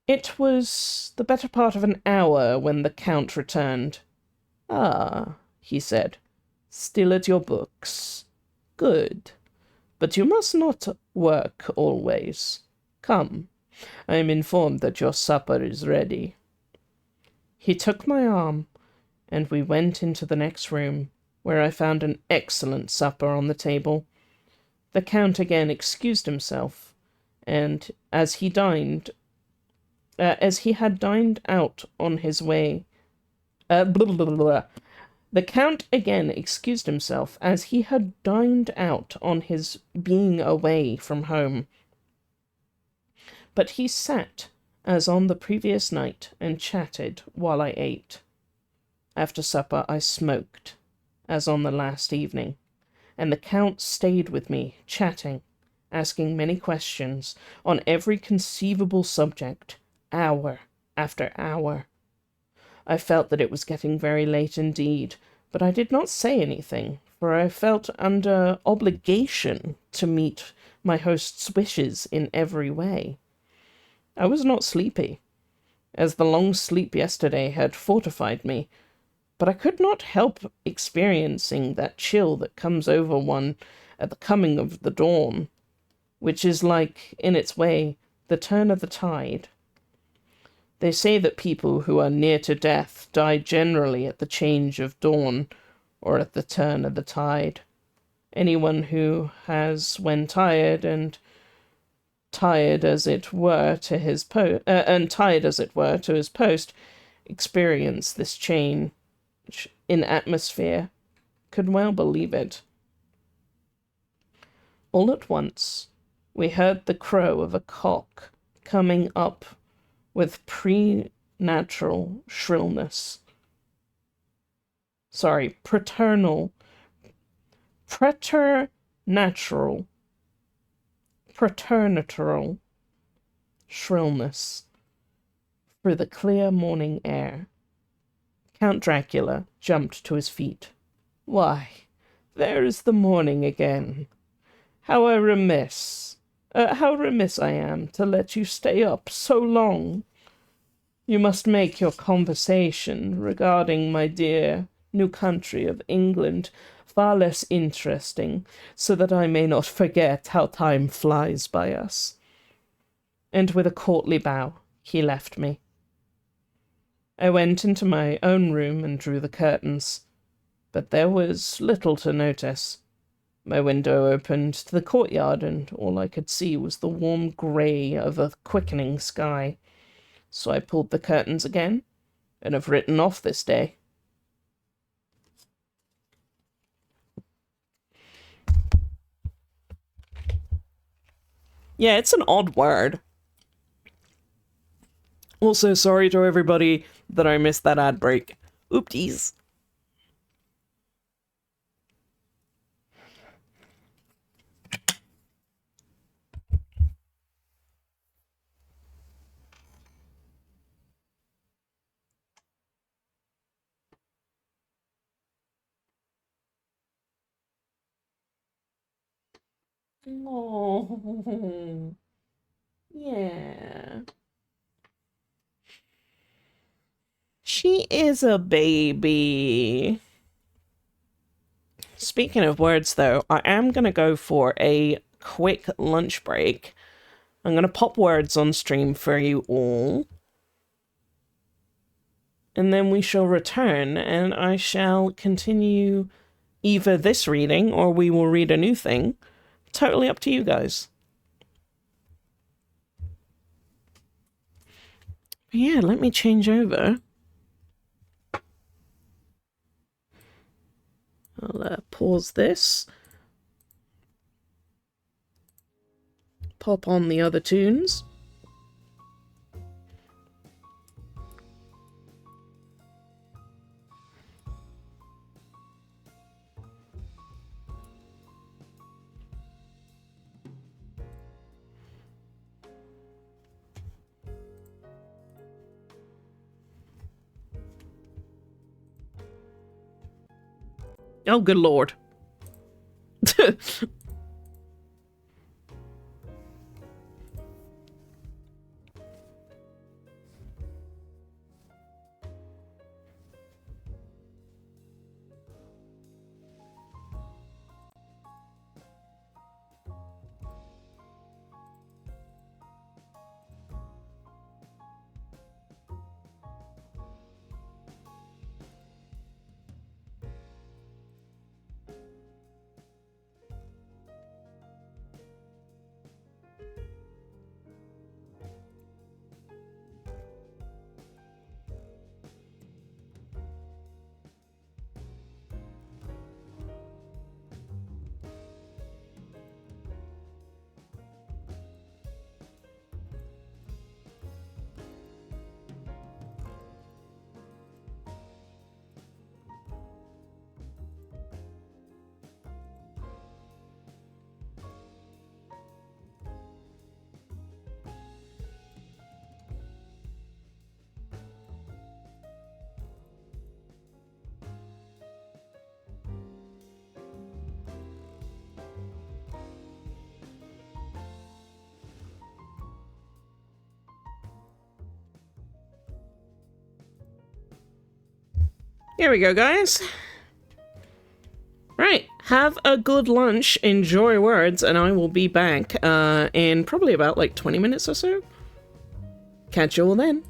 It was the better part of an hour when the Count returned. "Ah," he said, "still at your books. Good. But you must not work always. Come, I am informed that your supper is ready." He took my arm, and we went into the next room, where I found an excellent supper on the table. The Count again excused himself, and as he had dined out on his way, the Count again excused himself, as he had dined out on his being away from home. But he sat, as on the previous night, and chatted while I ate. After supper I smoked, as on the last evening, and the Count stayed with me, chatting, asking many questions on every conceivable subject, hour after hour. I felt that it was getting very late indeed, but I did not say anything, for I felt under obligation to meet my host's wishes in every way. I was not sleepy, as the long sleep yesterday had fortified me, but I could not help experiencing that chill that comes over one at the coming of the dawn, which is like, in its way, the turn of the tide. They say that people who are near to death die generally at the change of dawn, or at the turn of the tide. Anyone who has, when tired as it were to his post, experienced this change in atmosphere, could well believe it. All at once, we heard the crow of a cock coming up with preternatural shrillness. Preternatural shrillness through the clear morning air. Count Dracula jumped to his feet. "Why, there is the morning again. How remiss I am to let you stay up so long. You must make your conversation regarding my dear new country of England far less interesting, so that I may not forget how time flies by us. And with a courtly bow, he left me. I went into my own room and drew the curtains, but there was little to notice. My window opened to the courtyard, and all I could see was the warm grey of a quickening sky. So I pulled the curtains again, and have written off this day. Yeah, it's an odd word. Also, sorry to everybody that I missed that ad break. Oopsies. Oh, yeah. She is a baby. Speaking of words, though, I am going to go for a quick lunch break. I'm going to pop words on stream for you all. And then we shall return, and I shall continue either this reading or we will read a new thing. Totally up to you guys. But yeah, let me change over. I'll pause this. Pop on the other tunes. Oh, good lord. Here we go, guys. Right, have a good lunch, enjoy words, and I will be back in probably about like 20 minutes or so. Catch you all then.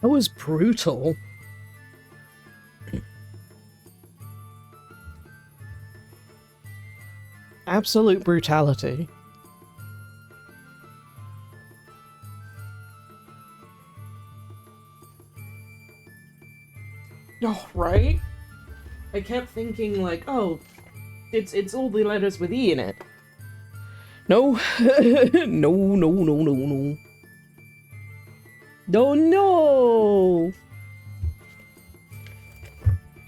That was brutal. Absolute brutality. Oh, right? I kept thinking like, oh, it's all the letters with E in it. No. No, no, no, no, no. Oh, no!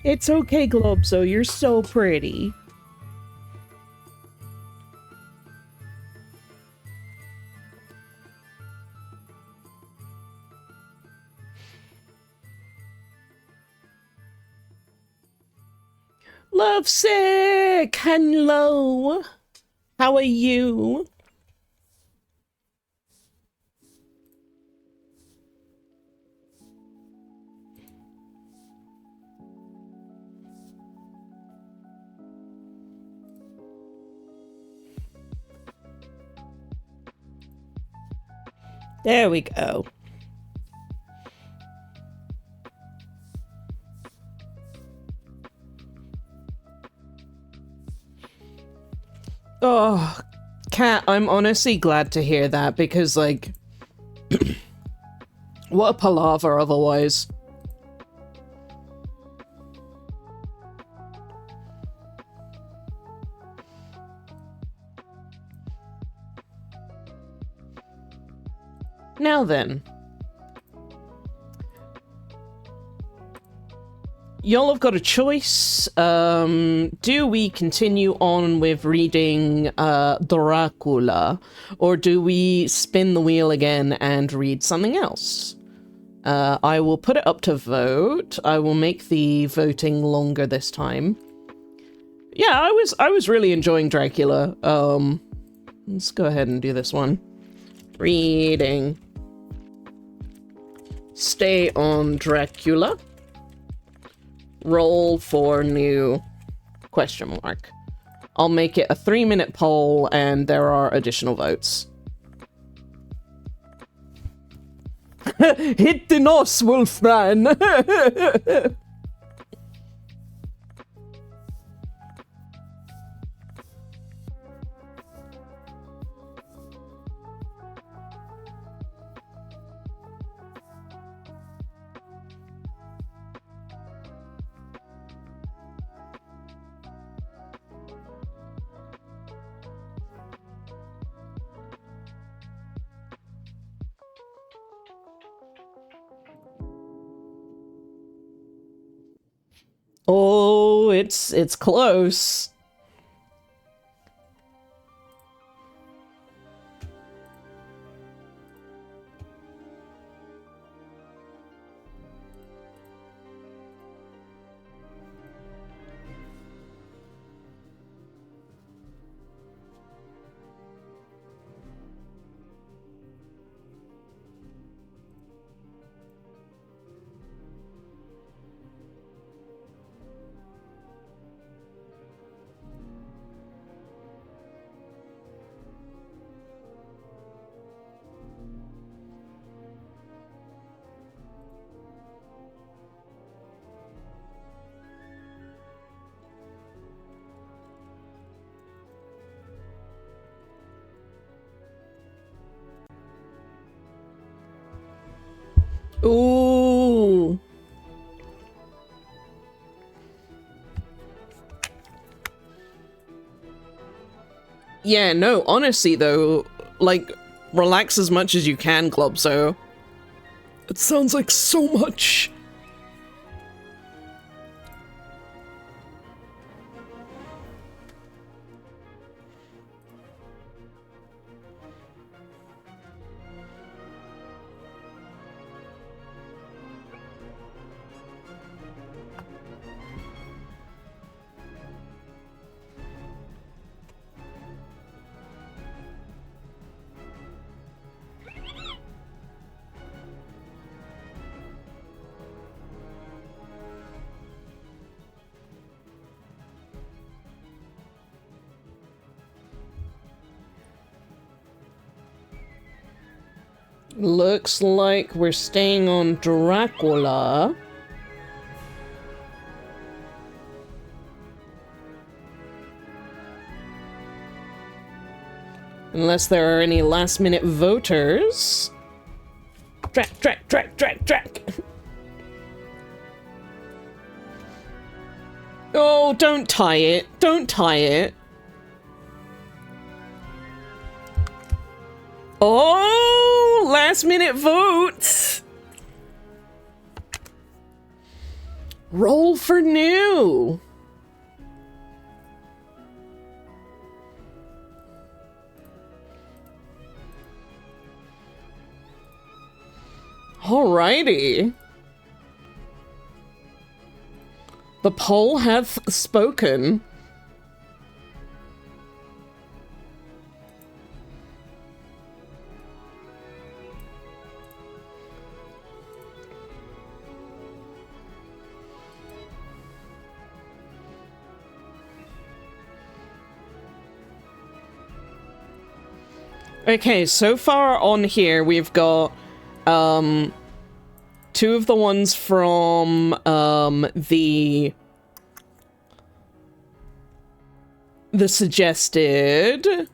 It's okay, Globso, you're so pretty. Lovesick! Hello! How are you? There we go. Oh, Kat, I'm honestly glad to hear that because, like, what a palaver otherwise. Now then. Y'all have got a choice. Do we continue on with reading Dracula, or do we spin the wheel again and read something else? I will put it up to vote. I will make the voting longer this time. Yeah, I was really enjoying Dracula. Let's go ahead and do this one. Reading. Stay on Dracula. Roll for new question mark. I'll make it a 3-minute poll and there are additional votes. Hit the nos, Wolfman! Oh, it's close. Ooh. Yeah, no, honestly though, like, relax as much as you can, Globso. It sounds like so much. Looks like we're staying on Dracula. Unless there are any last-minute voters. Track. Oh, don't tie it. Don't tie it. Oh, last-minute votes. Roll for new. Alrighty. The poll hath spoken. Okay, so far on here we've got two of the ones from the suggested.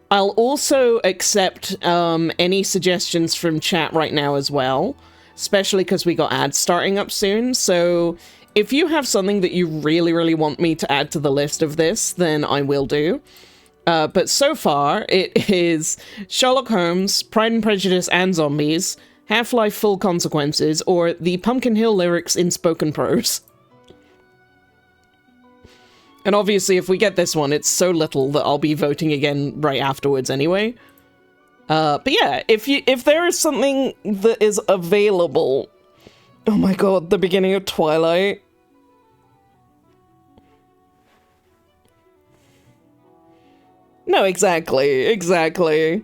I'll also accept any suggestions from chat right now as well, especially because we got ads starting up soon. So if you have something that you really, really want me to add to the list of this, then I will do. But so far, it is Sherlock Holmes, Pride and Prejudice and Zombies, Half-Life Full Consequences, or the Pumpkin Hill lyrics in spoken prose. And obviously, if we get this one, it's so little that I'll be voting again right afterwards anyway. But yeah, if there is something that is available... Oh my god, the beginning of Twilight. No, exactly.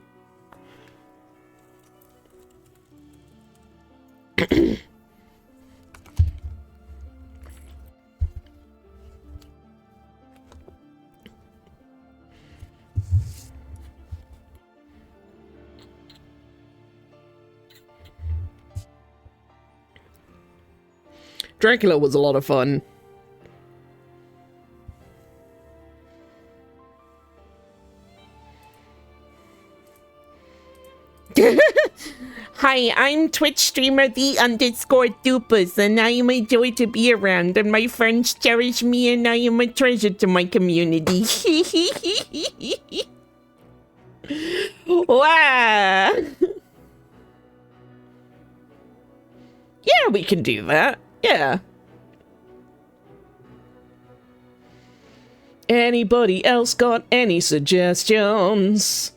Dracula was a lot of fun. Hi, I'm Twitch streamer _Dupas, and I am a joy to be around, and my friends cherish me, and I am a treasure to my community. Wow. Yeah, we can do that. Yeah. Anybody else got any suggestions?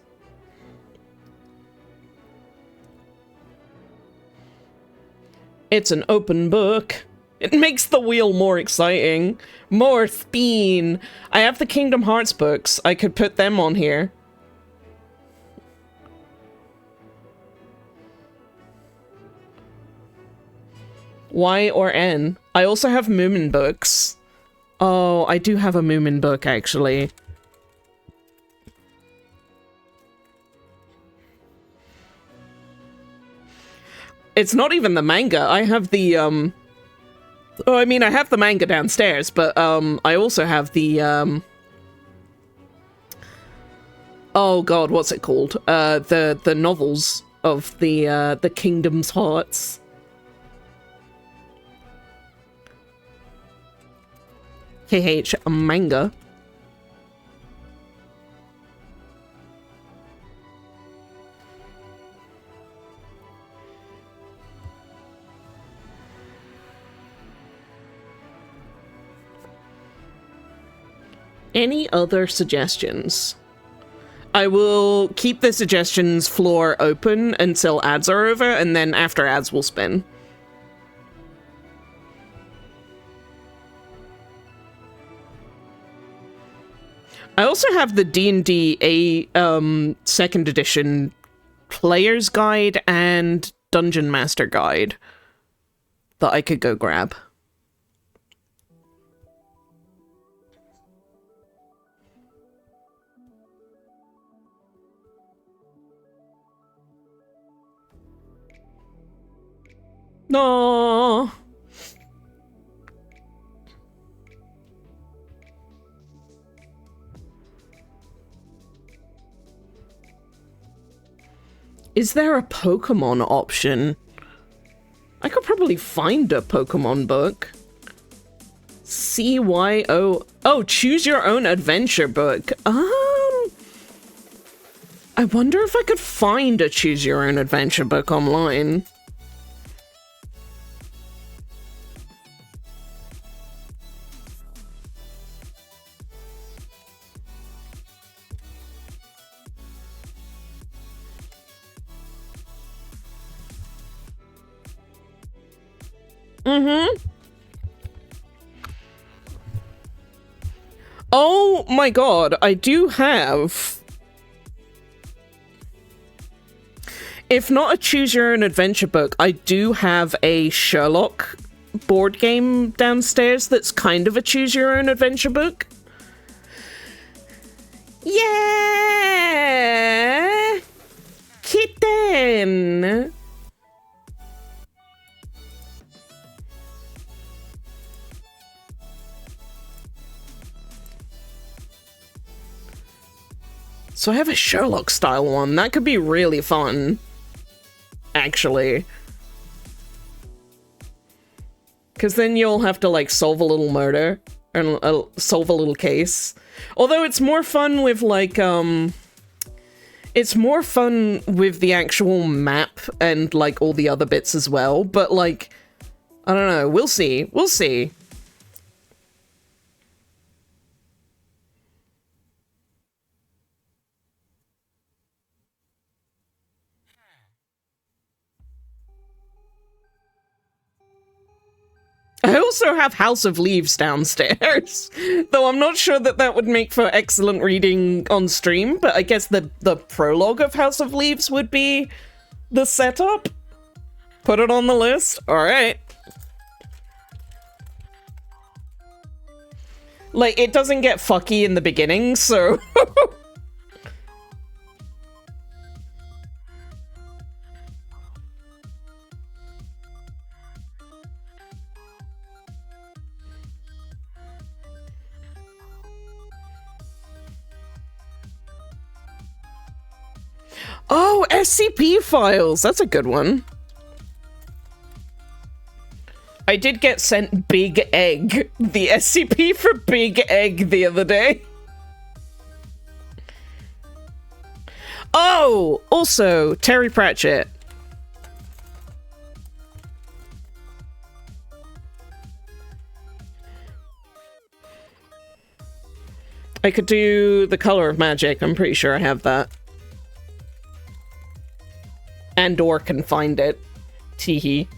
It's an open book. It makes the wheel more exciting. More spin. I have the Kingdom Hearts books. I could put them on here. Y or N. I also have Moomin books. Oh, I do have a Moomin book, actually. It's not even the manga. I have the, Oh, I mean, I have the manga downstairs, but, I also have the, Oh god, what's it called? The novels of the Kingdom's Hearts. KH manga. Any other suggestions? I will keep the suggestions floor open until ads are over, and then after ads we'll spin. I also have the D&D second edition player's guide and dungeon master guide that I could go grab. No. Is there a Pokemon option? I could probably find a Pokemon book. CYO. Oh, choose your own adventure book. I wonder if I could find a choose your own adventure book online. Oh my god, I do have... If not a choose your own adventure book, I do have a Sherlock board game downstairs that's kind of a choose your own adventure book. Yeah! Kitten! So I have a Sherlock style one. That could be really fun. Actually. Because then you'll have to like solve a little murder. Or solve a little case. Although it's more fun with like, it's more fun with the actual map and like all the other bits as well. But like, I don't know. We'll see. We'll see. I also have House of Leaves downstairs, though I'm not sure that that would make for excellent reading on stream, but I guess the prologue of House of Leaves would be the setup. Put it on the list. All right. Like, it doesn't get fucky in the beginning, so... Oh, SCP files! That's a good one. I did get sent Big Egg, the SCP for Big Egg the other day. Oh, also, Terry Pratchett. I could do The Color of Magic. I'm pretty sure I have that. And or can find it. Teehee.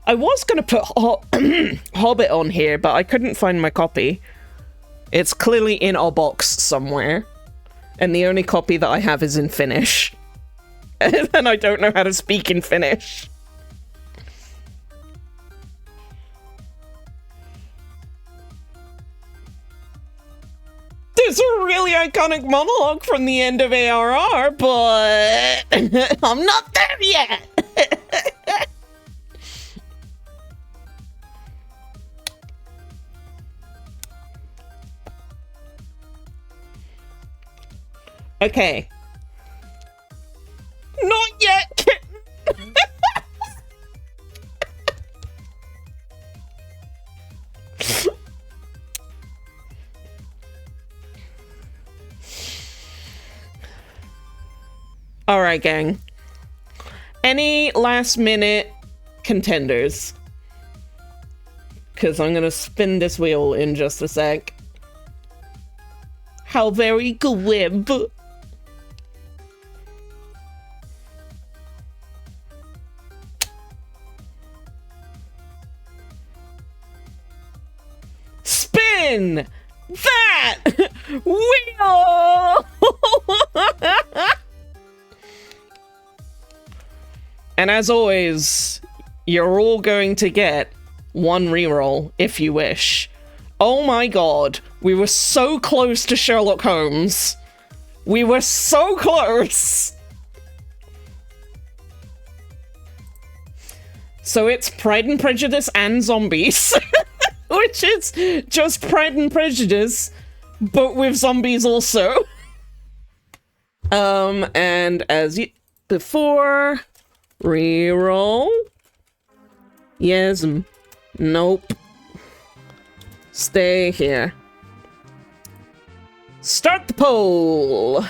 I was gonna put Hobbit on here, but I couldn't find my copy. It's clearly in our box somewhere. And the only copy that I have is in Finnish. And I don't know how to speak in Finnish. There's a really iconic monologue from the end of ARR, but I'm not there yet. Okay. Not yet, kitten. All right, gang. Any last minute contenders? Because I'm going to spin this wheel in just a sec. How very glib. Spin that wheel! And as always, you're all going to get one reroll if you wish. Oh my god. We were so close to Sherlock Holmes. We were so close. So it's Pride and Prejudice and zombies. Which is just Pride and Prejudice, but with zombies also. And as before, reroll. Yes. Nope. Stay here. Start the poll.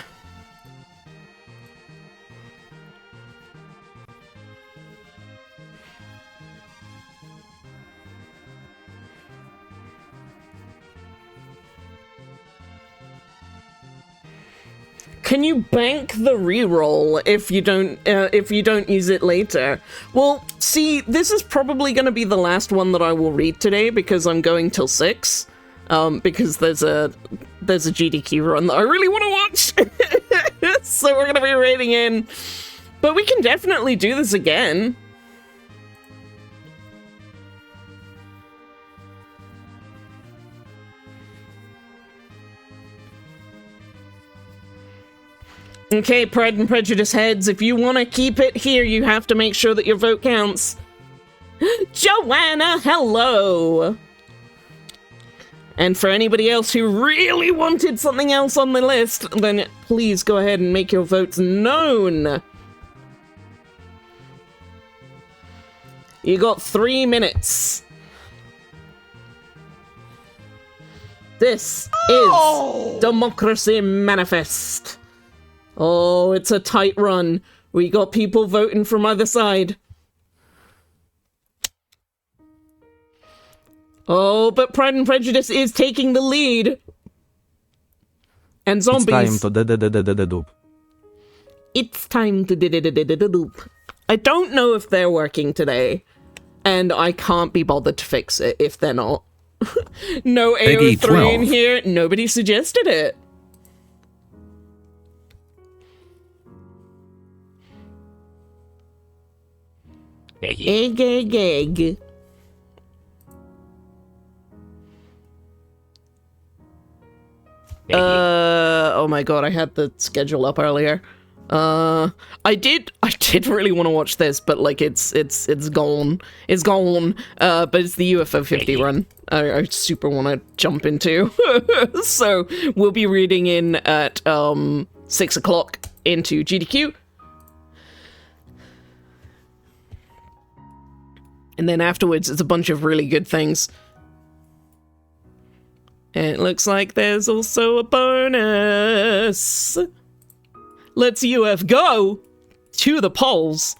Can you bank the reroll if you don't use it later? Well, see, this is probably going to be the last one that I will read today because I'm going till 6. Because there's a GDQ run that I really want to watch. So we're going to be raiding in. But we can definitely do this again. Okay, Pride and Prejudice heads, if you want to keep it here, you have to make sure that your vote counts. Joanna, hello! And for anybody else who really wanted something else on the list, then please go ahead and make your votes known. You got 3 minutes. This is Democracy Manifest. Oh, it's a tight run. We got people voting from either side. Oh, but Pride and Prejudice is taking the lead. And zombies. It's time to doop. It's time to doop. I don't know if they're working today. And I can't be bothered to fix it if they're not. No AO3 in here. Nobody suggested it. Egg, egg, egg. Oh my god, I had the schedule up earlier. I did really want to watch this, but like it's gone. It's gone. But it's the UFO 50 run. I super want to jump into. So we'll be reading in at 6 o'clock into GDQ. And then afterwards, it's a bunch of really good things. And it looks like there's also a bonus. Let's UF go to the polls.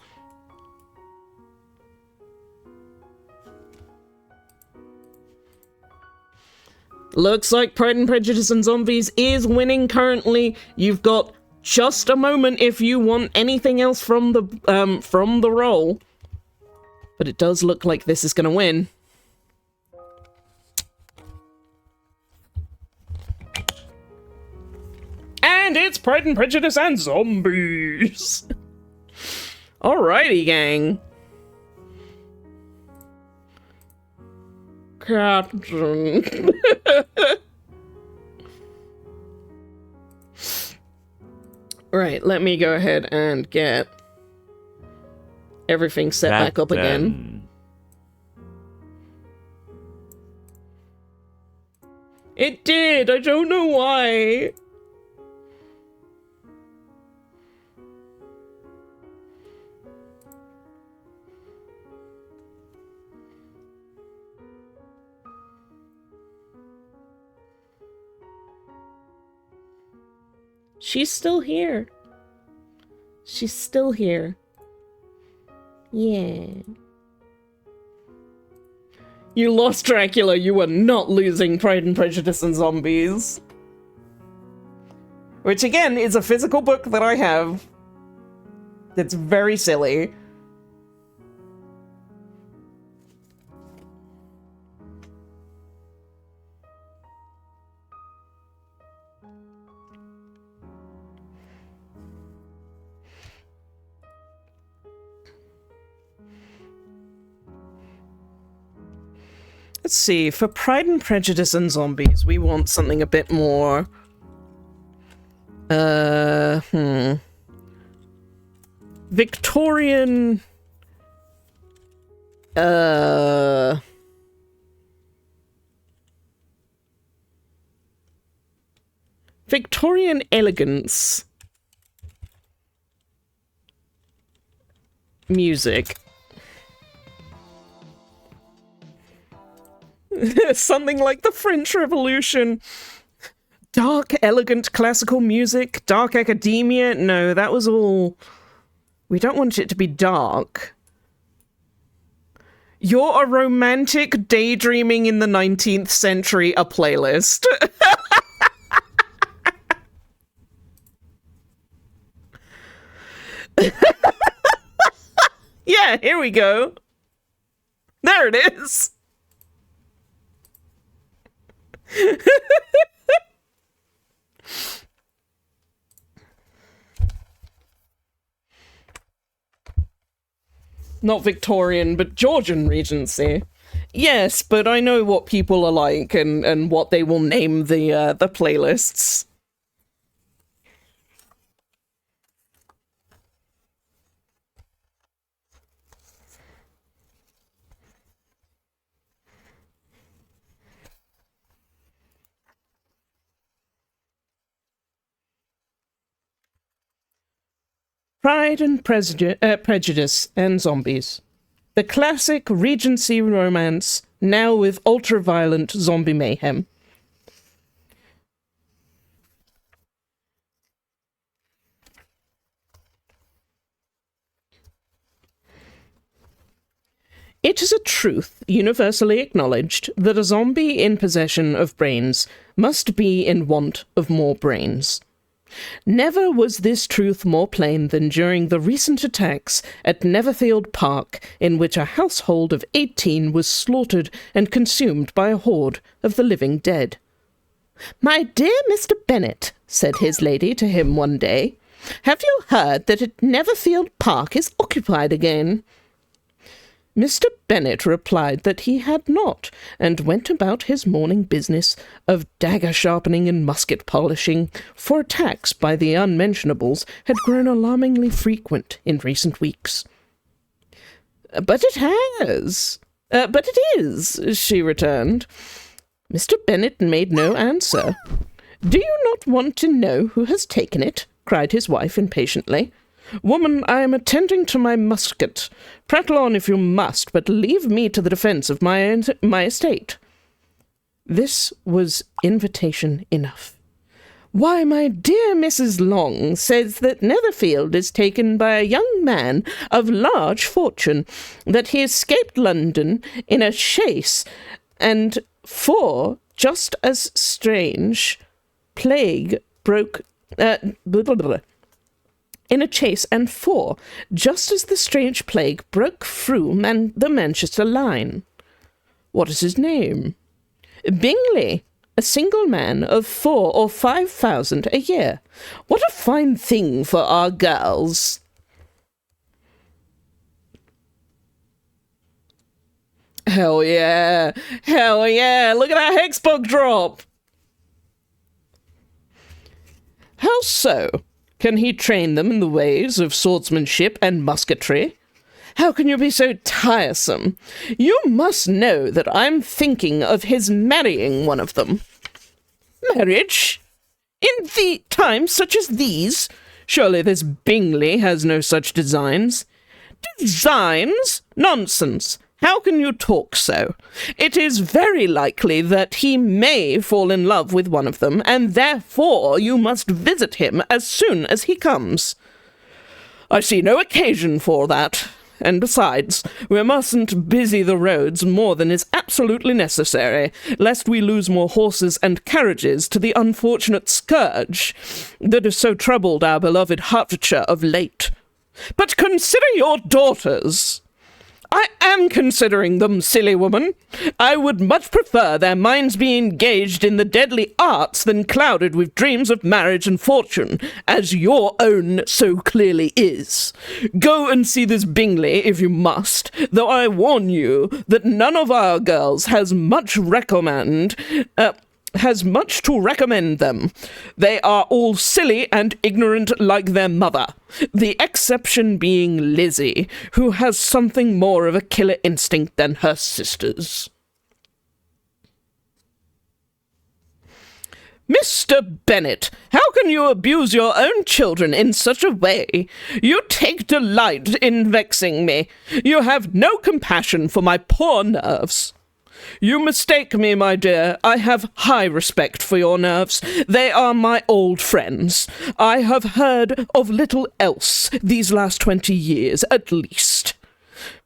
Looks like Pride and Prejudice and Zombies is winning currently. You've got just a moment if you want anything else from the roll. But it does look like this is going to win. And it's Pride and Prejudice and Zombies. Alrighty, gang. Captain. Right, let me go ahead and get everything set back up again. It did! I don't know why! She's still here. She's still here. Yeah. You lost Dracula, you were not losing Pride and Prejudice and Zombies. Which again is a physical book that I have. That's very silly. Let's see, for Pride and Prejudice and Zombies, we want something a bit more... Victorian... Victorian elegance. Music. Something like the French Revolution. Dark, elegant classical music. Dark academia. No, that was all... We don't want it to be dark. You're a romantic daydreaming in the 19th century, a playlist. Yeah, here we go. There it is. Not Victorian, but Georgian Regency. Yes, but I know what people are like and what they will name the playlists. Pride and Prejudice and Zombies. The classic Regency romance, now with ultra-violent zombie mayhem. It is a truth universally acknowledged that a zombie in possession of brains must be in want of more brains. Never was this truth more plain than during the recent attacks at Netherfield Park, in which a household of 18 was slaughtered and consumed by a horde of the living dead. "My dear Mr. Bennet," said his lady to him one day, "have you heard that at Netherfield Park is occupied again?" Mr. Bennet replied that he had not, and went about his morning business of dagger sharpening and musket polishing, for attacks by the unmentionables had grown alarmingly frequent in recent weeks. But it is, she returned. Mr. Bennet made no answer. "Do you not want to know who has taken it?" cried his wife impatiently. "Woman, I am attending to my musket. Prattle on if you must, but leave me to the defence of my estate." This was invitation enough. "Why, my dear Mrs. Long says that Netherfield is taken by a young man of large fortune, that he escaped London in a chaise, and just as strange plague broke... in a chase, and just as the strange plague broke through the Manchester line." "What is his name?" "Bingley, a single man of 4,000 or 5,000 a year. What a fine thing for our girls!" Hell yeah! Hell yeah! Look at that hexbug drop! "How so? Can he train them in the ways of swordsmanship and musketry?" "How can you be so tiresome? You must know that I'm thinking of his marrying one of them." "Marriage? In the times such as these? Surely this Bingley has no such designs." "Designs? Nonsense! How can you talk so? It is very likely that he may fall in love with one of them, and therefore you must visit him as soon as he comes." "I see no occasion for that. And besides, we mustn't busy the roads more than is absolutely necessary, lest we lose more horses and carriages to the unfortunate scourge that has so troubled our beloved Hertfordshire of late. But consider your daughters." I am considering them, silly woman. I would much prefer their minds be engaged in the deadly arts than clouded with dreams of marriage and fortune, as your own so clearly is. Go and see this Bingley, if you must, though I warn you that none of our girls has much to recommend them. They are all silly and ignorant like their mother, the exception being Lizzie, who has something more of a killer instinct than her sisters. Mr. Bennet, how can you abuse your own children in such a way? You take delight in vexing me. You have no compassion for my poor nerves. You mistake me, my dear. I have high respect for your nerves. They are my old friends. I have heard of little else these last 20 years, at least.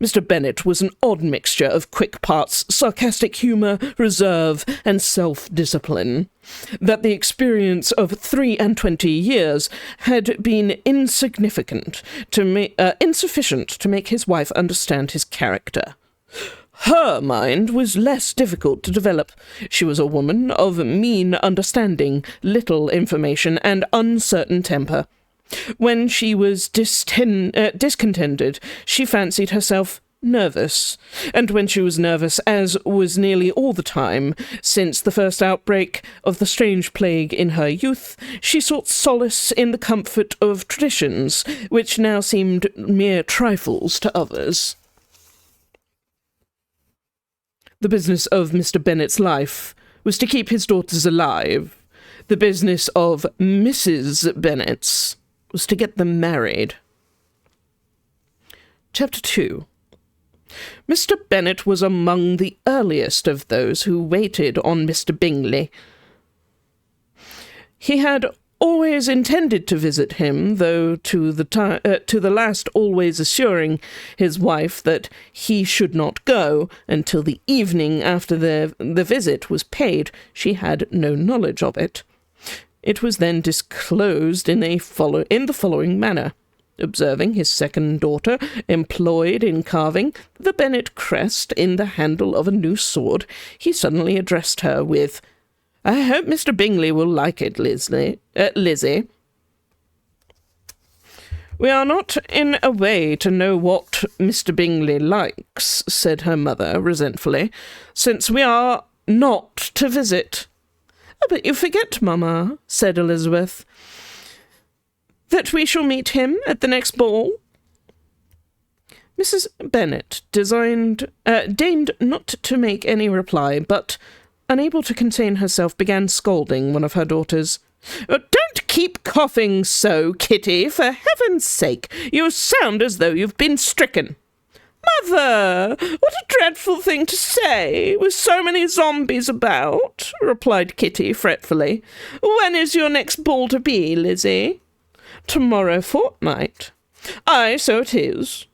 Mr. Bennet was an odd mixture of quick parts, sarcastic humour, reserve, and self-discipline. That the experience of 23 years had been insufficient to make his wife understand his character. Her mind was less difficult to develop. She was a woman of mean understanding, little information, and uncertain temper. When she was discontented, she fancied herself nervous, and when she was nervous, as was nearly all the time since the first outbreak of the strange plague in her youth, she sought solace in the comfort of traditions, which now seemed mere trifles to others. The business of Mr. Bennet's life was to keep his daughters alive. The business of Mrs. Bennet's was to get them married. Chapter 2. Mr. Bennet was among the earliest of those who waited on Mr. Bingley. He had always intended to visit him, though to the last always assuring his wife that he should not go until the evening after the visit was paid. She had no knowledge of it. It was then disclosed in the following manner. Observing his second daughter employed in carving the Bennet crest in the handle of a new sword, he suddenly addressed her with, "I hope Mr. Bingley will like it, Lizzie. We are not in a way to know what Mr. Bingley likes," said her mother resentfully, "since we are not to visit." "Oh, but you forget, mamma," said Elizabeth, "that we shall meet him at the next ball." Mrs. Bennet deigned not to make any reply, but, unable to contain herself, began scolding one of her daughters. "Don't keep coughing so, Kitty, for heaven's sake. You sound as though you've been stricken." "Mother, what a dreadful thing to say, with so many zombies about," replied Kitty fretfully. "When is your next ball to be, Lizzie?" "Tomorrow fortnight." "Aye, so it is,"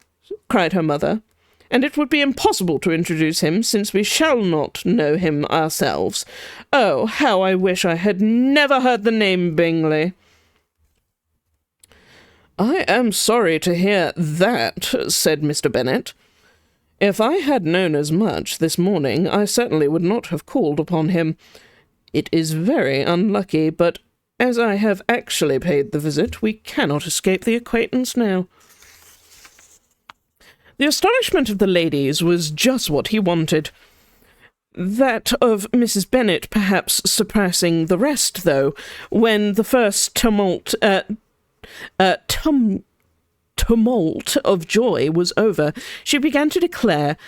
cried her mother, "and it would be impossible to introduce him, since we shall not know him ourselves. Oh, how I wish I had never heard the name Bingley." "I am sorry to hear that," said Mr. Bennet. "If I had known as much this morning, I certainly would not have called upon him. It is very unlucky, but as I have actually paid the visit, we cannot escape the acquaintance now." The astonishment of the ladies was just what he wanted. That of Mrs. Bennet perhaps surpassing the rest, though, when the first tumult of joy was over, she began to declare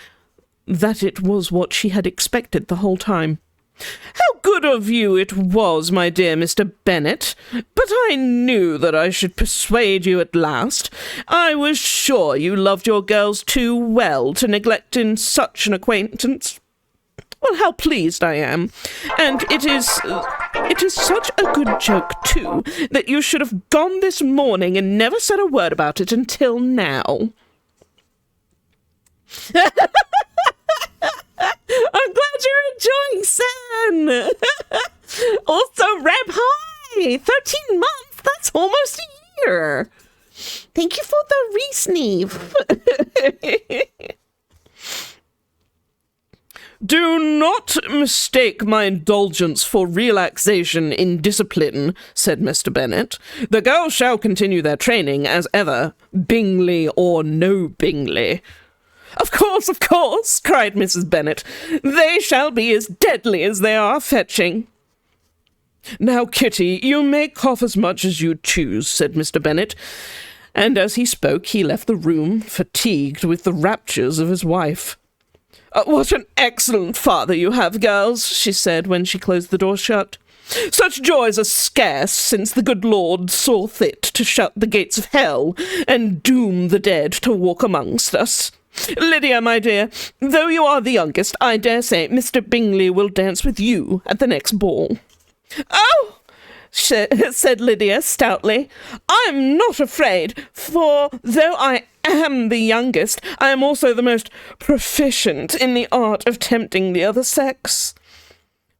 that it was what she had expected the whole time. "How good of you it was, my dear Mr. Bennet! But I knew that I should persuade you at last. I was sure you loved your girls too well to neglect in such an acquaintance. Well, how pleased I am. And it is such a good joke, too, that you should have gone this morning and never said a word about it until now." "I'm glad you're enjoying San. Also, Reb High, 13 months, that's almost a year. Thank you for the re-sneeve." Do not mistake my indulgence for relaxation in discipline, said Mr. Bennet. The girls shall continue their training as ever, Bingley or no Bingley. Of course, cried Mrs. Bennet. They shall be as deadly as they are fetching. Now, Kitty, you may cough as much as you choose, said Mr. Bennet, and as he spoke he left the room, fatigued with the raptures of his wife. What an excellent father you have, girls, she said when she closed the door shut. Such joys are scarce since the good Lord saw fit to shut the gates of hell and doom the dead to walk amongst us. Lydia, my dear, though you are the youngest, I dare say Mr. Bingley will dance with you at the next ball. Oh, said Lydia stoutly, I am not afraid, for though I am the youngest, I am also the most proficient in the art of tempting the other sex.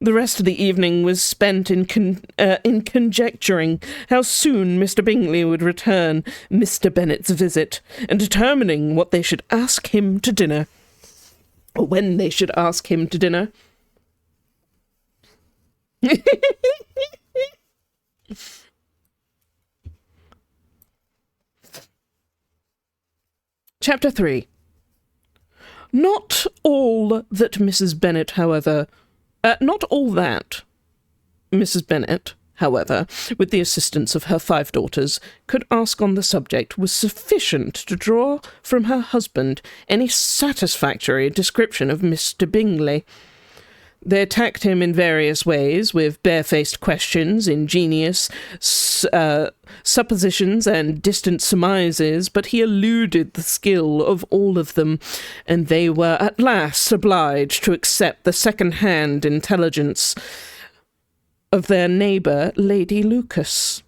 The rest of the evening was spent in conjecturing how soon Mr. Bingley would return Mr. Bennet's visit, and determining what they should ask him to dinner, or when they should ask him to dinner. Chapter 3. Not all that Mrs. Bennet, however, Mrs. Bennet, however, with the assistance of her 5 daughters, could ask on the subject was sufficient to draw from her husband any satisfactory description of Mr. Bingley. They attacked him in various ways, with barefaced questions, ingenious suppositions, and distant surmises, but he eluded the skill of all of them, and they were at last obliged to accept the second-hand intelligence of their neighbour, Lady Lucas.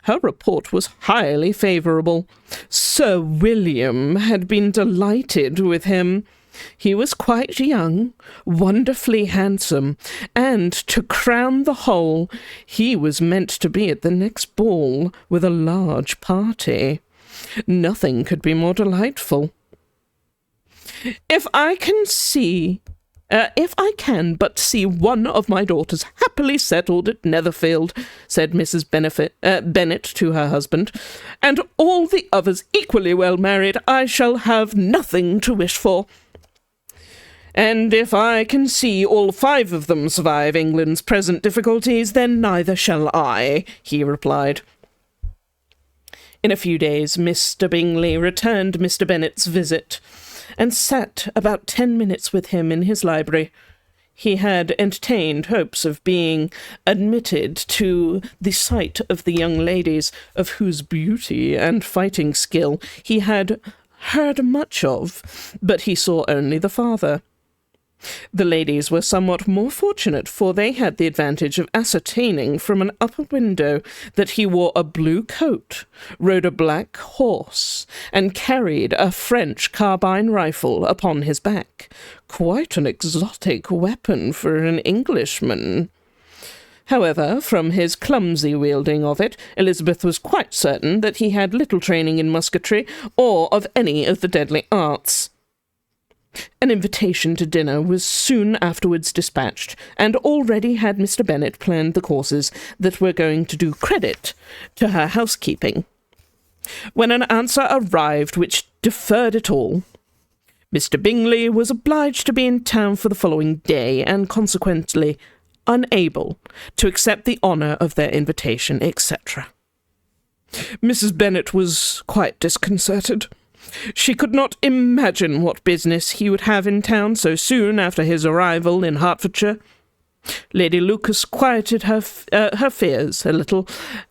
Her report was highly favourable. Sir William had been delighted with him. He was quite young, wonderfully handsome, and, to crown the whole, he was meant to be at the next ball with a large party. Nothing could be more delightful. If I can but see one of my daughters happily settled at Netherfield, said Mrs. Bennet to her husband, and all the others equally well married, I shall have nothing to wish for. And if I can see all 5 of them survive England's present difficulties, then neither shall I, he replied. In a few days Mr. Bingley returned Mr. Bennet's visit, and sat about 10 minutes with him in his library. He had entertained hopes of being admitted to the sight of the young ladies, of whose beauty and fighting skill he had heard much of, but he saw only the father. The ladies were somewhat more fortunate, for they had the advantage of ascertaining from an upper window that he wore a blue coat, rode a black horse, and carried a French carbine rifle upon his back. Quite an exotic weapon for an Englishman. However, from his clumsy wielding of it, Elizabeth was quite certain that he had little training in musketry, or of any of the deadly arts. An invitation to dinner was soon afterwards dispatched, and already had Mr. Bennet planned the courses that were going to do credit to her housekeeping, when an answer arrived which deferred it all. Mr. Bingley was obliged to be in town for the following day, and consequently unable to accept the honour of their invitation, etc. Mrs. Bennet was quite disconcerted. She could not imagine what business he would have in town so soon after his arrival in Hertfordshire. Lady Lucas quieted her fears a little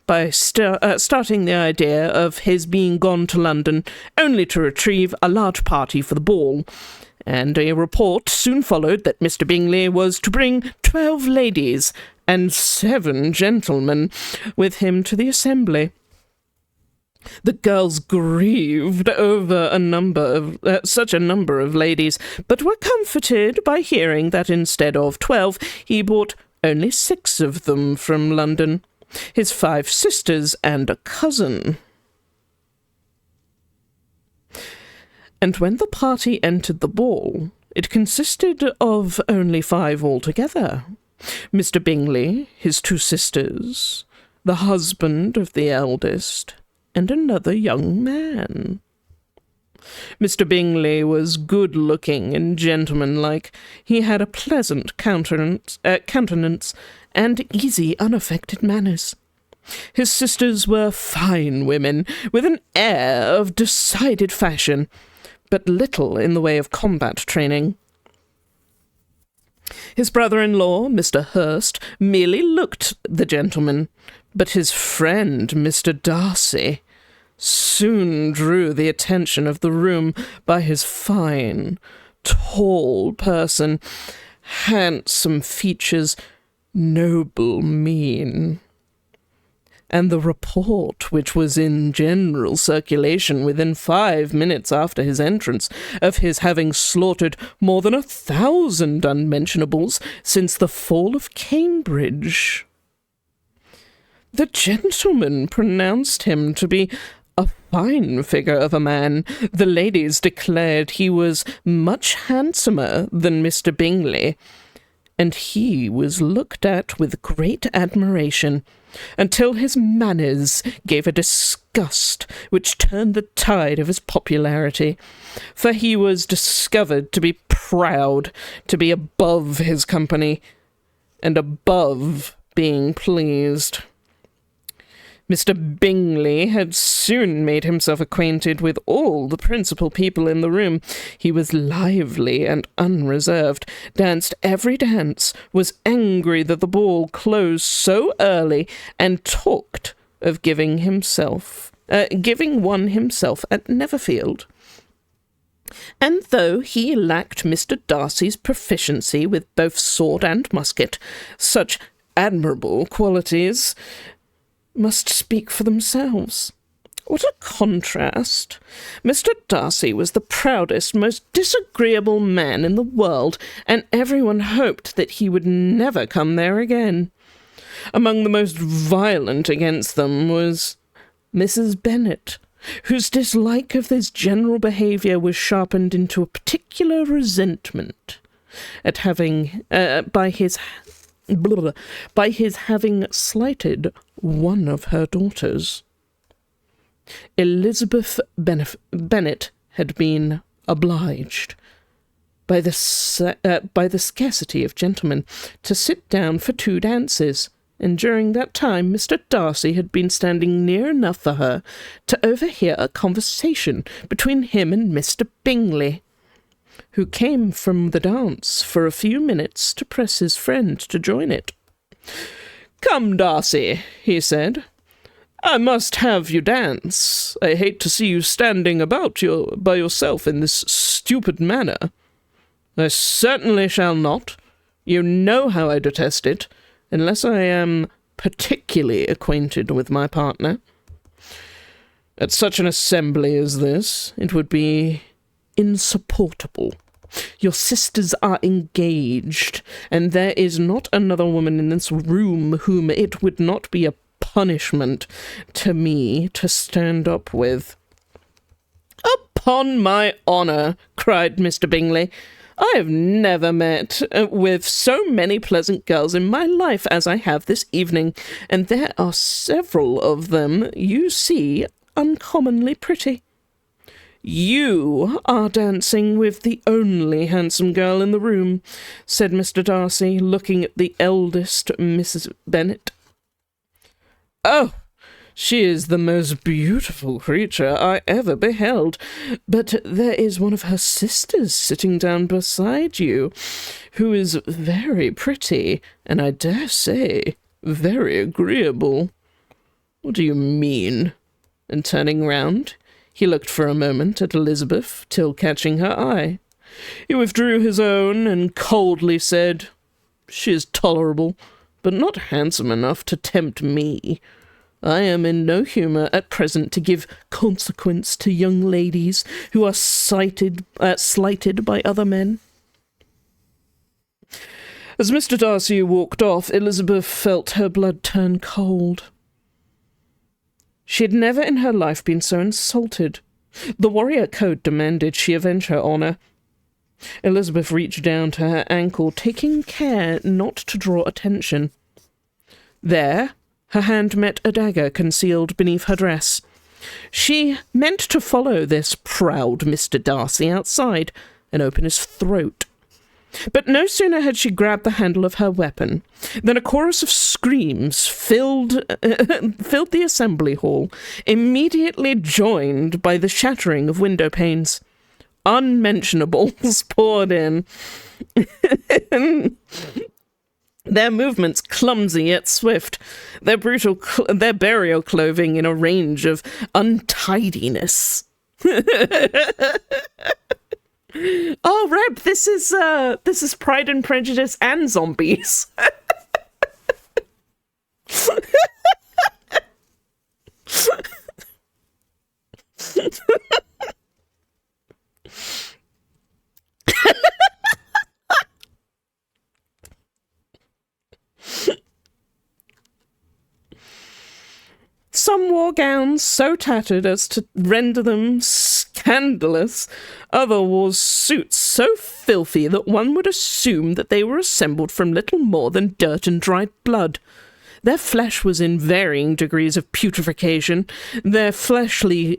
by starting the idea of his being gone to London only to retrieve a large party for the ball, and a report soon followed that Mr. Bingley was to bring 12 ladies and 7 gentlemen with him to the assembly. The girls grieved over such a number of ladies, but were comforted by hearing that instead of 12, he brought only 6 of them from London, his 5 sisters and a cousin. And when the party entered the ball, It consisted of only 5 altogether. Mr. Bingley, his 2 sisters, the husband of the eldest, and another young man. Mr. Bingley was good-looking and gentlemanlike. He had a pleasant countenance and easy, unaffected manners. His sisters were fine women, with an air of decided fashion, but little in the way of combat training. His brother-in-law, Mr. Hurst, merely looked the gentleman, but his friend, Mr. Darcy, soon drew the attention of the room by his fine, tall person, handsome features, noble mien. And the report, which was in general circulation within 5 minutes after his entrance, of his having slaughtered more than 1,000 unmentionables since the fall of Cambridge. The gentleman pronounced him to be a fine figure of a man. The ladies declared he was much handsomer than Mr. Bingley, and he was looked at with great admiration, until his manners gave a disgust which turned the tide of his popularity, for he was discovered to be proud, to be above his company, and above being pleased. Mr. Bingley had soon made himself acquainted with all the principal people in the room. He was lively and unreserved, danced every dance, was angry that the ball closed so early, and talked of giving one himself at Netherfield. And though he lacked Mr. Darcy's proficiency with both sword and musket, such admirable qualities must speak for themselves. What a contrast! Mr. Darcy was the proudest, most disagreeable man in the world, and everyone hoped that he would never come there again. Among the most violent against them was Mrs. Bennet, whose dislike of his general behaviour was sharpened into a particular resentment at by his having slighted one of her daughters. Elizabeth Bennet had been obliged, by the scarcity of gentlemen, to sit down for 2 dances, and during that time Mr. Darcy had been standing near enough for her to overhear a conversation between him and Mr. Bingley, who came from the dance for a few minutes to press his friend to join it. "Come, Darcy," he said, "I must have you dance. I hate to see you standing about by yourself in this stupid manner." "I certainly shall not. You know how I detest it, unless I am particularly acquainted with my partner. At such an assembly as this, it would be insupportable. Your sisters are engaged, and there is not another woman in this room whom it would not be a punishment to me to stand up with." "Upon my honour," cried Mr. Bingley, "I have never met with so many pleasant girls in my life as I have this evening, and there are several of them, you see, uncommonly pretty." "You are dancing with the only handsome girl in the room," said Mr. Darcy, looking at the eldest Mrs. Bennet. "Oh, she is the most beautiful creature I ever beheld, but there is one of her sisters sitting down beside you, who is very pretty, and I dare say very agreeable." "What do you mean?" And turning round, he looked for a moment at Elizabeth, till catching her eye, he withdrew his own and coldly said, "She is tolerable, but not handsome enough to tempt me. I am in no humour at present to give consequence to young ladies who are slighted by other men." As Mr. Darcy walked off, Elizabeth felt her blood turn cold. She had never in her life been so insulted. The warrior code demanded she avenge her honour. Elizabeth reached down to her ankle, taking care not to draw attention. There, her hand met a dagger concealed beneath her dress. She meant to follow this proud Mr. Darcy outside and open his throat. But no sooner had she grabbed the handle of her weapon than a chorus of screams filled the assembly hall, immediately joined by the shattering of window panes. Unmentionables poured in. Their movements clumsy yet swift, their burial clothing in a range of untidiness. Oh, Reb, this is Pride and Prejudice and zombies. Some wore gowns so tattered as to render them scandalous. Other wore suits so filthy that one would assume that they were assembled from little more than dirt and dried blood. Their flesh was in varying degrees of putrefaction. The freshly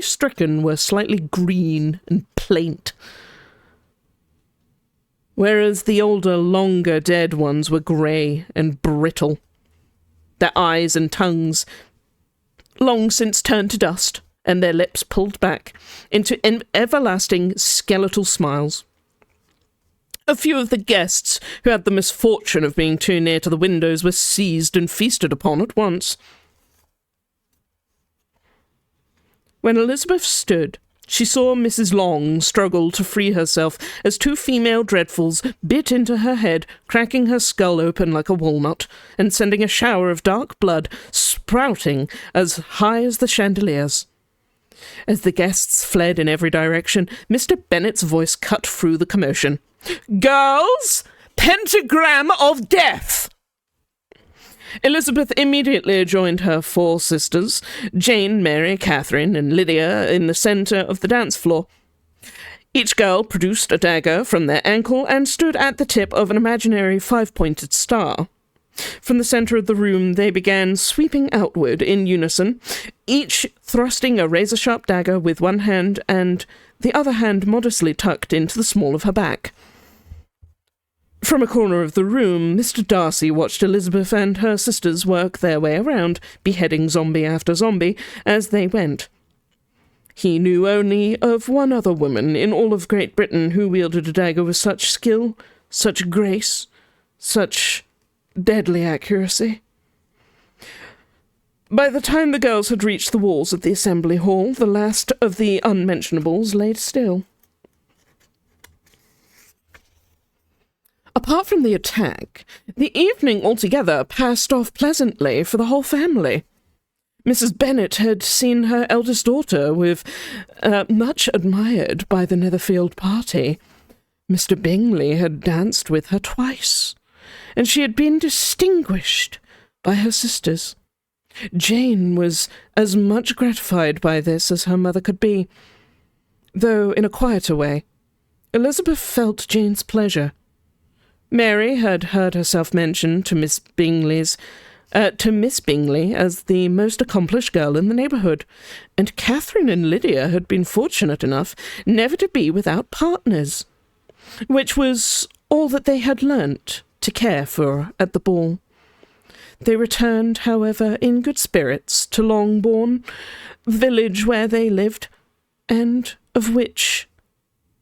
stricken were slightly green and plain, whereas the older, longer dead ones were grey and brittle. Their eyes and tongues long since turned to dust, and their lips pulled back into everlasting skeletal smiles. A few of the guests who had the misfortune of being too near to the windows were seized and feasted upon at once. When Elizabeth stood, she saw Mrs. Long struggle to free herself as two female dreadfuls bit into her head, cracking her skull open like a walnut, and sending a shower of dark blood sprouting as high as the chandeliers. As the guests fled in every direction, Mr. Bennet's voice cut through the commotion. "Girls! Pentagram of death!" Elizabeth immediately joined her four sisters, Jane, Mary, Catherine, and Lydia, in the centre of the dance floor. Each girl produced a dagger from their ankle and stood at the tip of an imaginary five-pointed star. From the centre of the room they began sweeping outward in unison, each thrusting a razor-sharp dagger with one hand and the other hand modestly tucked into the small of her back. From a corner of the room, Mr. Darcy watched Elizabeth and her sisters work their way around, beheading zombie after zombie as they went. He knew only of one other woman in all of Great Britain who wielded a dagger with such skill, such grace, such deadly accuracy. By the time the girls had reached the walls of the assembly hall, the last of the unmentionables laid still. Apart from the attack, the evening altogether passed off pleasantly for the whole family. Mrs. Bennet had seen her eldest daughter much admired by the Netherfield party. Mr. Bingley had danced with her twice, and she had been distinguished by her sisters. Jane was as much gratified by this as her mother could be, though in a quieter way. Elizabeth felt Jane's pleasure. Mary had heard herself mentioned to Miss Bingley as the most accomplished girl in the neighbourhood, and Catherine and Lydia had been fortunate enough never to be without partners, which was all that they had learnt to care for at the ball. They returned, however, in good spirits to Longbourn, the village where they lived, and of which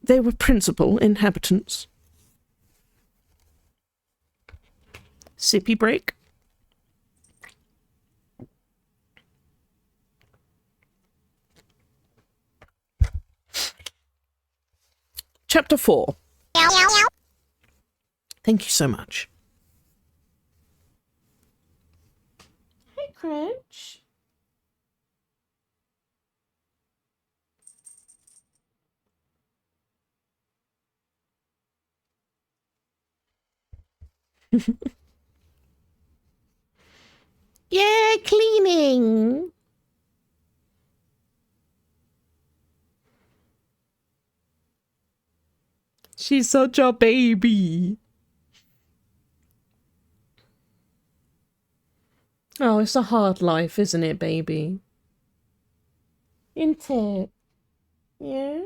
they were principal inhabitants. Sippy break. Chapter 4. Thank you so much. Hey, Crunch. Yeah, cleaning. she's such a baby. Oh, it's a hard life, isn't it, baby? Isn't it? Yeah?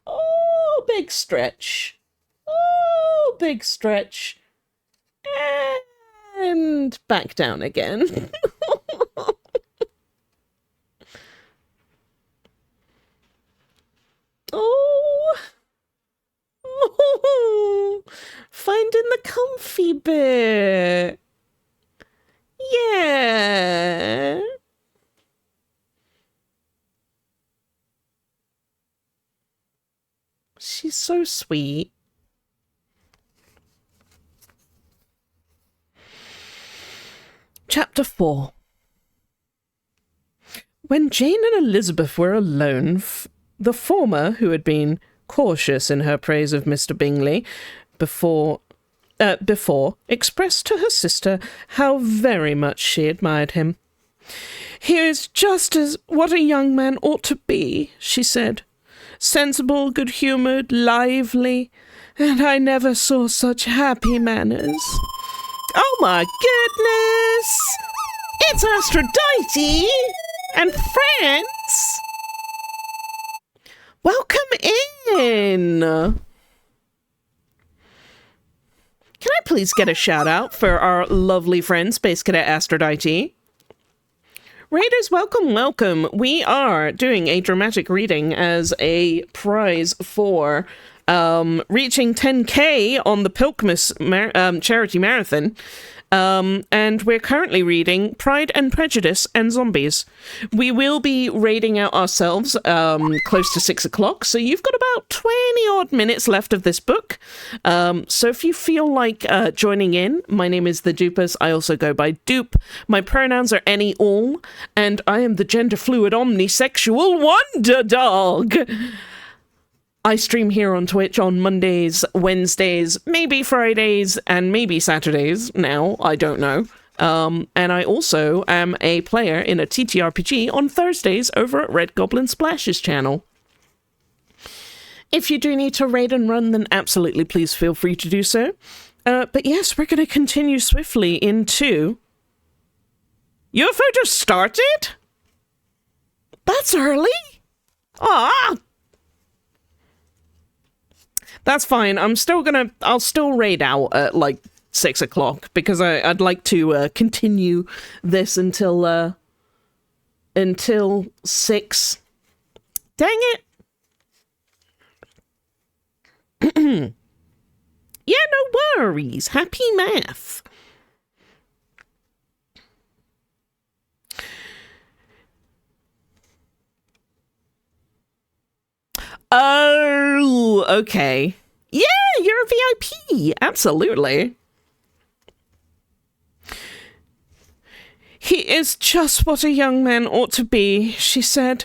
Oh, big stretch. Oh, big stretch. And back down again. Oh. Oh. Finding the comfy bit. Yeah. She's so sweet. Chapter 4. When Jane and Elizabeth were alone, the former, who had been cautious in her praise of Mr. Bingley before, expressed to her sister how very much she admired him. "He is just as what a young man ought to be," she said. "Sensible, good-humoured, lively, and I never saw such happy manners." Oh my goodness! It's Aphrodite and friends! Welcome in! Can I please get a shout out for our lovely friend, Space Cadet Aphrodite? Raiders, welcome, welcome. We are doing a dramatic reading as a prize for reaching 10k on the PILKMAS charity marathon. And we're currently reading Pride and Prejudice and Zombies. We will be raiding out ourselves close to 6 o'clock, so you've got about 20-odd minutes left of this book. So if you feel like joining in, my name is The Dupus. I also go by Dupe. My pronouns are any, all, and I am the gender-fluid omnisexual wonder dog. I stream here on Twitch on Mondays, Wednesdays, maybe Fridays, and maybe Saturdays now, I don't know. And I also am a player in a TTRPG on Thursdays over at Red Goblin Splash's channel. If you do need to raid and run, then absolutely please feel free to do so. But yes, we're going to continue swiftly into... UFO just started? That's early? Ah! That's fine. I'll still raid out at like 6 o'clock because I'd like to continue this until 6. Dang it. Yeah, no worries. Happy math. Oh, okay. Yeah, you're a VIP. Absolutely. "He is just what a young man ought to be," she said.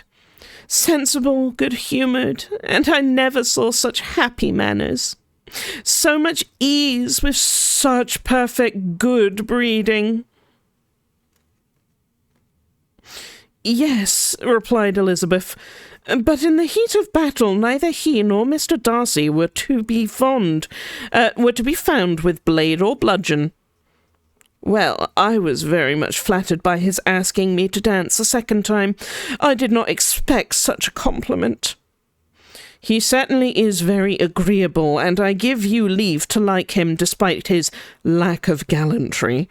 "Sensible, good-humoured, and I never saw such happy manners. So much ease with such perfect good breeding." "Yes," replied Elizabeth, "but in the heat of battle neither he nor Mr. Darcy were to be found with blade or bludgeon." "Well, I was very much flattered by his asking me to dance a second time. I did not expect such a compliment." "He certainly is very agreeable, and I give you leave to like him despite his lack of gallantry.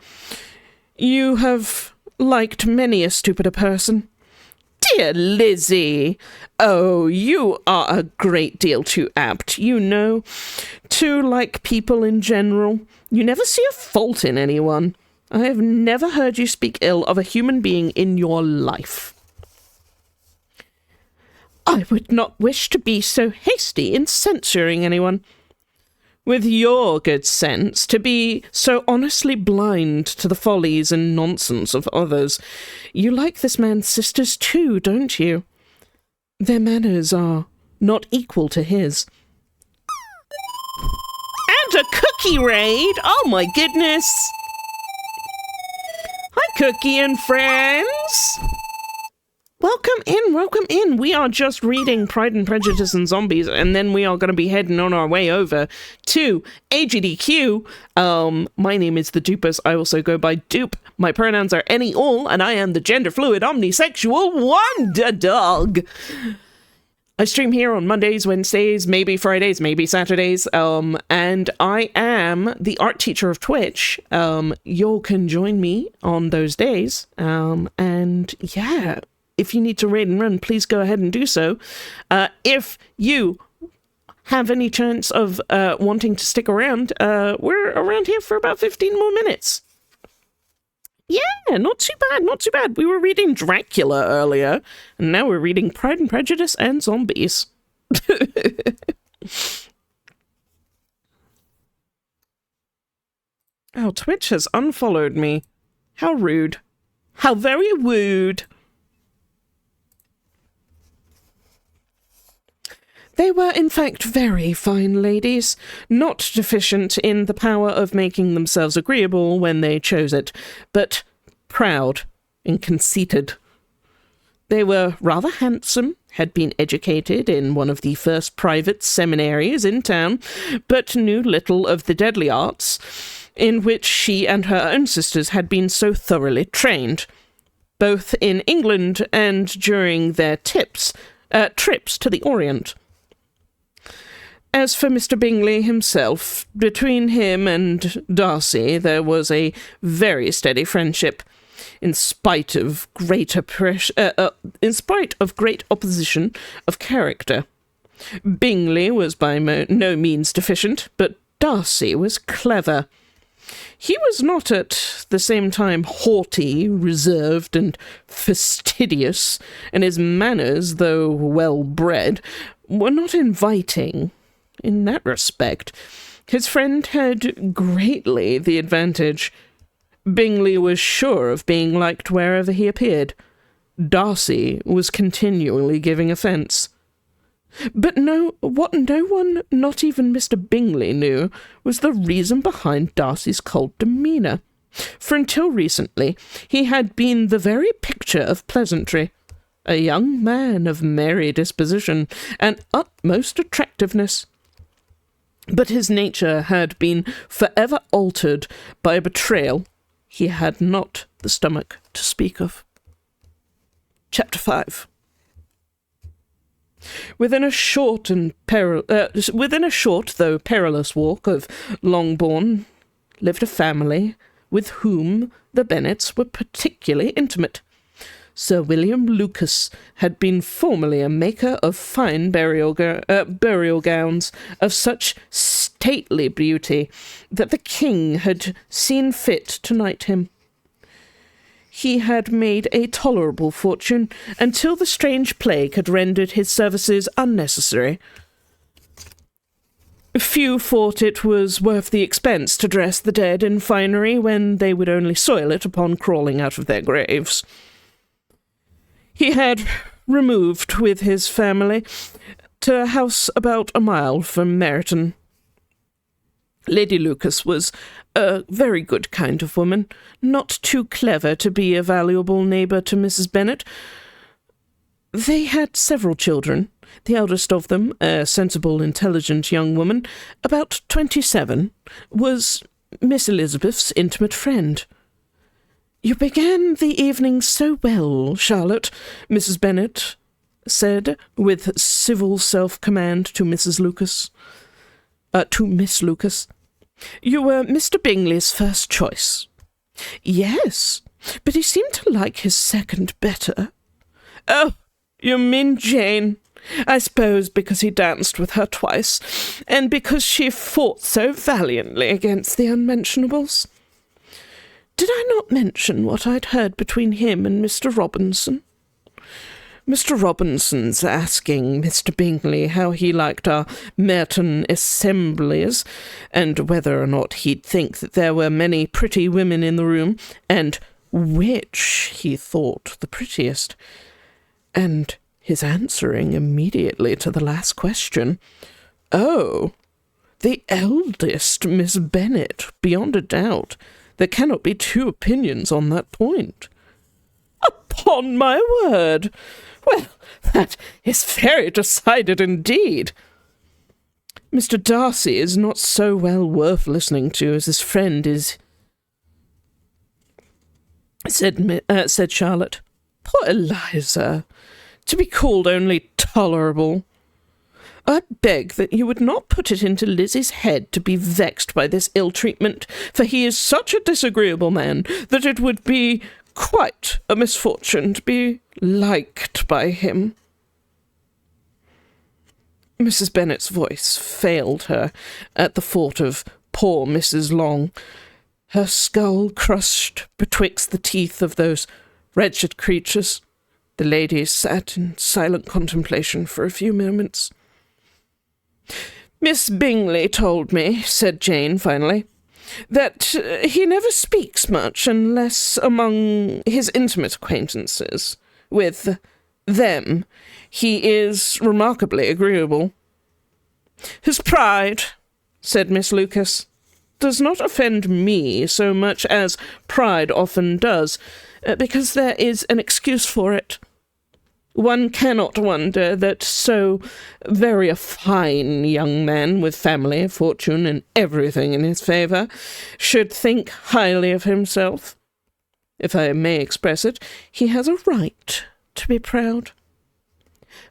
You have liked many a stupider person." "Dear Lizzie! Oh, you are a great deal too apt, you know, to like people in general. You never see a fault in anyone. I have never heard you speak ill of a human being in your life." "I would not wish to be so hasty in censuring anyone." "With your good sense, to be so honestly blind to the follies and nonsense of others. You like this man's sisters too, don't you? Their manners are not equal to his." And a cookie raid! Oh my goodness! Hi, Cookie and friends! Welcome in, welcome in. We are just reading Pride and Prejudice and Zombies, and then we are going to be heading on our way over to AGDQ. My name is The Dupus. I also go by Dupe. My pronouns are any, all, and I am the gender fluid, omnisexual wonder dog. I stream here on Mondays, Wednesdays, maybe Fridays, maybe Saturdays, and I am the art teacher of Twitch. You can join me on those days, and yeah, if you need to raid and run, please go ahead and do so. If you have any chance of wanting to stick around, we're around here for about 15 more minutes. Yeah, not too bad, not too bad. We were reading Dracula earlier, and now we're reading Pride and Prejudice and Zombies. Oh, Twitch has unfollowed me. How rude. How very rude. They were, in fact, very fine ladies, not deficient in the power of making themselves agreeable when they chose it, but proud and conceited. They were rather handsome, had been educated in one of the first private seminaries in town, but knew little of the deadly arts, in which she and her own sisters had been so thoroughly trained, both in England and during their trips to the Orient. As for Mr. Bingley himself, between him and Darcy there was a very steady friendship, in spite of great opposition of character. Bingley was by no means deficient, but Darcy was clever. He was not at the same time haughty, reserved, and fastidious, and his manners, though well-bred, were not inviting. In that respect, his friend had greatly the advantage. Bingley was sure of being liked wherever he appeared. Darcy was continually giving offence. But what no one, not even Mr. Bingley, knew was the reason behind Darcy's cold demeanour. For until recently he had been the very picture of pleasantry, a young man of merry disposition and utmost attractiveness. But his nature had been forever altered by a betrayal he had not the stomach to speak of. Chapter 5. Within a short though perilous walk of Longbourn lived a family with whom the Bennets were particularly intimate. Sir William Lucas had been formerly a maker of fine burial gowns of such stately beauty that the king had seen fit to knight him. He had made a tolerable fortune until the strange plague had rendered his services unnecessary. Few thought it was worth the expense to dress the dead in finery when they would only soil it upon crawling out of their graves. He had removed with his family to a house about a mile from Meryton. Lady Lucas was a very good kind of woman, not too clever to be a valuable neighbour to Mrs. Bennet. They had several children, the eldest of them, a sensible, intelligent young woman, about 27, was Miss Elizabeth's intimate friend. "You began the evening so well, Charlotte," Mrs. Bennet said, with civil self-command to Miss Lucas. "You were Mr. Bingley's first choice." "Yes, but he seemed to like his second better." "Oh, you mean Jane? I suppose because he danced with her twice, and because she fought so valiantly against the unmentionables." "Did I not mention what I'd heard between him and Mr. Robinson?" "Mr. Robinson's asking Mr. Bingley how he liked our Merton assemblies, and whether or not he'd think that there were many pretty women in the room, and which he thought the prettiest, and his answering immediately to the last question, 'Oh, the eldest Miss Bennet, beyond a doubt. There cannot be two opinions on that point.'" "Upon Upon my word! Well, that is very decided indeed. Mr. Darcy is not so well worth listening to as his friend is, said Charlotte. Poor Eliza, to be called only tolerable. I beg that you would not put it into Lizzie's head to be vexed by this ill-treatment, for he is such a disagreeable man that it would be quite a misfortune to be liked by him. Mrs. Bennet's voice failed her at the thought of poor Mrs. Long, her skull crushed betwixt the teeth of those wretched creatures. The ladies sat in silent contemplation for a few moments. Miss Bingley told me, said Jane finally, that he never speaks much unless among his intimate acquaintances. With them, he is remarkably agreeable. His pride, said Miss Lucas, does not offend me so much as pride often does, because there is an excuse for it. One cannot wonder that so very a fine young man with family, fortune, and everything in his favour should think highly of himself. If I may express it, he has a right to be proud.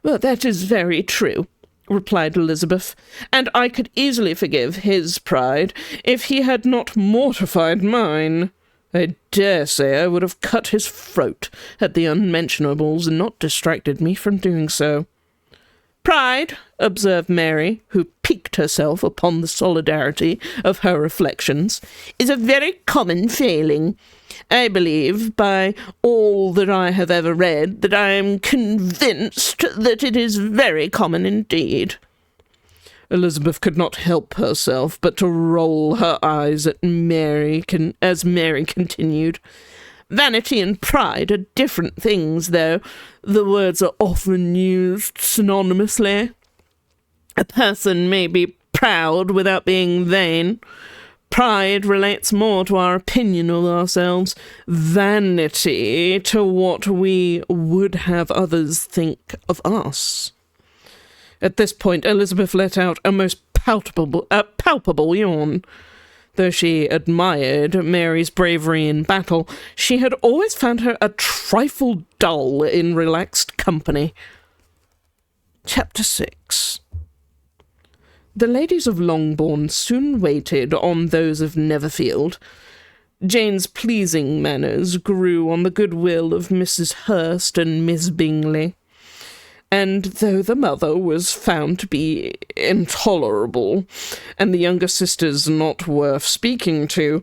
Well, that is very true, replied Elizabeth, and I could easily forgive his pride if he had not mortified mine. I dare say I would have cut his throat had the unmentionables not distracted me from doing so. Pride, observed Mary, who piqued herself upon the solidarity of her reflections, is a very common failing. I believe, by all that I have ever read, that I am convinced that it is very common indeed. Elizabeth could not help herself but to roll her eyes at Mary as Mary continued. Vanity and pride are different things, though the words are often used synonymously. A person may be proud without being vain. Pride relates more to our opinion of ourselves, vanity to what we would have others think of us. At this point, Elizabeth let out a most palpable yawn. Though she admired Mary's bravery in battle, she had always found her a trifle dull in relaxed company. Chapter 6. The ladies of Longbourn soon waited on those of Netherfield. Jane's pleasing manners grew on the goodwill of Mrs. Hurst and Miss Bingley. And though the mother was found to be intolerable, and the younger sisters not worth speaking to,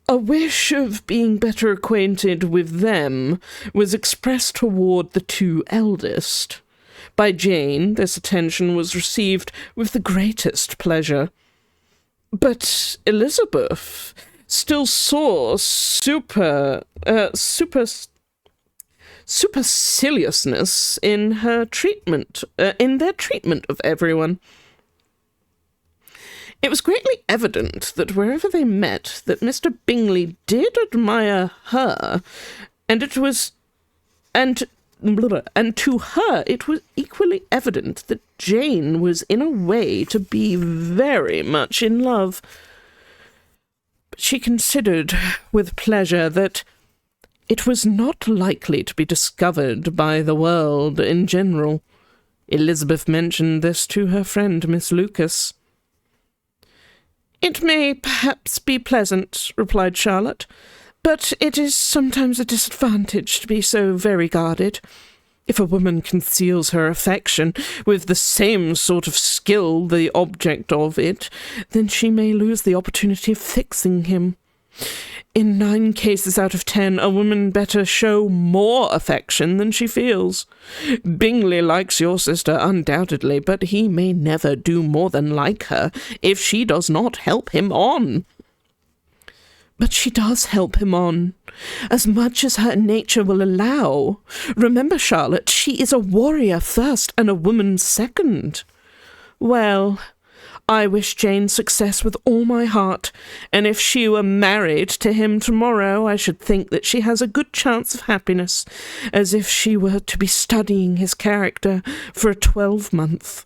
a wish of being better acquainted with them was expressed toward the two eldest. By Jane, this attention was received with the greatest pleasure. But Elizabeth still saw superciliousness in their treatment of everyone. It was greatly evident that wherever they met, that Mr. Bingley did admire her, and to her it was equally evident that Jane was in a way to be very much in love. But she considered with pleasure that it was not likely to be discovered by the world in general. Elizabeth mentioned this to her friend Miss Lucas. "It may perhaps be pleasant," replied Charlotte, "but it is sometimes a disadvantage to be so very guarded. If a woman conceals her affection with the same sort of skill the object of it, then she may lose the opportunity of fixing him. In 9 cases out of 10, a woman better show more affection than she feels. Bingley likes your sister undoubtedly, but he may never do more than like her if she does not help him on." "But she does help him on, as much as her nature will allow. Remember, Charlotte, she is a warrior first and a woman second." "Well, I wish Jane success with all my heart, and if she were married to him tomorrow, I should think that she has a good chance of happiness, as if she were to be studying his character for a 12-month.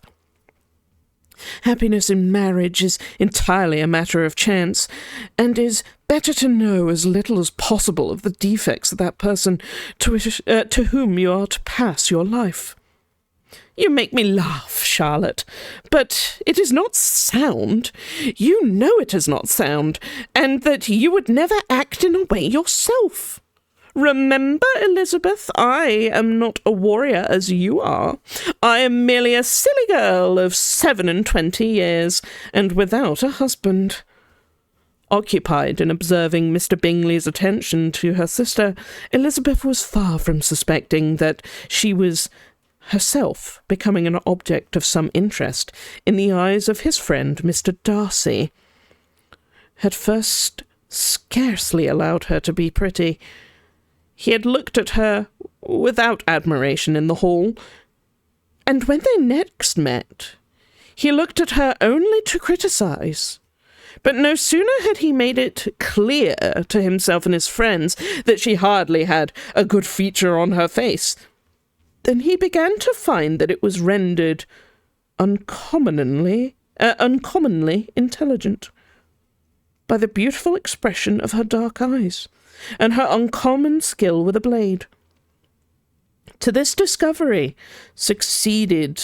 Happiness in marriage is entirely a matter of chance, and is better to know as little as possible of the defects of that person to whom you are to pass your life. You make me laugh, Charlotte, but it is not sound. You know it is not sound, and that you would never act in a way yourself. Remember, Elizabeth, I am not a warrior as you are. I am merely a silly girl of 27 years, and without a husband. Occupied in observing Mr. Bingley's attention to her sister, Elizabeth was far from suspecting that she was herself becoming an object of some interest in the eyes of his friend Mr. Darcy. At first scarcely allowed her to be pretty. He had looked at her without admiration in the hall, and when they next met, he looked at her only to criticize. But no sooner had he made it clear to himself and his friends that she hardly had a good feature on her face, than he began to find that it was rendered uncommonly intelligent by the beautiful expression of her dark eyes, and her uncommon skill with a blade. To this discovery succeeded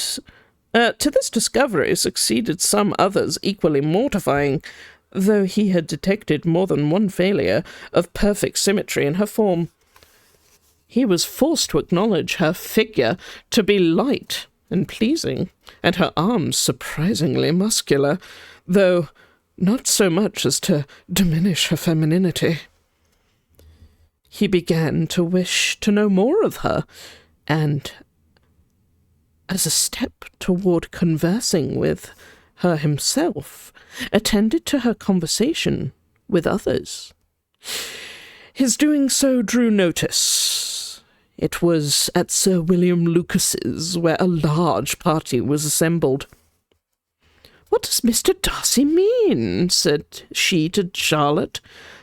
some others equally mortifying, though he had detected more than one failure of perfect symmetry in her form. He was forced to acknowledge her figure to be light and pleasing, and her arms surprisingly muscular, though not so much as to diminish her femininity. He began to wish to know more of her, and as a step toward conversing with her himself, attended to her conversation with others. His doing so drew notice. It was at Sir William Lucas's, where a large party was assembled. "What does Mr. Darcy mean," said she to Charlotte,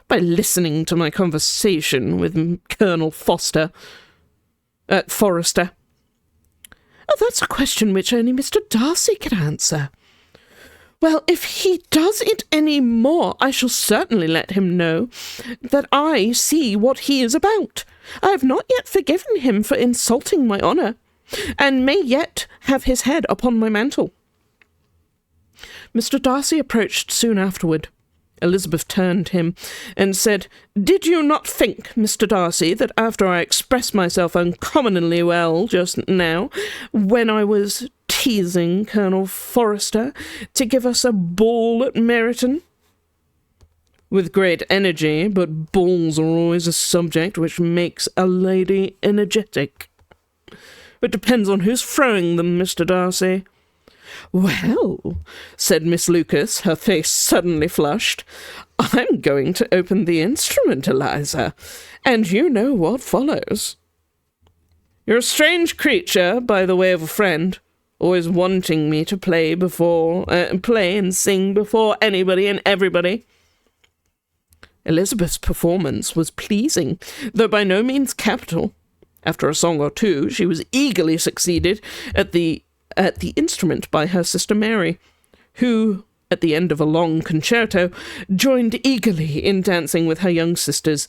"by listening to my conversation with Colonel Forster? Oh, that's a question which only Mr. Darcy can answer. Well, if he does it any more, I shall certainly let him know that I see what he is about. I have not yet forgiven him for insulting my honour, and may yet have his head upon my mantle." Mr. Darcy approached soon afterward. Elizabeth turned him and said, "Did you not think, Mr. Darcy, that after I expressed myself uncommonly well just now, when I was teasing Colonel Forster to give us a ball at Meryton?" "With great energy, but balls are always a subject which makes a lady energetic. It depends on who's throwing them, Mr. Darcy." "Well," said Miss Lucas, her face suddenly flushed, "I'm going to open the instrument, Eliza, and you know what follows." "You're a strange creature, by the way of a friend, always wanting me to play and sing before anybody and everybody." Elizabeth's performance was pleasing, though by no means capital. After a song or two, she was eagerly succeeded at the instrument by her sister Mary, who, at the end of a long concerto, joined eagerly in dancing with her young sisters,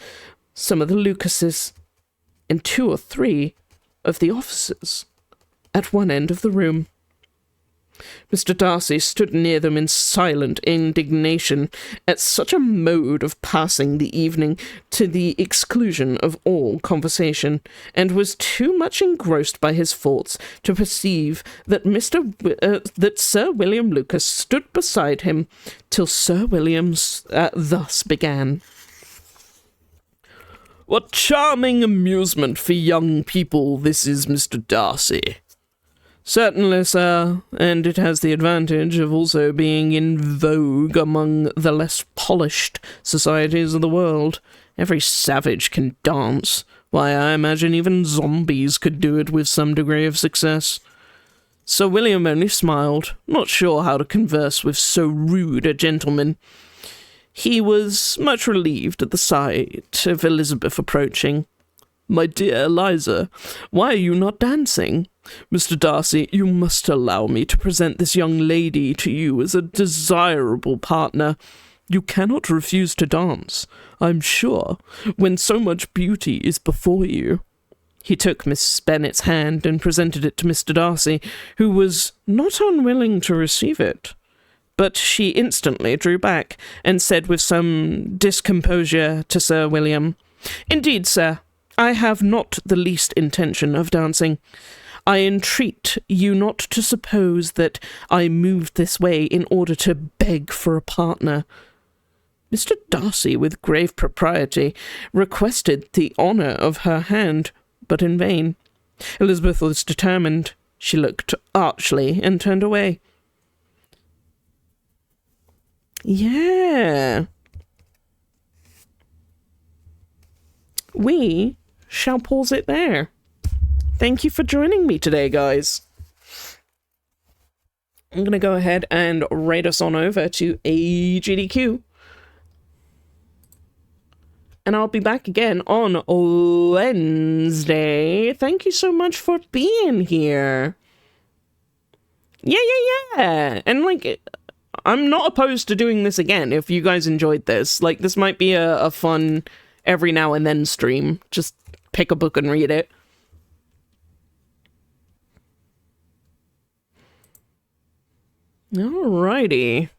some of the Lucases, and 2 or 3 of the officers, at one end of the room. Mr. Darcy stood near them in silent indignation at such a mode of passing the evening to the exclusion of all conversation, and was too much engrossed by his thoughts to perceive that that Sir William Lucas stood beside him till Sir William thus began. "What charming amusement for young people this is, Mr. Darcy." "Certainly, sir, and it has the advantage of also being in vogue among the less polished societies of the world. Every savage can dance. Why, I imagine even zombies could do it with some degree of success." Sir William only smiled, not sure how to converse with so rude a gentleman. He was much relieved at the sight of Elizabeth approaching. "My dear Eliza, why are you not dancing? Mr. Darcy, you must allow me to present this young lady to you as a desirable partner. You cannot refuse to dance, I'm sure, when so much beauty is before you." He took Miss Bennet's hand and presented it to Mr. Darcy, who was not unwilling to receive it. But she instantly drew back and said with some discomposure to Sir William, "Indeed, sir, I have not the least intention of dancing. I entreat you not to suppose that I moved this way in order to beg for a partner." Mr. Darcy, with grave propriety, requested the honour of her hand, but in vain. Elizabeth was determined. She looked archly and turned away. Yeah. We shall pause it there. Thank you for joining me today, guys. I'm going to go ahead and rate us on over to AGDQ. And I'll be back again on Wednesday. Thank you so much for being here. Yeah. And, like, I'm not opposed to doing this again if you guys enjoyed this. Like, this might be a fun every now and then stream. Just pick a book and read it. Alrighty.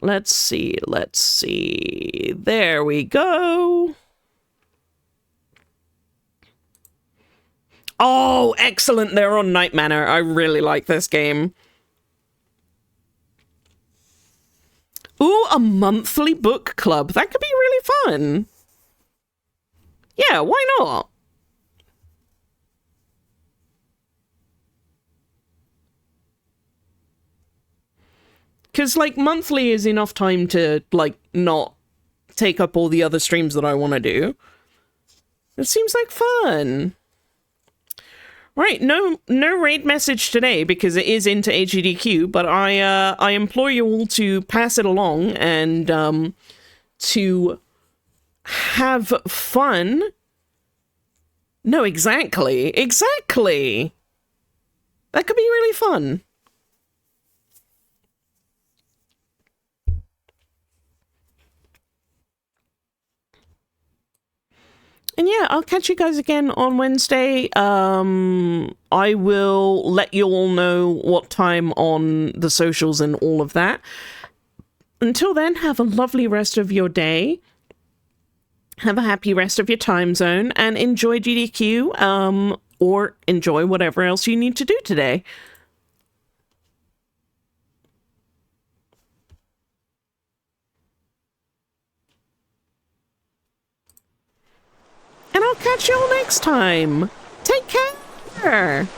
Let's see. There we go. Oh, excellent. They're on Night Manor. I really like this game. Ooh, a monthly book club. That could be really fun. Yeah, why not? Because, like, monthly is enough time to, like, not take up all the other streams that I want to do. It seems like fun. Right, no raid message today because it is into AGDQ, but I implore you all to pass it along and to have fun. No, exactly. That could be really fun. And yeah, I'll catch you guys again on Wednesday. I will let you all know what time on the socials and all of that. Until then, have a lovely rest of your day. Have a happy rest of your time zone and enjoy GDQ, or enjoy whatever else you need to do today. And I'll catch you all next time. Take care.